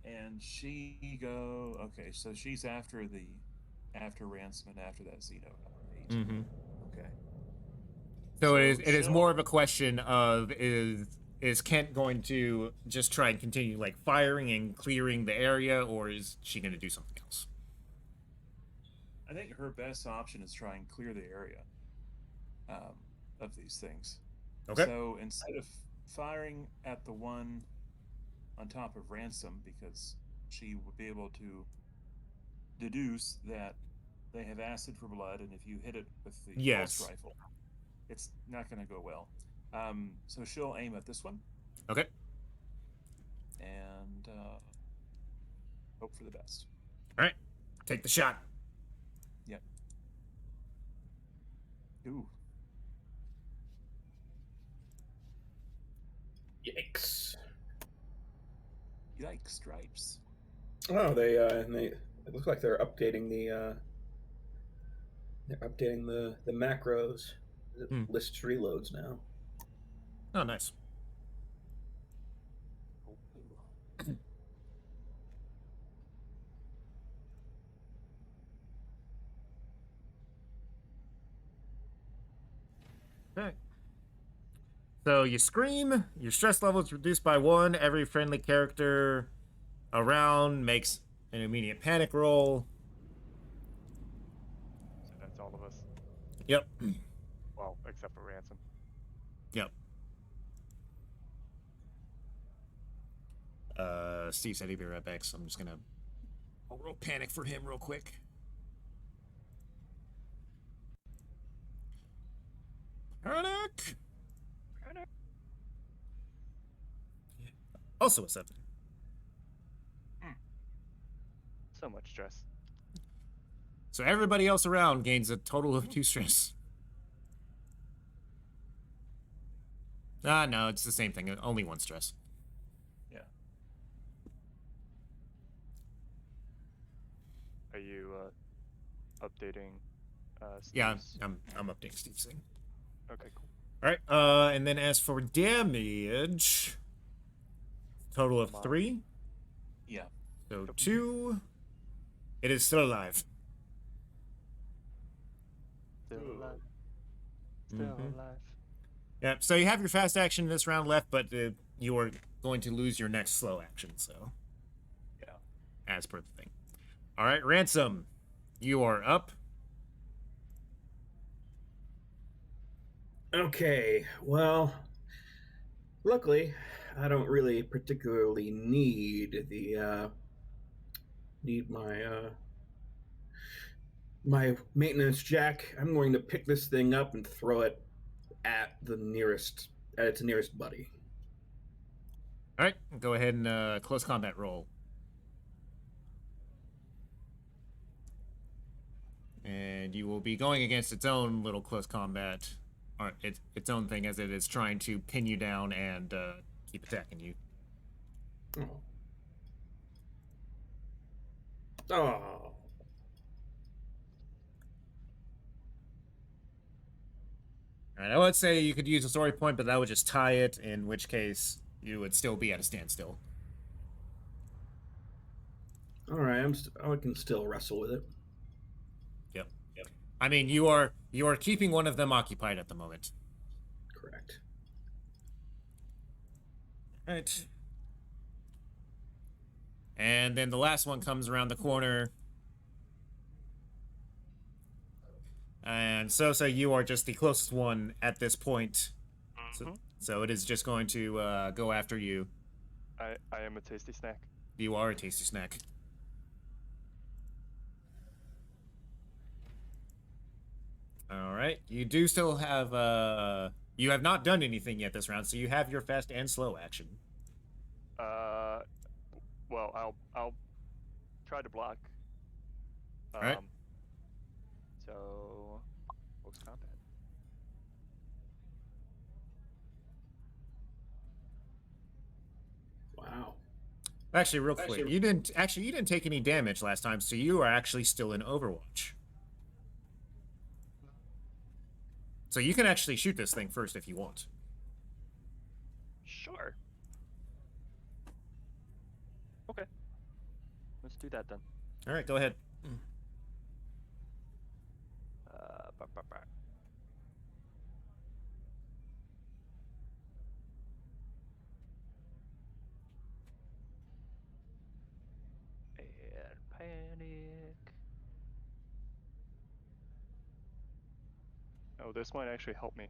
And okay, so she's after Ransom and after that Xeno. Mm-hmm. Okay. So it is more of a question of is Kent going to just try and continue like firing and clearing the area, or is she going to do something else? I think her best option is try and clear the area of these things. Okay. So instead of firing at the one on top of Ransom, because she would be able to deduce that they have acid for blood, and if you hit it with the pulse rifle, it's not going to go well. So she'll aim at this one. Okay. And hope for the best. All right. Take the shot. Yep. Ooh. Yikes. Yikes, stripes. Oh, they it looks like they're updating the macros. It lists reloads now. Oh, nice. Okay. So you scream, your stress level is reduced by 1. Every friendly character around makes an immediate panic roll. So that's all of us. Yep. Well, except for Ransom. Yep. Steve said he'd be right back, so I'm just gonna roll panic for him real quick. Panic! Also a 7. So much stress. So everybody else around gains a total of 2 stress. No, it's the same thing. Only 1 stress. Yeah. Are you updating? Yeah, Steve's? I'm updating Steve's thing. Okay, cool. All right. And then as for damage, total of 3. Yeah. So 2. It is still alive. Still alive. Still alive. Yeah. So you have your fast action this round left, but you are going to lose your next slow action. So. Yeah. As per the thing. All right, Ransom, you are up. Okay, well, luckily, I don't really particularly need my maintenance jack. I'm going to pick this thing up and throw it at its nearest buddy. All right, go ahead and close combat roll. And you will be going against its own little close combat, or its own thing, as it is trying to pin you down and keep attacking you. Oh. Oh. All right, I would say you could use a story point, but that would just tie it, in which case you would still be at a standstill. All right, I can still wrestle with it. Yep. I mean, you are keeping one of them occupied at the moment. Correct. All right. And then the last one comes around the corner. And so you are just the closest one at this point. So it is just going to go after you. I am a tasty snack. You are a tasty snack. All right. You do still have you have not done anything yet this round, so you have your fast and slow action. Well, I'll try to block. All right. So, close combat. Wow. Actually, real quick, you didn't take any damage last time, so you are actually still in Overwatch. So you can actually shoot this thing first if you want. Sure. Okay. Let's do that then. All right, go ahead. And panic. Oh, this might actually help me.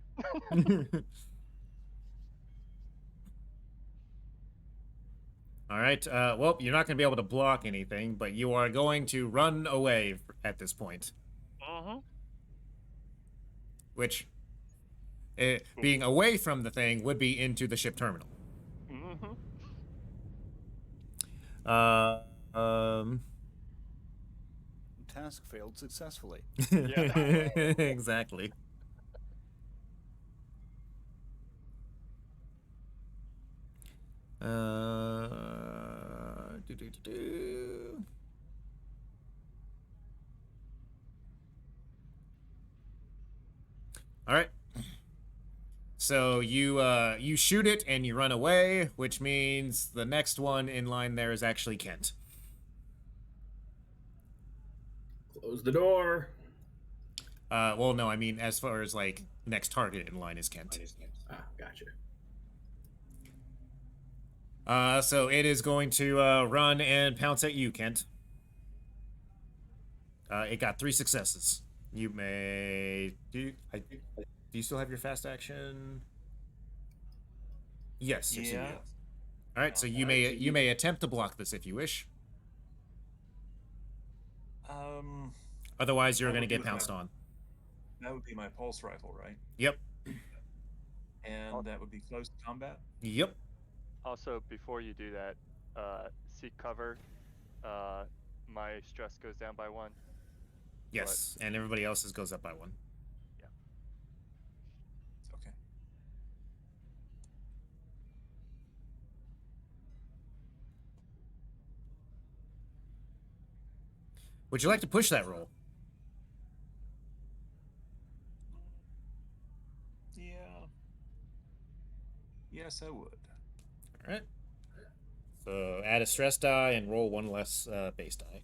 All right. Well, you're not going to be able to block anything, but you are going to run away at this point. Which, being away from the thing would be into the ship terminal. Task failed successfully. Exactly. Do. All right. So you shoot it and you run away, which means the next one in line there is actually Kent. Close the door. Well, no, I mean as far as like next target in line is Kent. Ah, gotcha. So it is going to run and pounce at you, Kent. It got 3 successes. You may do you still have your fast action? Yes. Yes, you do. All right, so you may attempt to block this if you wish. Otherwise, you're going to get pounced on. That would be my pulse rifle, right? Yep. And that would be close combat? Yep. Also, before you do that, seek cover. My stress goes down by 1. Yes, and everybody else's goes up by 1. Yeah. Okay. Would you like to push that roll? Yeah. Yes, I would. All right. So add a stress die and roll 1 less base die.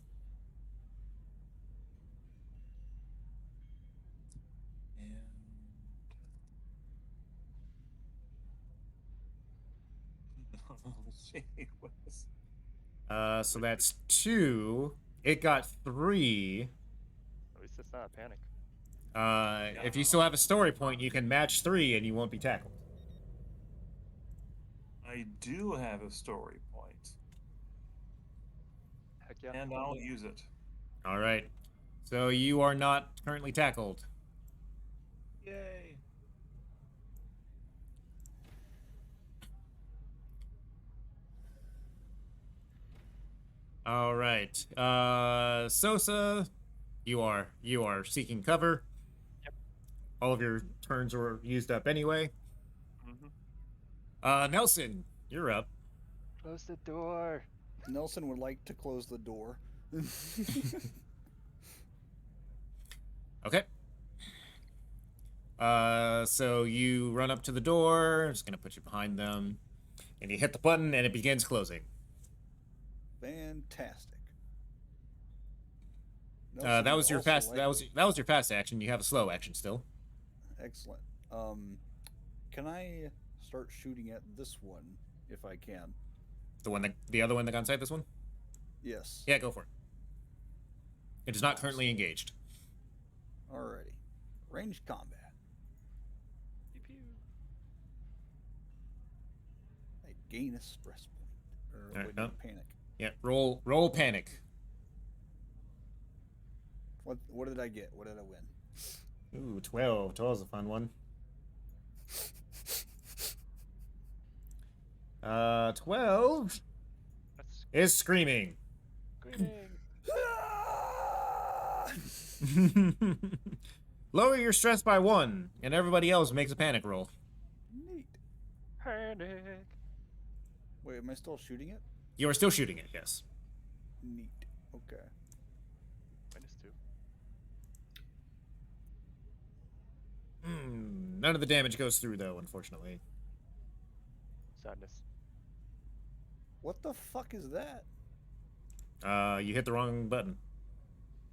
So that's 2. It got 3. At least it's not a panic. If you still have a story point, you can match 3 and you won't be tackled. I do have a story point. Heck yeah. And I'll use it. All right. So you are not currently tackled. Yay. All right. Sosa, you are seeking cover. Yep. All of your turns were used up anyway. Mm-hmm. Nelson, you're up. Close the door. Nelson would like to close the door. Okay. So you run up to the door. I'm just gonna put you behind them, and you hit the button, and it begins closing. Fantastic. That was your fast. That was your fast action. You have a slow action still. Excellent. Can I start shooting at this one if I can? The other one that got inside this one? Yes. Yeah, go for it. It is not currently engaged. Alrighty. Ranged combat. Pew pew. I gain a stress point. Or Alright, wait, no. panic. Yeah, roll panic. What did I get? What did I win? Ooh, 12. 12 is a fun one. 12 That's is screaming. screaming. Lower your stress by 1, and everybody else makes a panic roll. Neat. Panic. Wait, am I still shooting it? You are still shooting it, yes. Neat. Okay. -2. None of the damage goes through, though, unfortunately. Sadness. What the fuck is that? You hit the wrong button.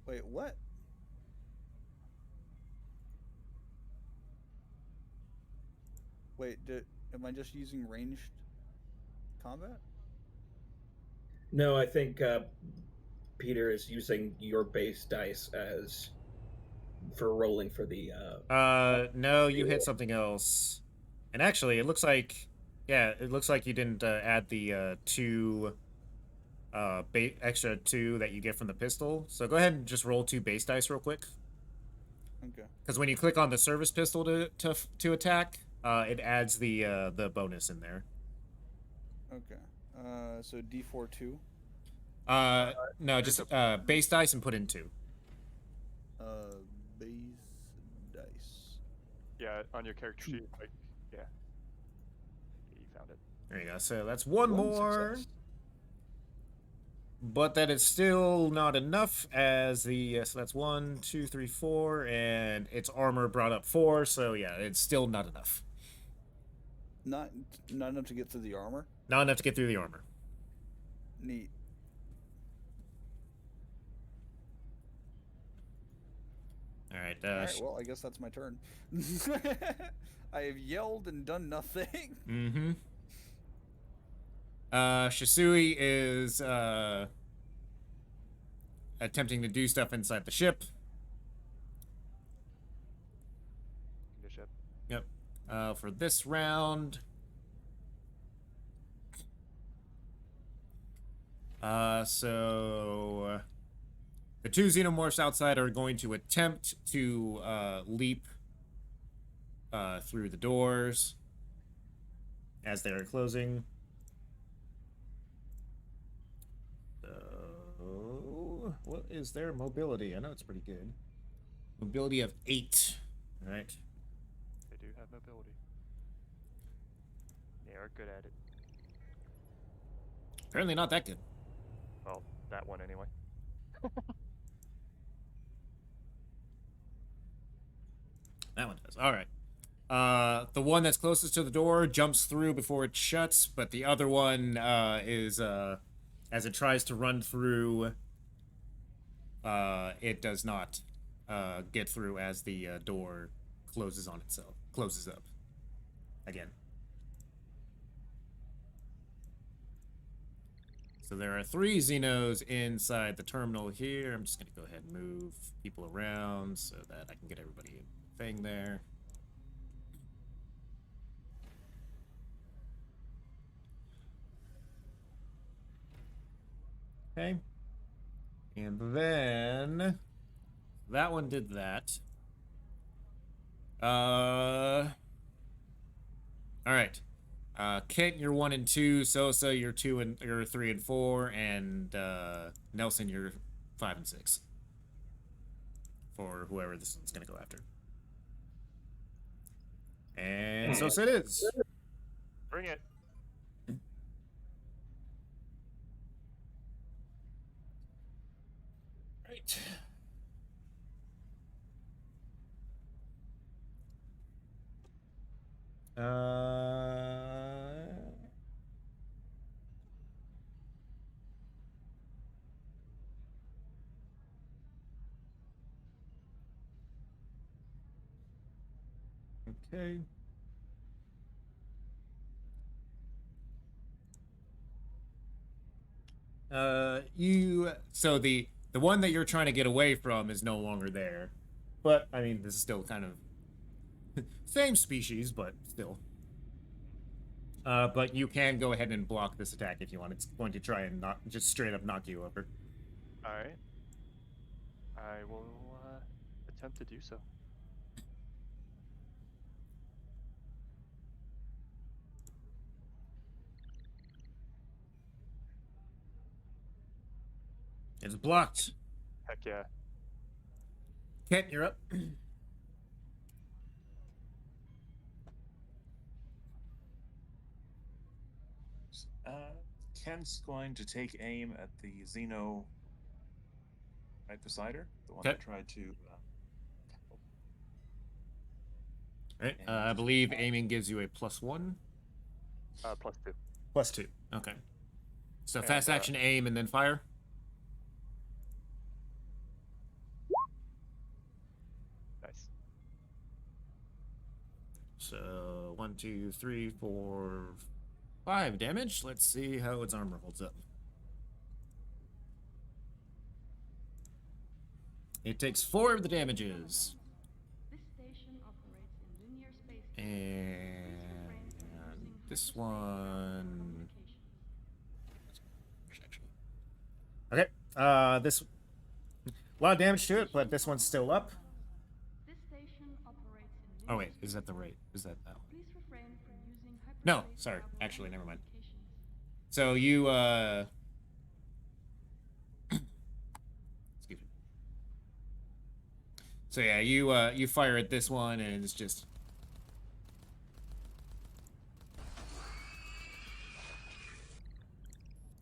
Wait, what? Wait, am I just using ranged combat? No, I think Peter is using your base dice as for rolling for the. No, you hit something else. And actually, it looks like you didn't add the 2 extra 2 that you get from the pistol. So go ahead and just roll 2 base dice real quick. Okay. Because when you click on the service pistol to attack, it adds the bonus in there. Okay. So D4 2. No, just base dice and put in 2. Base dice. Yeah, on your character sheet. Like, yeah. You found it. There you go. So that's one more. Success. But that is still not enough, as the so that's 1, 2, 3, 4, and its armor brought up 4. So yeah, it's still not enough. Not enough to get through the armor. Not enough to get through the armor. Neat. All right. All right. Well, I guess that's my turn. I have yelled and done nothing. Mm-hmm. Shisui is attempting to do stuff inside the ship. Your ship. Yep. For this round. So the 2 xenomorphs outside are going to attempt to leap through the doors as they are closing. So, what is their mobility? I know it's pretty good. Mobility of 8. All right. They do have mobility. They are good at it. Apparently not that good. Well, that one anyway. That one does. All right. The one that's closest to the door jumps through before it shuts, but the other one is as it tries to run through, it does not get through as the door closes on itself, closes up again. So there are 3 Xenos inside the terminal here. I'm just going to go ahead and move people around so that I can get everybody thing there. Okay. And then that one did that. All right. Kent, you're 1 and 2. Sosa, you're 2 and you're 3 and 4, and Nelson, you're 5 and 6. For whoever this one's gonna go after. And Sosa it is. Bring it. Right. Okay. So the one that you're trying to get away from is no longer there. But I mean, this is still kind of same species, but still. But you can go ahead and block this attack if you want. It's going to try and not just straight up knock you over. All right. I will attempt to do so. It's blocked. Heck yeah. Kent, you're up. Kent's going to take aim at the Xeno right beside her, the one Okay. that tried to. Right. I believe aiming gives you a +1. +2. +2. Okay. So And, fast action aim and then fire. Nice. So 1, 2, 3, 4, 5 damage. Let's see how its armor holds up. It takes 4 of the damages. This station operates in linear space. And this one. Okay. This. A lot of damage to it, but this one's still up. This station operates in Oh linear wait, is that the rate? Is that oh. Please refrain from using No, hyperspace sorry. travel Actually, never mind. communications. So you So yeah, you fire at this one, and it's just.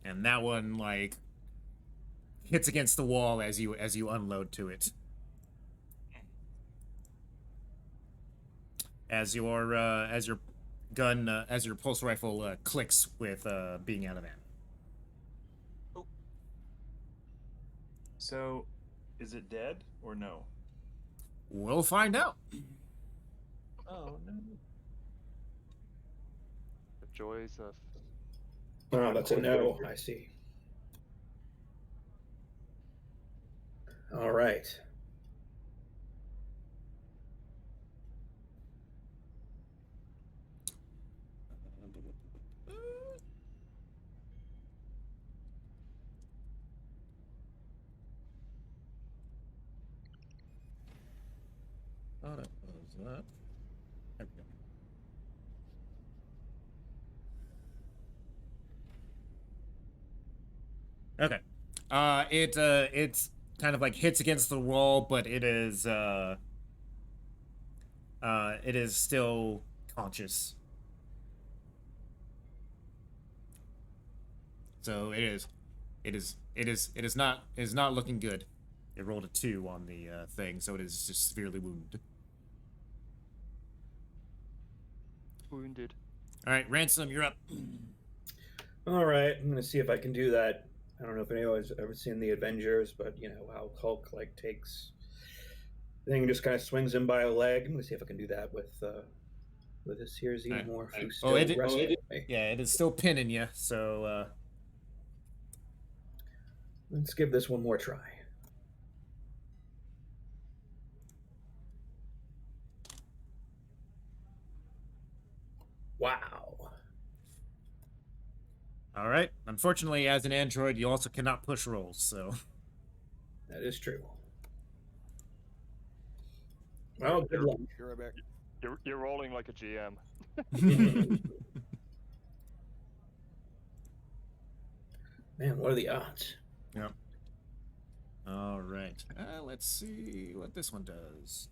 And that one like hits against the wall as you unload to it. As your gun as your pulse rifle clicks with being out of ammo. So, is it dead or no? We'll find out. Oh no. The joys of Oh, that's a no. I see. All right. Thought it was that. There we go. Okay. It's kind of like hits against the wall, but it is still conscious. So it is not looking good. It rolled a 2 on the thing, so it is just severely wounded. wounded. All right, Ransom, you're up. All right, I'm gonna see if I can do that. I don't know if anyone's ever seen the Avengers, but you know how Hulk like takes thing and just kind of swings him by a leg. I'm gonna see if I can do that with this here Xenomorph. Who's still wrestling me. Yeah, it is still pinning you. So let's give this one more try. Wow. all right. Unfortunately, as an android, you also cannot push rolls. So That is true. Well, good luck. You're right back. You're rolling like a GM. Man, what are the odds? Yep. All right. Let's see what this one does.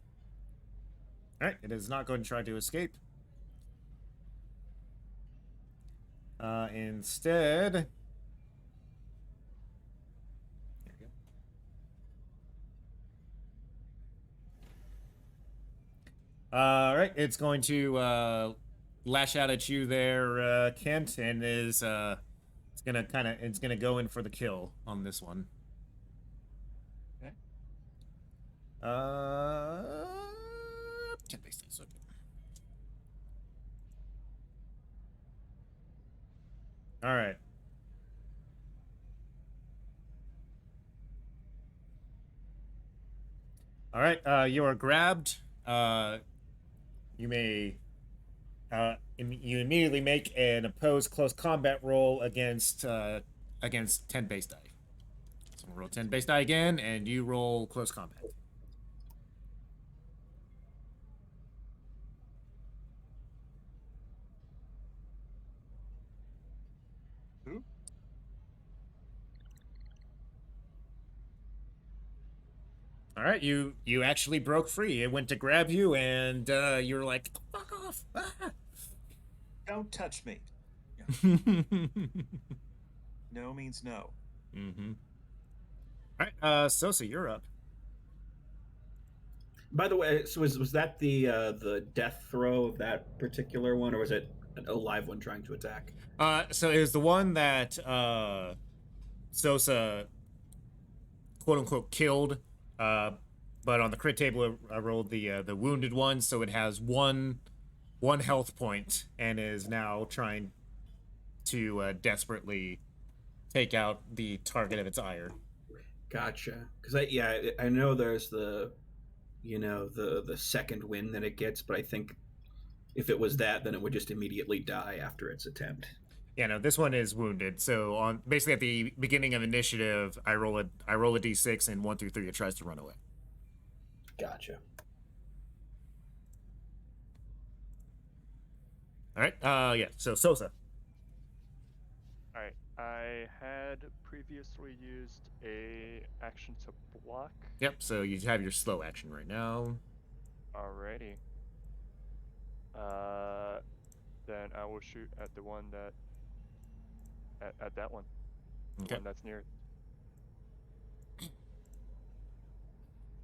All right. It is not going to try to escape. Instead. There we go. All right. It's going to lash out at you there, Kent, and is it's gonna go in for the kill on this one. Okay. 10 base dice, okay. All right. All right. You are grabbed. You may. You immediately make an opposed close combat roll against 10 base die. So we'll roll 10 base die again, and you roll close combat. Who? All right, you actually broke free. It went to grab you, and you're like, "Fuck off!" Ah! Don't touch me. No means no. Mm-hmm. All right, Sosa, you're up. By the way, so was that the death throw of that particular one, or was it a live one trying to attack? So it was the one that Sosa, quote unquote, killed. But on the crit table, I rolled the wounded one, so it has one health point and is now trying to desperately take out the target of its ire. Gotcha. Because I know there's the second win that it gets, but I think if it was that, then it would just immediately die after its attempt. Yeah, no, this one is wounded. So on basically at the beginning of initiative, I roll a d6, and 1 through 3 it tries to run away. Gotcha. All right. Yeah. So Sosa. All right. I had previously used a action to block. Yep, so you have your slow action right now. Alrighty. Then I will shoot at the one that at that one. The Okay. one that's near it.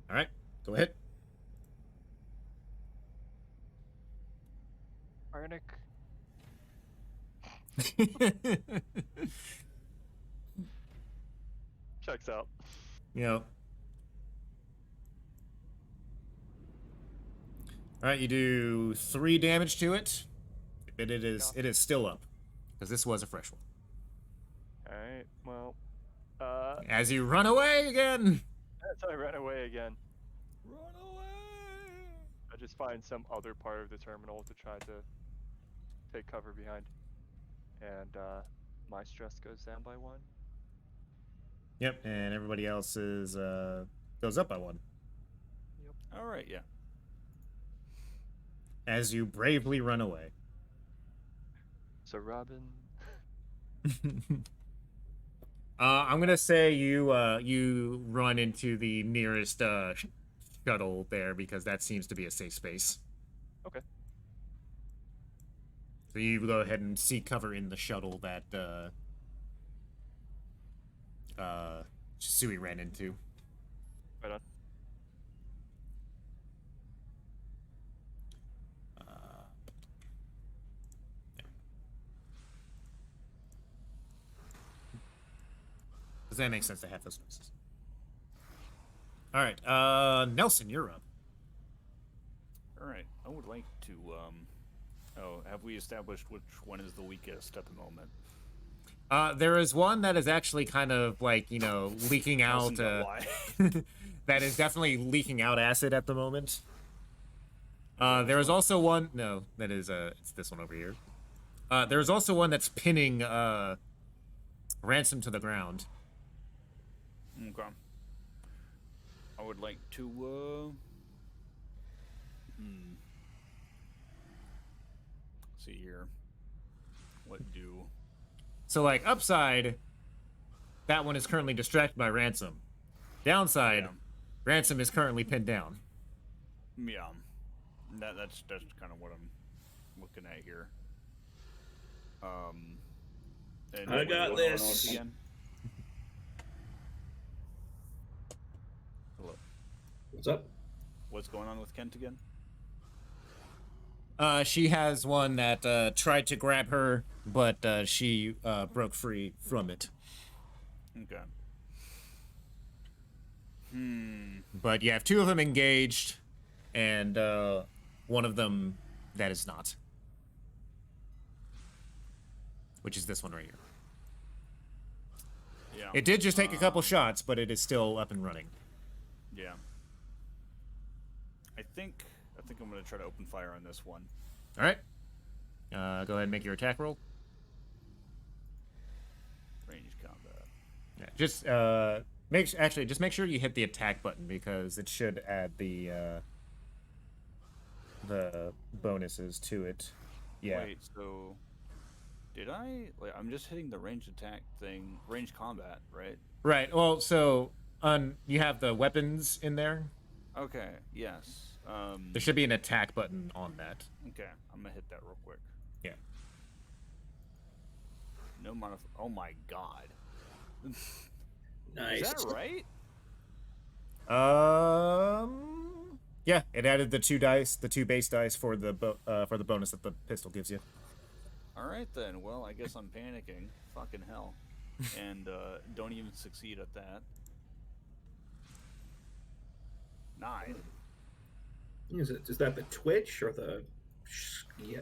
All right, go ahead. Arnick. Checks out. You know. All right, you do 3 damage to it, but it is still up because this was a fresh one. All right. Well. As you run away again. As I run away again, Run away! I just find some other part of the terminal to try to take cover behind, and my stress goes down by 1. Yep, and everybody else's goes up by 1. All right, yeah. As you bravely run away. So Robin. I'm gonna say you run into the nearest shuttle there because that seems to be a safe space. Okay. So you go ahead and seek cover in the shuttle that Sui ran into. Right on. Does that make sense to have those noises? All right, Nelson, you're up. All right. I would like to. Oh, have we established which one is the weakest at the moment? There is one that is actually kind of like, leaking out. Why? That is definitely leaking out acid at the moment. There is also one. No, that is it's this one over here. There's also one that's pinning Ransom to the ground. Okay. I would like to. See here. What do? So, like, upside, that one is currently distracted by Ransom. Downside, Yeah. Ransom is currently pinned down. Yeah. That's kind of what I'm looking at here. And I got what's going on this. again? Hello. What's up? What's going on with Kent again? She has one that tried to grab her, but she broke free from it. Okay. But you have 2 of them engaged, and one of them that is not. Which is this one right here. Yeah. It did just take a couple shots, but it is still up and running. Yeah. I think I'm gonna try to open fire on this one. All right. Go ahead and make your attack roll. Range combat. Yeah, just just make sure you hit the attack button because it should add the bonuses to it. Yeah. Wait, so did I'm just hitting the range attack thing, range combat, right? Right. Well, so you have the weapons in there. Okay. Yes. There should be an attack button on that. Okay. I'm gonna hit that real quick. Yeah. No Oh my god. Nice. Is that right? Yeah, it added the 2 dice, the 2 base dice for the bonus that the pistol gives you. All right then. Well, I guess I'm panicking. Fucking hell. And don't even succeed at that. 9. Is that the Twitch or the? Yeah.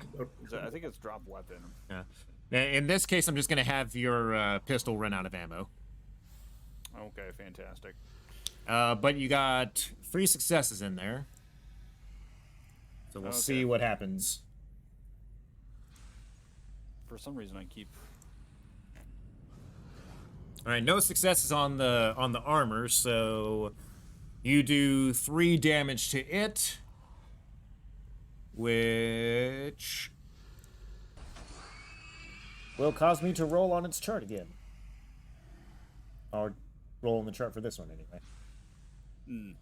I think it's drop weapon. Yeah. In this case, I'm just gonna have your pistol run out of ammo. Okay, fantastic. But you got 3 successes in there. So we'll see what happens. For some reason, I keep. All right, no successes on the armor, so you do 3 damage to it, which will cause me to roll on its chart again. I'll roll in the chart for this one anyway. Hmm.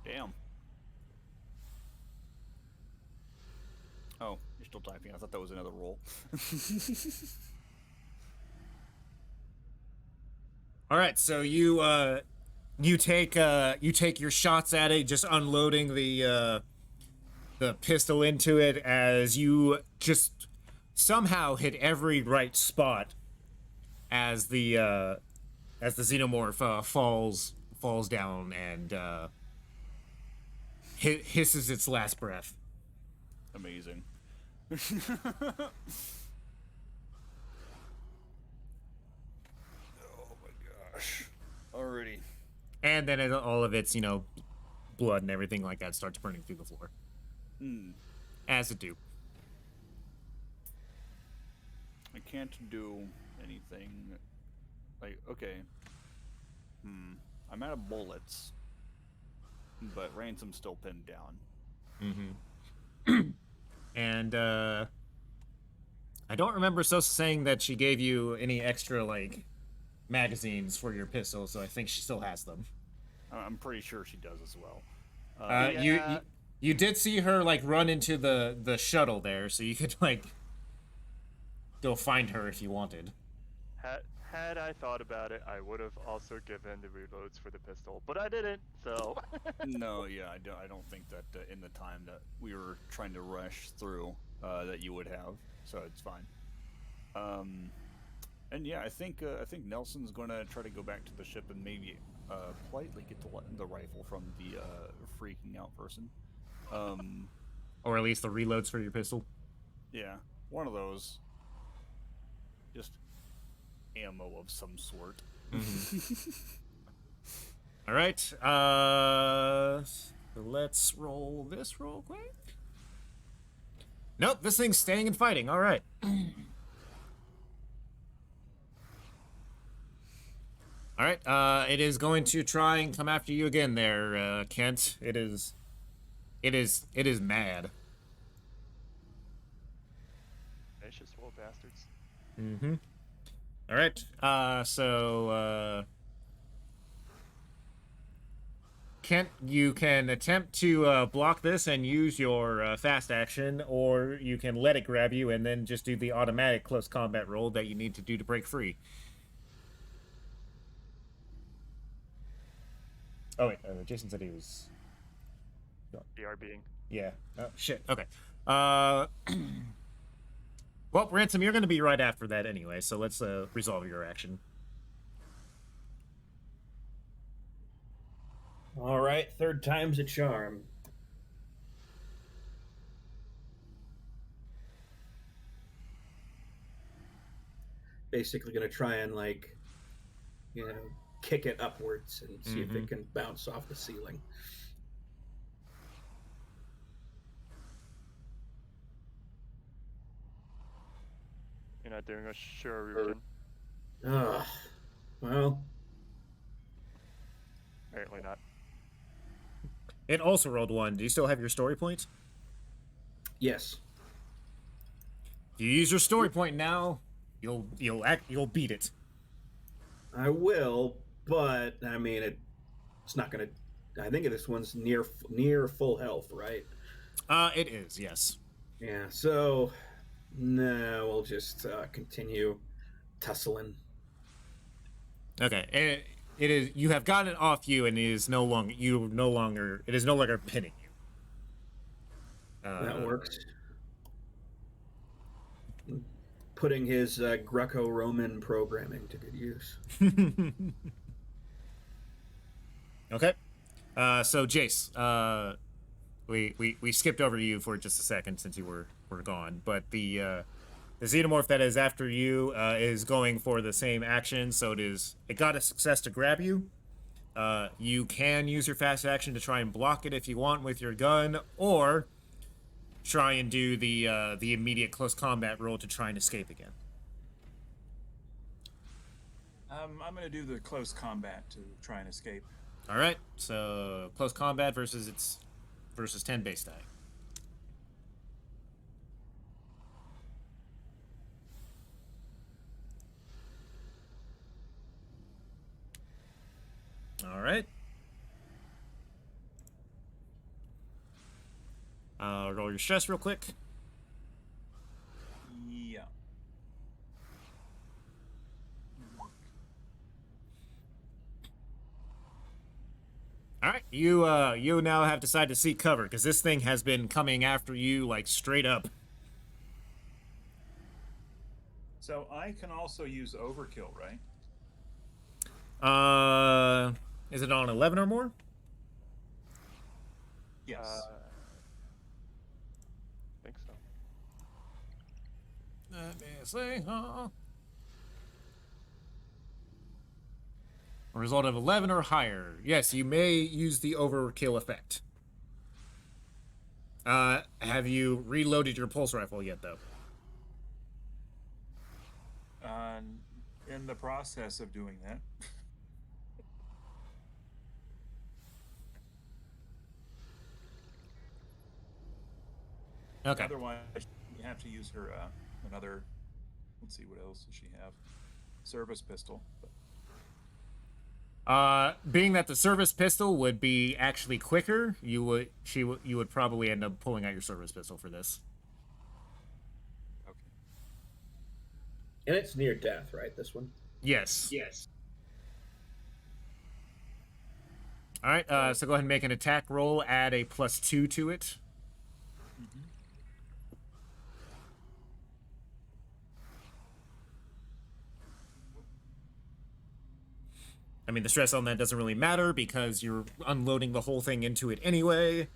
Damn. Oh, you're still typing. I thought that was another roll. All right, so you take your shots at it, just unloading the pistol into it as you just somehow hit every right spot as the xenomorph falls down and hisses its last breath. Amazing. Oh my gosh. Alrighty. And then all of its, blood and everything like that starts burning through the floor. Hmm. As it do. I can't do anything. Like, okay. I'm out of bullets. But Ransom's still pinned down. Mm-hmm. And, I don't remember Sosa saying that she gave you any extra, magazines for your pistol, so I think she still has them. I'm pretty sure she does as well. You did see her, run into the shuttle there, so you could, go find her if you wanted. Had I thought about it, I would have also given the reloads for the pistol, but I didn't, so... No, yeah, I don't think that in the time that we were trying to rush through, that you would have, so it's fine. And yeah, I think Nelson's gonna try to go back to the ship and maybe politely get the rifle from the freaking out person. Or at least the reloads for your pistol. Yeah, one of those. Just ammo of some sort. Mm-hmm. All right. Let's roll this real quick. Nope, this thing's staying and fighting. All right. All right. It is going to try and come after you again, there, Kent. It is mad. Vicious little bastards. Mm-hmm. All right. So Kent, you can attempt to block this and use your fast action, or you can let it grab you and then just do the automatic close combat roll that you need to do to break free. Oh wait, Jason said he was. BRBing. Yeah. Oh shit. Okay. Well, Ransom, you're going to be right after that anyway, so let's resolve your action. All right, third time's a charm. Basically going to try and, kick it upwards and see if it can bounce off the ceiling. You're not doing a Shoryuken. Well. Apparently not. It also rolled 1. Do you still have your story points? Yes. If you use your story point now, you'll beat it. I will, but I mean it's not gonna. I think this one's near full health, right? It is, yes. Yeah. So, no, we'll just continue tussling. Okay. It is. You have gotten it off you, and it is no longer. It is no longer pinning you. That works. Putting his Greco-Roman programming to good use. Okay. So Jace, we skipped over you for just a second since you were gone, but the xenomorph that is after you is going for the same action. So it got a success to grab you. You can use your fast action to try and block it if you want with your gun, or try and do the immediate close combat roll to try and escape again. I'm going to do the close combat to try and escape. All right, so close combat versus its versus 10 base die. All right. Roll your stress real quick. Yeah. All right, you now have decided to seek cover because this thing has been coming after you like straight up. So I can also use overkill, right? Is it on 11 or more? Yes. I think so. Let me see. A result of 11 or higher. Yes, you may use the overkill effect. Have you reloaded your pulse rifle yet, though? In the process of doing that. Okay. Otherwise, you have to use her another. Let's see, what else does she have? Service pistol. Being that the service pistol would be actually quicker, you would probably end up pulling out your service pistol for this. Okay. And it's near death, right? This one. Yes. Yes. All right. So go ahead and make an attack roll. Add a +2 to it. Mm-hmm. I mean, the stress on that doesn't really matter because you're unloading the whole thing into it anyway.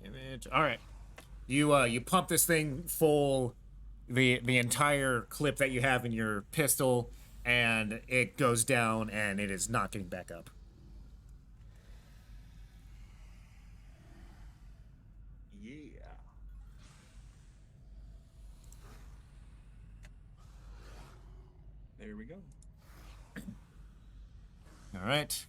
Damage. All right, you pump this thing full, the entire clip that you have in your pistol, and it goes down, and it is not getting back up. Yeah. There we go. All right.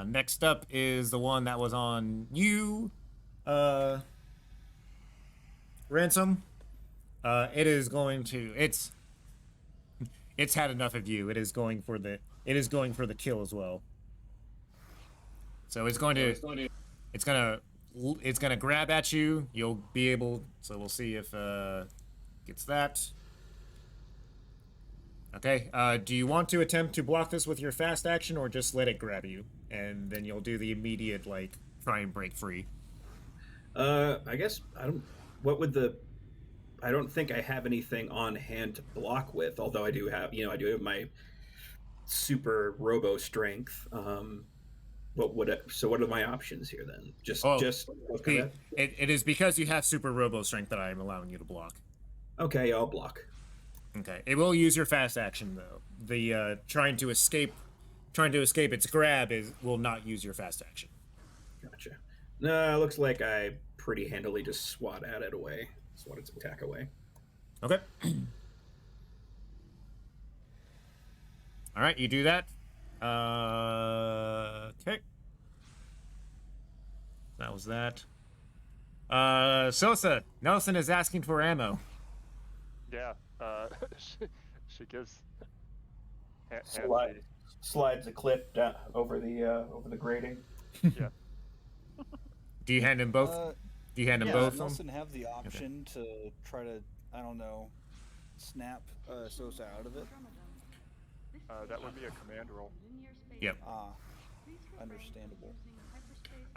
Next up is the one that was on you, Ransom. It is going to. It's had enough of you. It is going for the kill as well. So it's gonna grab at you. You'll be able. So we'll see if gets that. Okay. Do you want to attempt to block this with your fast action, or just let it grab you, and then you'll do the immediate try and break free? I guess I don't. What would the? I don't think I have anything on hand to block with. Although I do have, I do have my super robo strength. What are my options here then? It is because you have super robo strength that I am allowing you to block. Okay, I'll block. Okay, it will use your fast action though. The trying to escape its grab will not use your fast action. Gotcha. No, it looks like I pretty handily just swat its attack away. Okay. All right, you do that. Okay. That was that. Sosa, Nelson is asking for ammo. Yeah. She gives. Slides a clip down over the grating. Yeah. Do you hand him both? Do you hand him both? Does Nelson have the option to try to, I don't know, snap Sosa out of it? That would be a command roll. Yep. Understandable.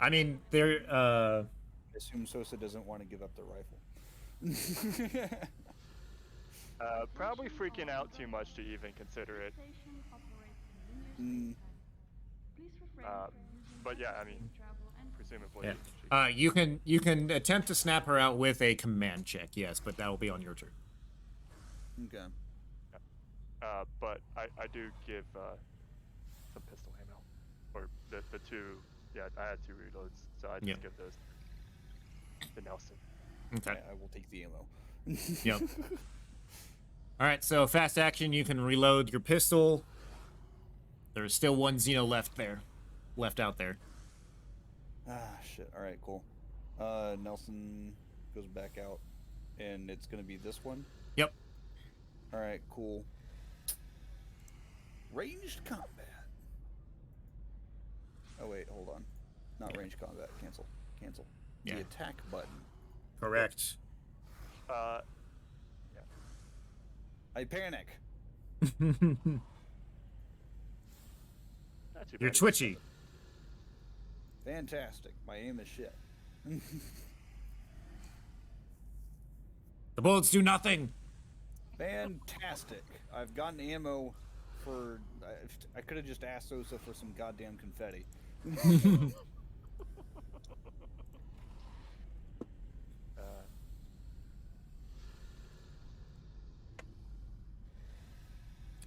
I mean, there. I assume Sosa doesn't want to give up the rifle. Probably freaking out too much to even consider it. But yeah, I mean, presumably. Yeah. You can attempt to snap her out with a command check, yes, but that will be on your turn. Okay. But I do give some pistol ammo, or the two yeah, I had 2 reloads, so I just Yep. give those to Nelson. Okay. Yeah, I will take the ammo. Yep. All right, so fast action, you can reload your pistol. There's still 1 Xeno left out there. Ah, shit. All right, cool. Nelson goes back out, and it's gonna be this one. Yep. All right, cool. Ranged combat. Oh wait, hold on. Not ranged combat. Cancel. Cancel. Yeah. The attack button. Correct. I panic. Not too You're bad. twitchy. Fantastic. My aim is shit. The bullets do nothing. Fantastic. I've gotten ammo for. I could have just asked Osa for some goddamn confetti.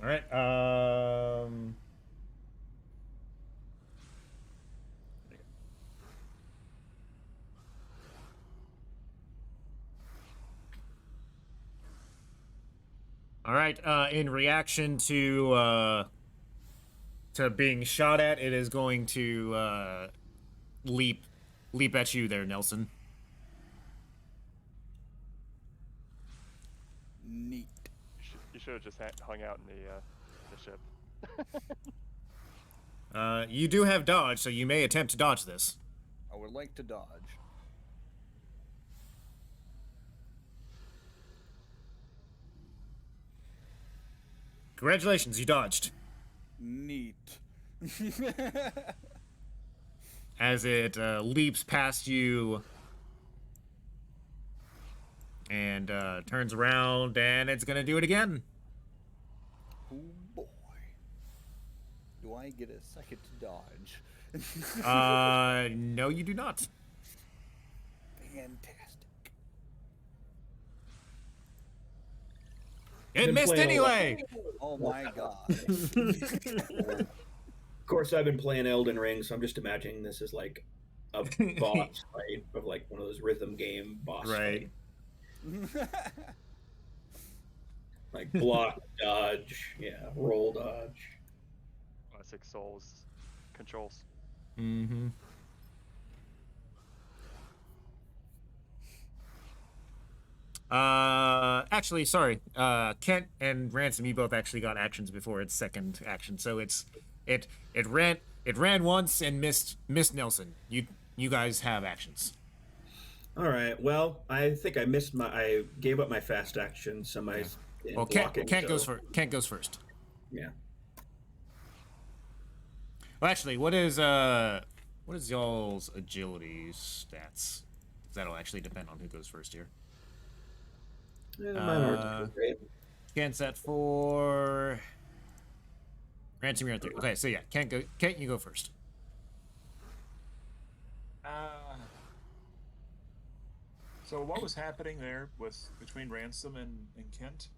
All right. All right. In reaction to being shot at, it is going to leap at you there, Nelson. Neat. You should have just hung out in the ship. You do have dodge, so you may attempt to dodge this. I would like to dodge. Congratulations, you dodged. Neat. As it leaps past you and turns around, and it's gonna do it again. Oh boy. Do I get a second to dodge? No, you do not. Fantastic. It Been missed playing a lot. anyway. Oh my god. Of course, I've been playing Elden Ring, so I'm just imagining this is like a boss fight of like one of those rhythm game boss Right. fight. Like block, dodge, roll, dodge. Classic Souls controls. Mm-hmm. Actually, sorry. Kent and Ransom, you both actually got actions before its second action, so it ran once and missed Nelson. You guys have actions. All right. Well, I think I gave up my fast action, so my Well, blocking, Kent goes so- Kent goes first. Yeah. Well, actually, what is y'all's agility stats? 'Cause that'll actually depend on who goes first here. Yeah, mine aren't great. Kent's at 4. Ransom, you're at 3. Okay, so yeah, Kent, you go first. So what was happening there between Ransom and Kent?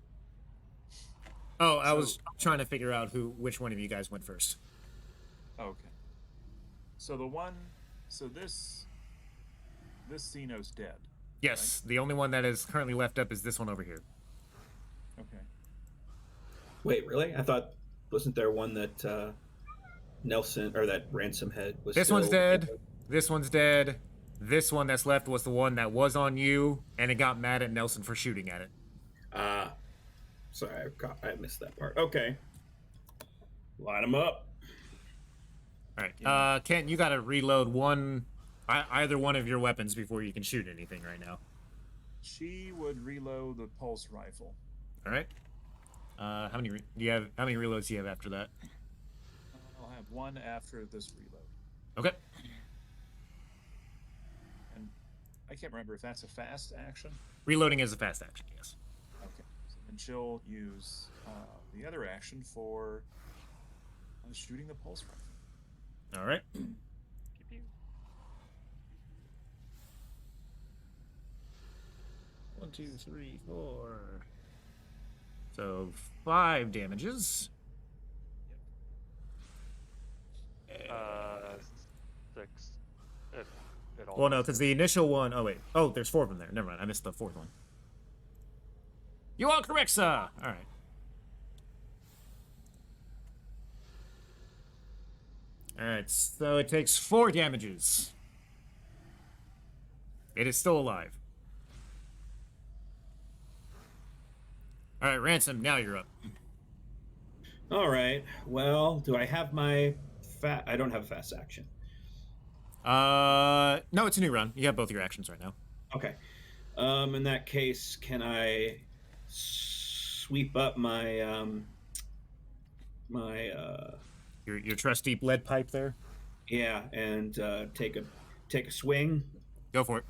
Oh, I was trying to figure out which one of you guys went first. Okay. So this Xeno's dead. Yes, the only one that is currently left up is this one over here. Okay. Wait, really? I thought wasn't there one that Nelson or that Ransom head was? This one's still- dead. This one's dead. This one that's left was the one that was on you, and it got mad at Nelson for shooting at it. Sorry, I missed that part. Okay. Line them up. All right, Kent, you got to reload either one of your weapons before you can shoot anything right now. She would reload the pulse rifle. All right. How many reloads do you have after that? I'll have one after this reload. Okay. And I can't remember if that's a fast action. Reloading is a fast action, yes. Okay. So then she'll use the other action for shooting the pulse rifle. All right. Pew pew. 1, 2, 3, 4. So 5 damages. 6 Well, no, because the initial one... Oh, wait. Oh, there's 4 of them there. Never mind. I missed the 4th one. You are correct, sir! All right. Alright, so it takes 4 damages. It is still alive. Alright, Ransom, now you're up. All right. Well, do I have my I don't have a fast action. No, it's a new run. You have both your actions right now. Okay. In that case, can I sweep up my Your trusty lead pipe there? yeah, and take a swing? Go for it.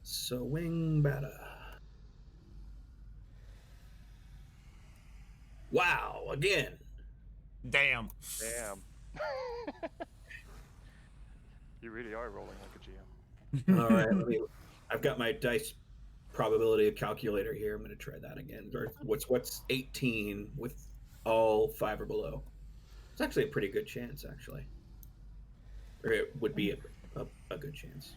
Swing better. Wow, again. Damn. Damn. You really are rolling like a GM. All right, I've got my dice probability calculator here. I'm going to try that again. Or what's 18 with all 5 or below? It's actually a pretty good chance, actually. Or it would be a good chance.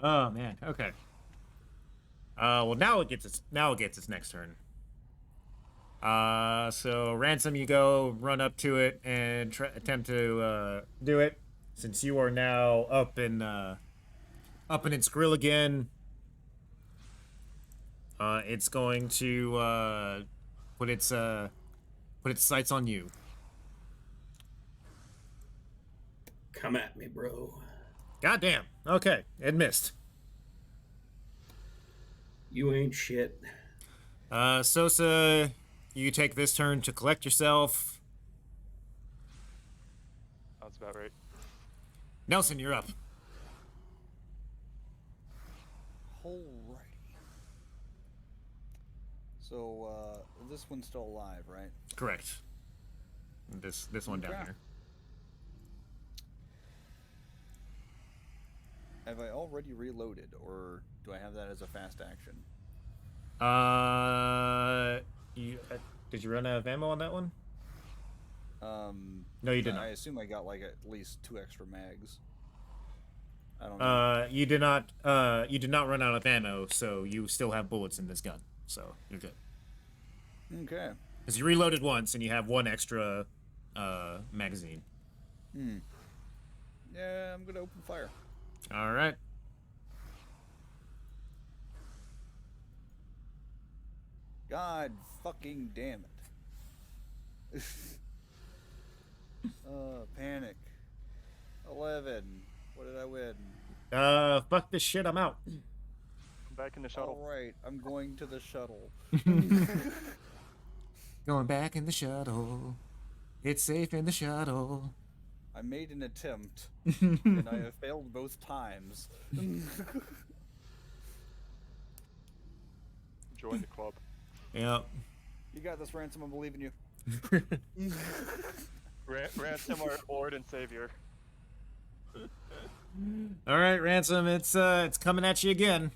Oh man. Okay. Well, now it gets its next turn. So Ransom, you go run up to it and attempt to do it. Since you are now up in its grill again, it's going to put its sights on you. Come at me, bro. Goddamn. Okay, it missed. You ain't shit. Sosa, you take this turn to collect yourself. That's about right. Nelson, you're up. Alrighty. So, this one's still alive, right? Correct. This one down Okay. here. Have I already reloaded, or do I have that as a fast action? Did you run out of ammo on that one? No, you did not. I assume I got like at least 2 extra mags. I don't know. You did not. You did not run out of ammo, so you still have bullets in this gun. So you're good. Okay. Because you reloaded once and you have 1 extra magazine. Yeah, I'm gonna open fire. All right. God fucking damn it. Panic. 11. What did I win? Fuck this shit. I'm out. Come back in the shuttle. Alright, I'm going to the shuttle. Going back in the shuttle. It's safe in the shuttle. I made an attempt, and I have failed both times. Join the club. Yep. You got this, Ransom. I believe in you. Ransom, our Lord and Savior. All right, Ransom. It's coming at you again.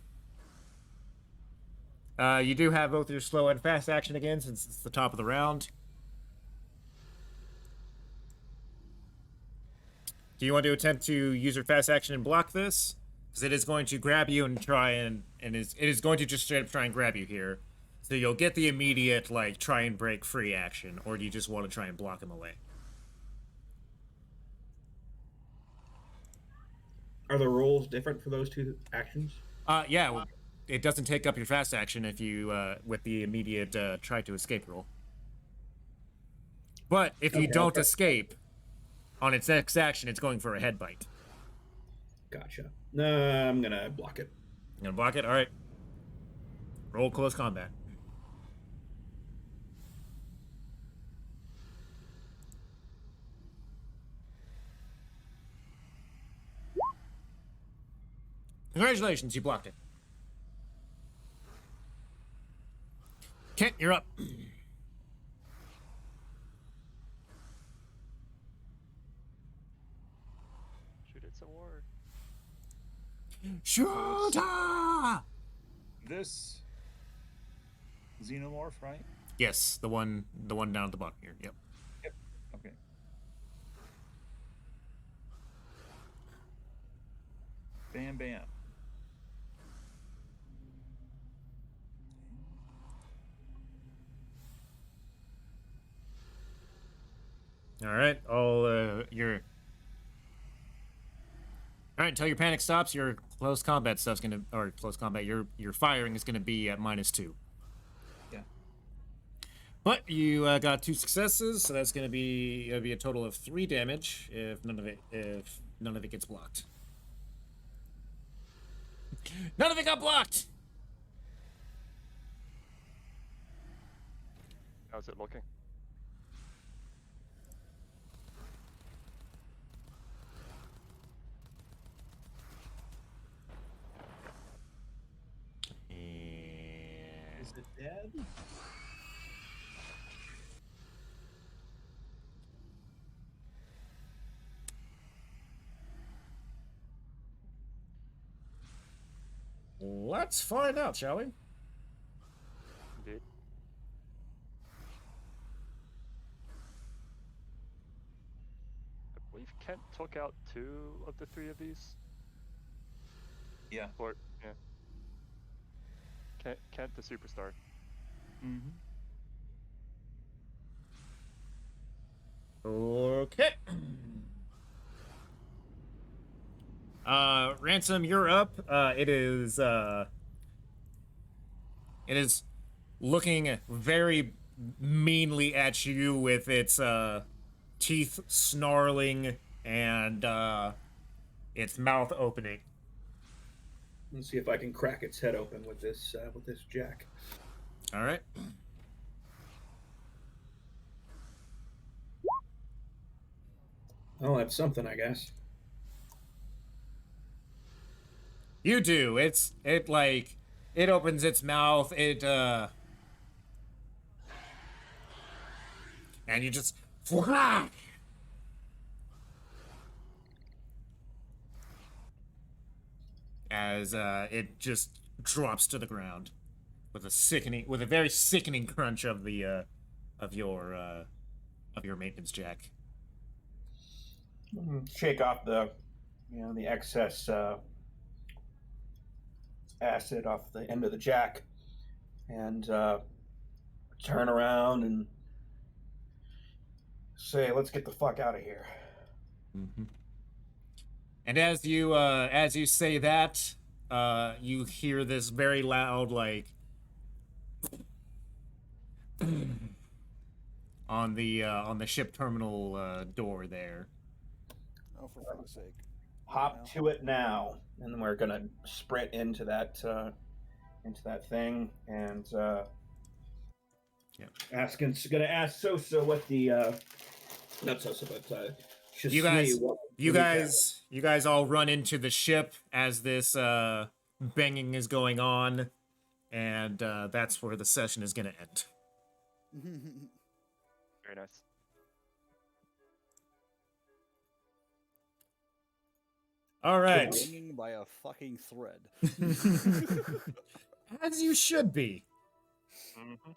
You do have both your slow and fast action again, since it's the top of the round. Do you want to attempt to use your fast action and block this? Because it is going to grab you and try and it is going to just straight up try and grab you here. So you'll get the immediate, like, try and break free action, or do you just want to try and block him away? Are the rolls different for those 2 actions? Yeah, well, it doesn't take up your fast action if you, with the immediate try to escape roll. But if you don't escape, on its next action, it's going for a head bite. Gotcha. No, I'm gonna block it. You gonna block it? All right. Roll close combat. Congratulations, you blocked it. Kent, you're up. Shoot it some more. Shooter! This xenomorph, right? Yes, the one down at the bottom here. Yep. Yep. Okay. Bam, bam. All right. All your. All right. Until your panic stops, your close combat stuff's gonna, or close combat. Your firing is gonna be at -2. Yeah. But you got 2 successes, so that's gonna be a total of 3 damage if none of it gets blocked. None of it got blocked. How's it looking? Is it dead? Let's find out, shall we? Indeed. I believe Kent took out 2 of the 3 of these. Yeah. Or yeah. Kent the superstar. Mm-hmm. Okay. Ransom, you're up. It is looking very meanly at you with its teeth snarling and its mouth opening. Let's see if I can crack its head open with this jack. All right. Oh, that's something, I guess. You do. It opens its mouth. And you just as it just drops to the ground with a very sickening crunch of the of your maintenance jack. Shake off the excess acid off the end of the jack, and turn around and say, "Let's get the fuck out of here." Mm-hmm. And as you say that, you hear this very loud on the ship terminal door there. Oh, for fuck's sake! Hop to it now, and then we're gonna sprint into that thing, and gonna ask Sosa what the not Sosa, but Shisui, you guys all run into the ship as this banging is going on, and that's where the session is gonna end. Very nice. All right. Hanging by a fucking thread. As you should be. Mm-hmm.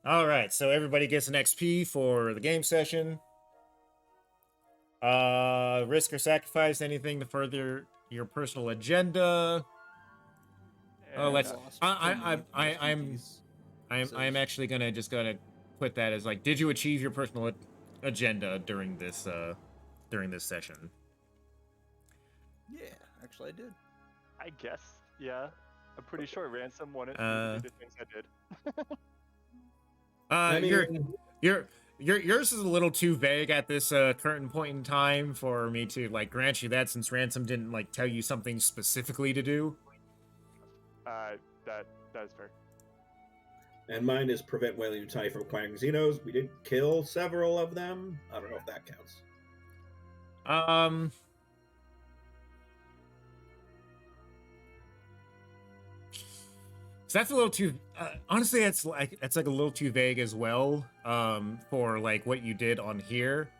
All right, so everybody gets an XP for the game session. Risk or sacrifice anything to further your personal agenda. Oh, let's. I'm actually gonna put that as did you achieve your personal agenda during this session? Yeah, actually, I did. I guess, yeah. I'm pretty sure Ransom wanted to do the things I did. Yours is a little too vague at this current point in time for me to grant you that, since Ransom didn't tell you something specifically to do. That is fair. And mine is prevent Weyland-Yutani from acquiring Xenos. We did kill several of them. I don't know if that counts. So that's a little too. Honestly, it's a little too vague as well. For what you did on here.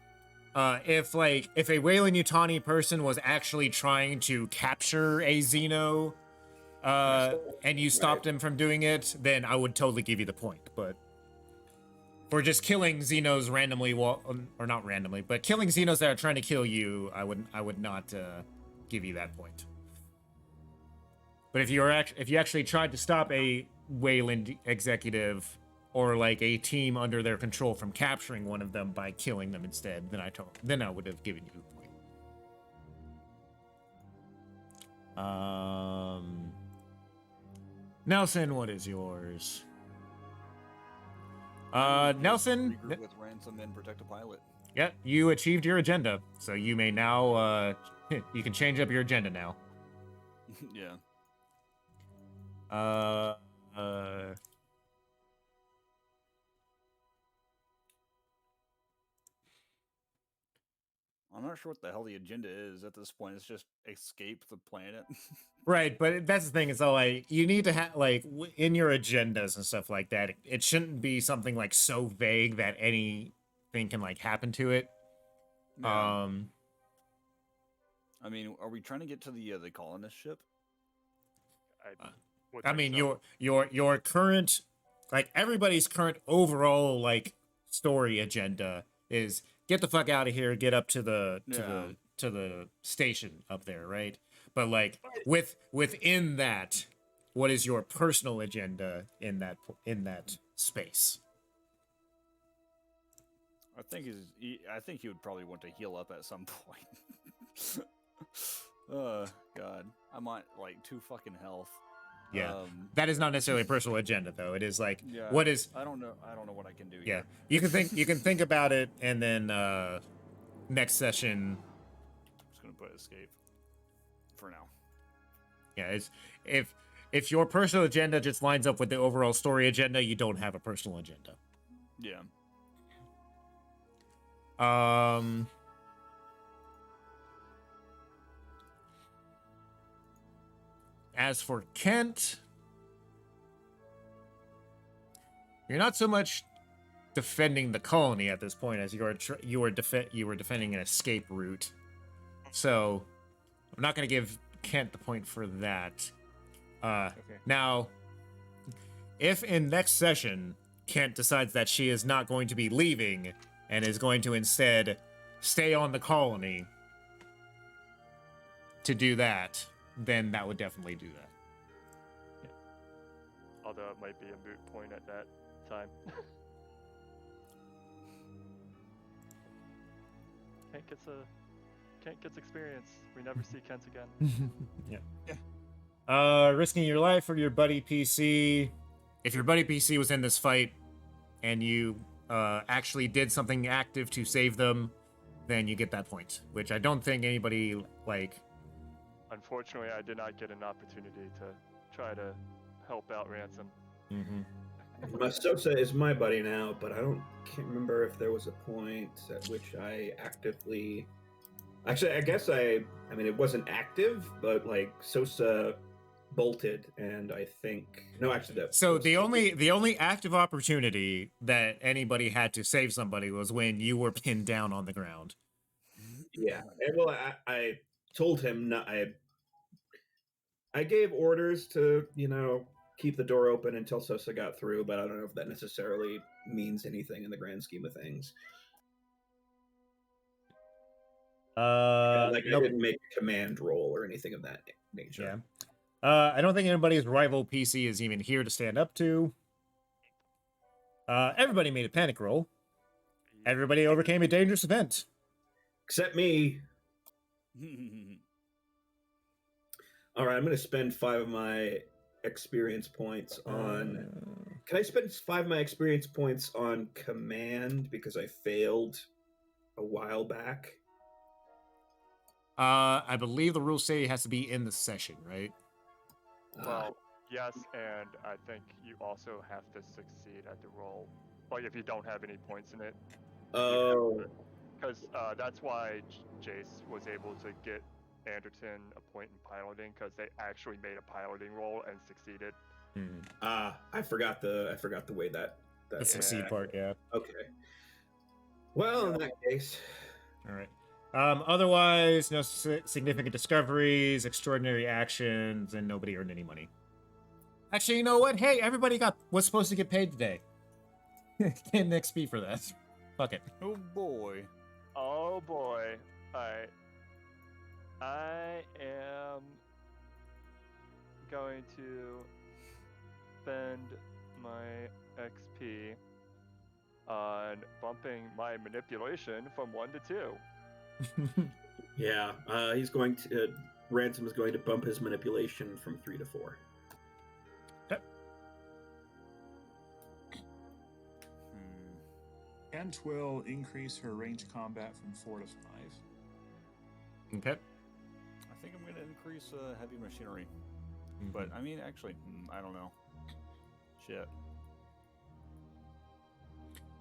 if a Weyland Yutani person was actually trying to capture a Xeno, and you stopped him from doing it, then I would totally give you the point. But for just killing Xenos randomly, or not randomly, but killing Xenos that are trying to kill you, I would not give you that point. But if you actually tried to stop a Weyland executive or like a team under their control from capturing one of them by killing them instead, then I would have given you a point. Nelson, what is yours? Nelson. Regroup with ransom and protect a pilot. Yep, you achieved your agenda, so you may now you can change up your agenda now. Yeah. I'm not sure what the hell the agenda is at this point. It's just escape the planet. Right, but that's the thing. Is that like you need to have like in your agendas and stuff like that. It shouldn't be something like so vague that anything can like happen to it. Yeah. I mean, are we trying to get to the colonist ship? I mean, your current, like everybody's current overall like story agenda is get the fuck out of here, get up to the station up there, right? But like within that, what is your personal agenda in that space? I think he would probably want to heal up at some point. Oh God, I'm on like 2 fucking health. Yeah, that is not necessarily a personal agenda, though. It is like, yeah, what is? I don't know what I can do. Yeah, Here. you can think about it, and then next session. I'm just gonna put escape for now. Yeah, it's if your personal agenda just lines up with the overall story agenda, you don't have a personal agenda. Yeah. As for Kent, you're not so much defending the colony at this point as you were defending an escape route. So I'm not going to give Kent the point for that. Okay. Now, if in next session Kent decides that she is not going to be leaving and is going to instead stay on the colony to do that, then that would definitely do that. Yeah. Although it might be a moot point at that time. Kent gets experience. We never see Kent again. Yeah. Risking your life for your buddy PC. If your buddy PC was in this fight and you actually did something active to save them, then you get that point, which I don't think anybody like. Unfortunately, I did not get an opportunity to try to help out Ransom. Mm-hmm. Mastosa is my buddy now, but can't remember if there was a point at which I actively. Actually, I guess I mean it wasn't active, but like Sosa bolted, and I think no, actually that. So the only active opportunity that anybody had to save somebody was when you were pinned down on the ground. Yeah, and well, I told him not. I gave orders to keep the door open until Sosa got through, but I don't know if that necessarily means anything in the grand scheme of things. I didn't make a command roll or anything of that nature. Yeah. I don't think anybody's rival PC is even here to stand up to. Everybody made a panic roll. Everybody overcame a dangerous event. Except me. All right, I'm going to spend 5 of my experience points on... Can I spend 5 of my experience points on command because I failed a while back? I believe the rules say it has to be in the session, right? Well, yes, and I think you also have to succeed at the roll. Like if you don't have any points in it. Oh. Because that's why Jace was able to get Anderton a point in piloting, because they actually made a piloting roll and succeeded. I forgot the way that the succeed part, yeah. Okay. Well, in that case, All right. Otherwise, no significant discoveries, extraordinary actions, and nobody earned any money. Actually, you know what? Hey, everybody was supposed to get paid today. Get an XP for that. Fuck it. Oh boy. Oh boy. Alright. I am going to spend my XP on bumping my manipulation from 1 to 2. Yeah, he's going to. Ransom is going to bump his manipulation from 3 to 4. Kent will increase her range combat from 4 to 5. Okay. I think I'm going to increase heavy machinery. But, I mean, actually, I don't know. Shit.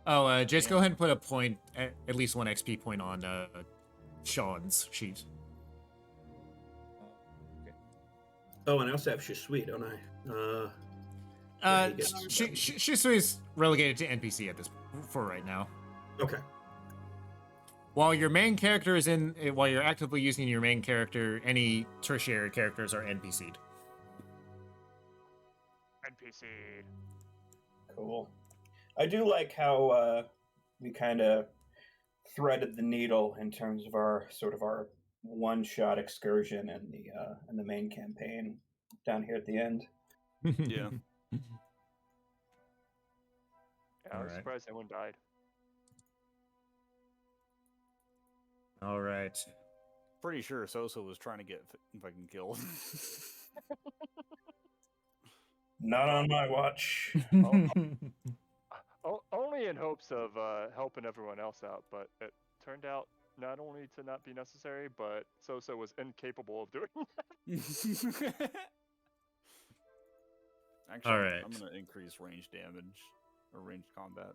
Oh, just go ahead and put a point, at least 1 XP point on Sean's sheet. Okay. Oh, and I also have Shisui, don't I? Shisui's relegated to NPC for right now. Okay. While your main character is while you're actively using your main character, any tertiary characters are NPC'd. NPC. Cool. I do like how we kind of threaded the needle in terms of our one-shot excursion and the main campaign down here at the end. Yeah. Yeah, I was surprised anyone died. All right. Pretty sure Sosa was trying to get fucking killed. Not on my watch. Only in hopes of helping everyone else out, but it turned out not only to not be necessary, but Sosa was incapable of doing that. Actually, All right. I'm going to increase range damage or range combat.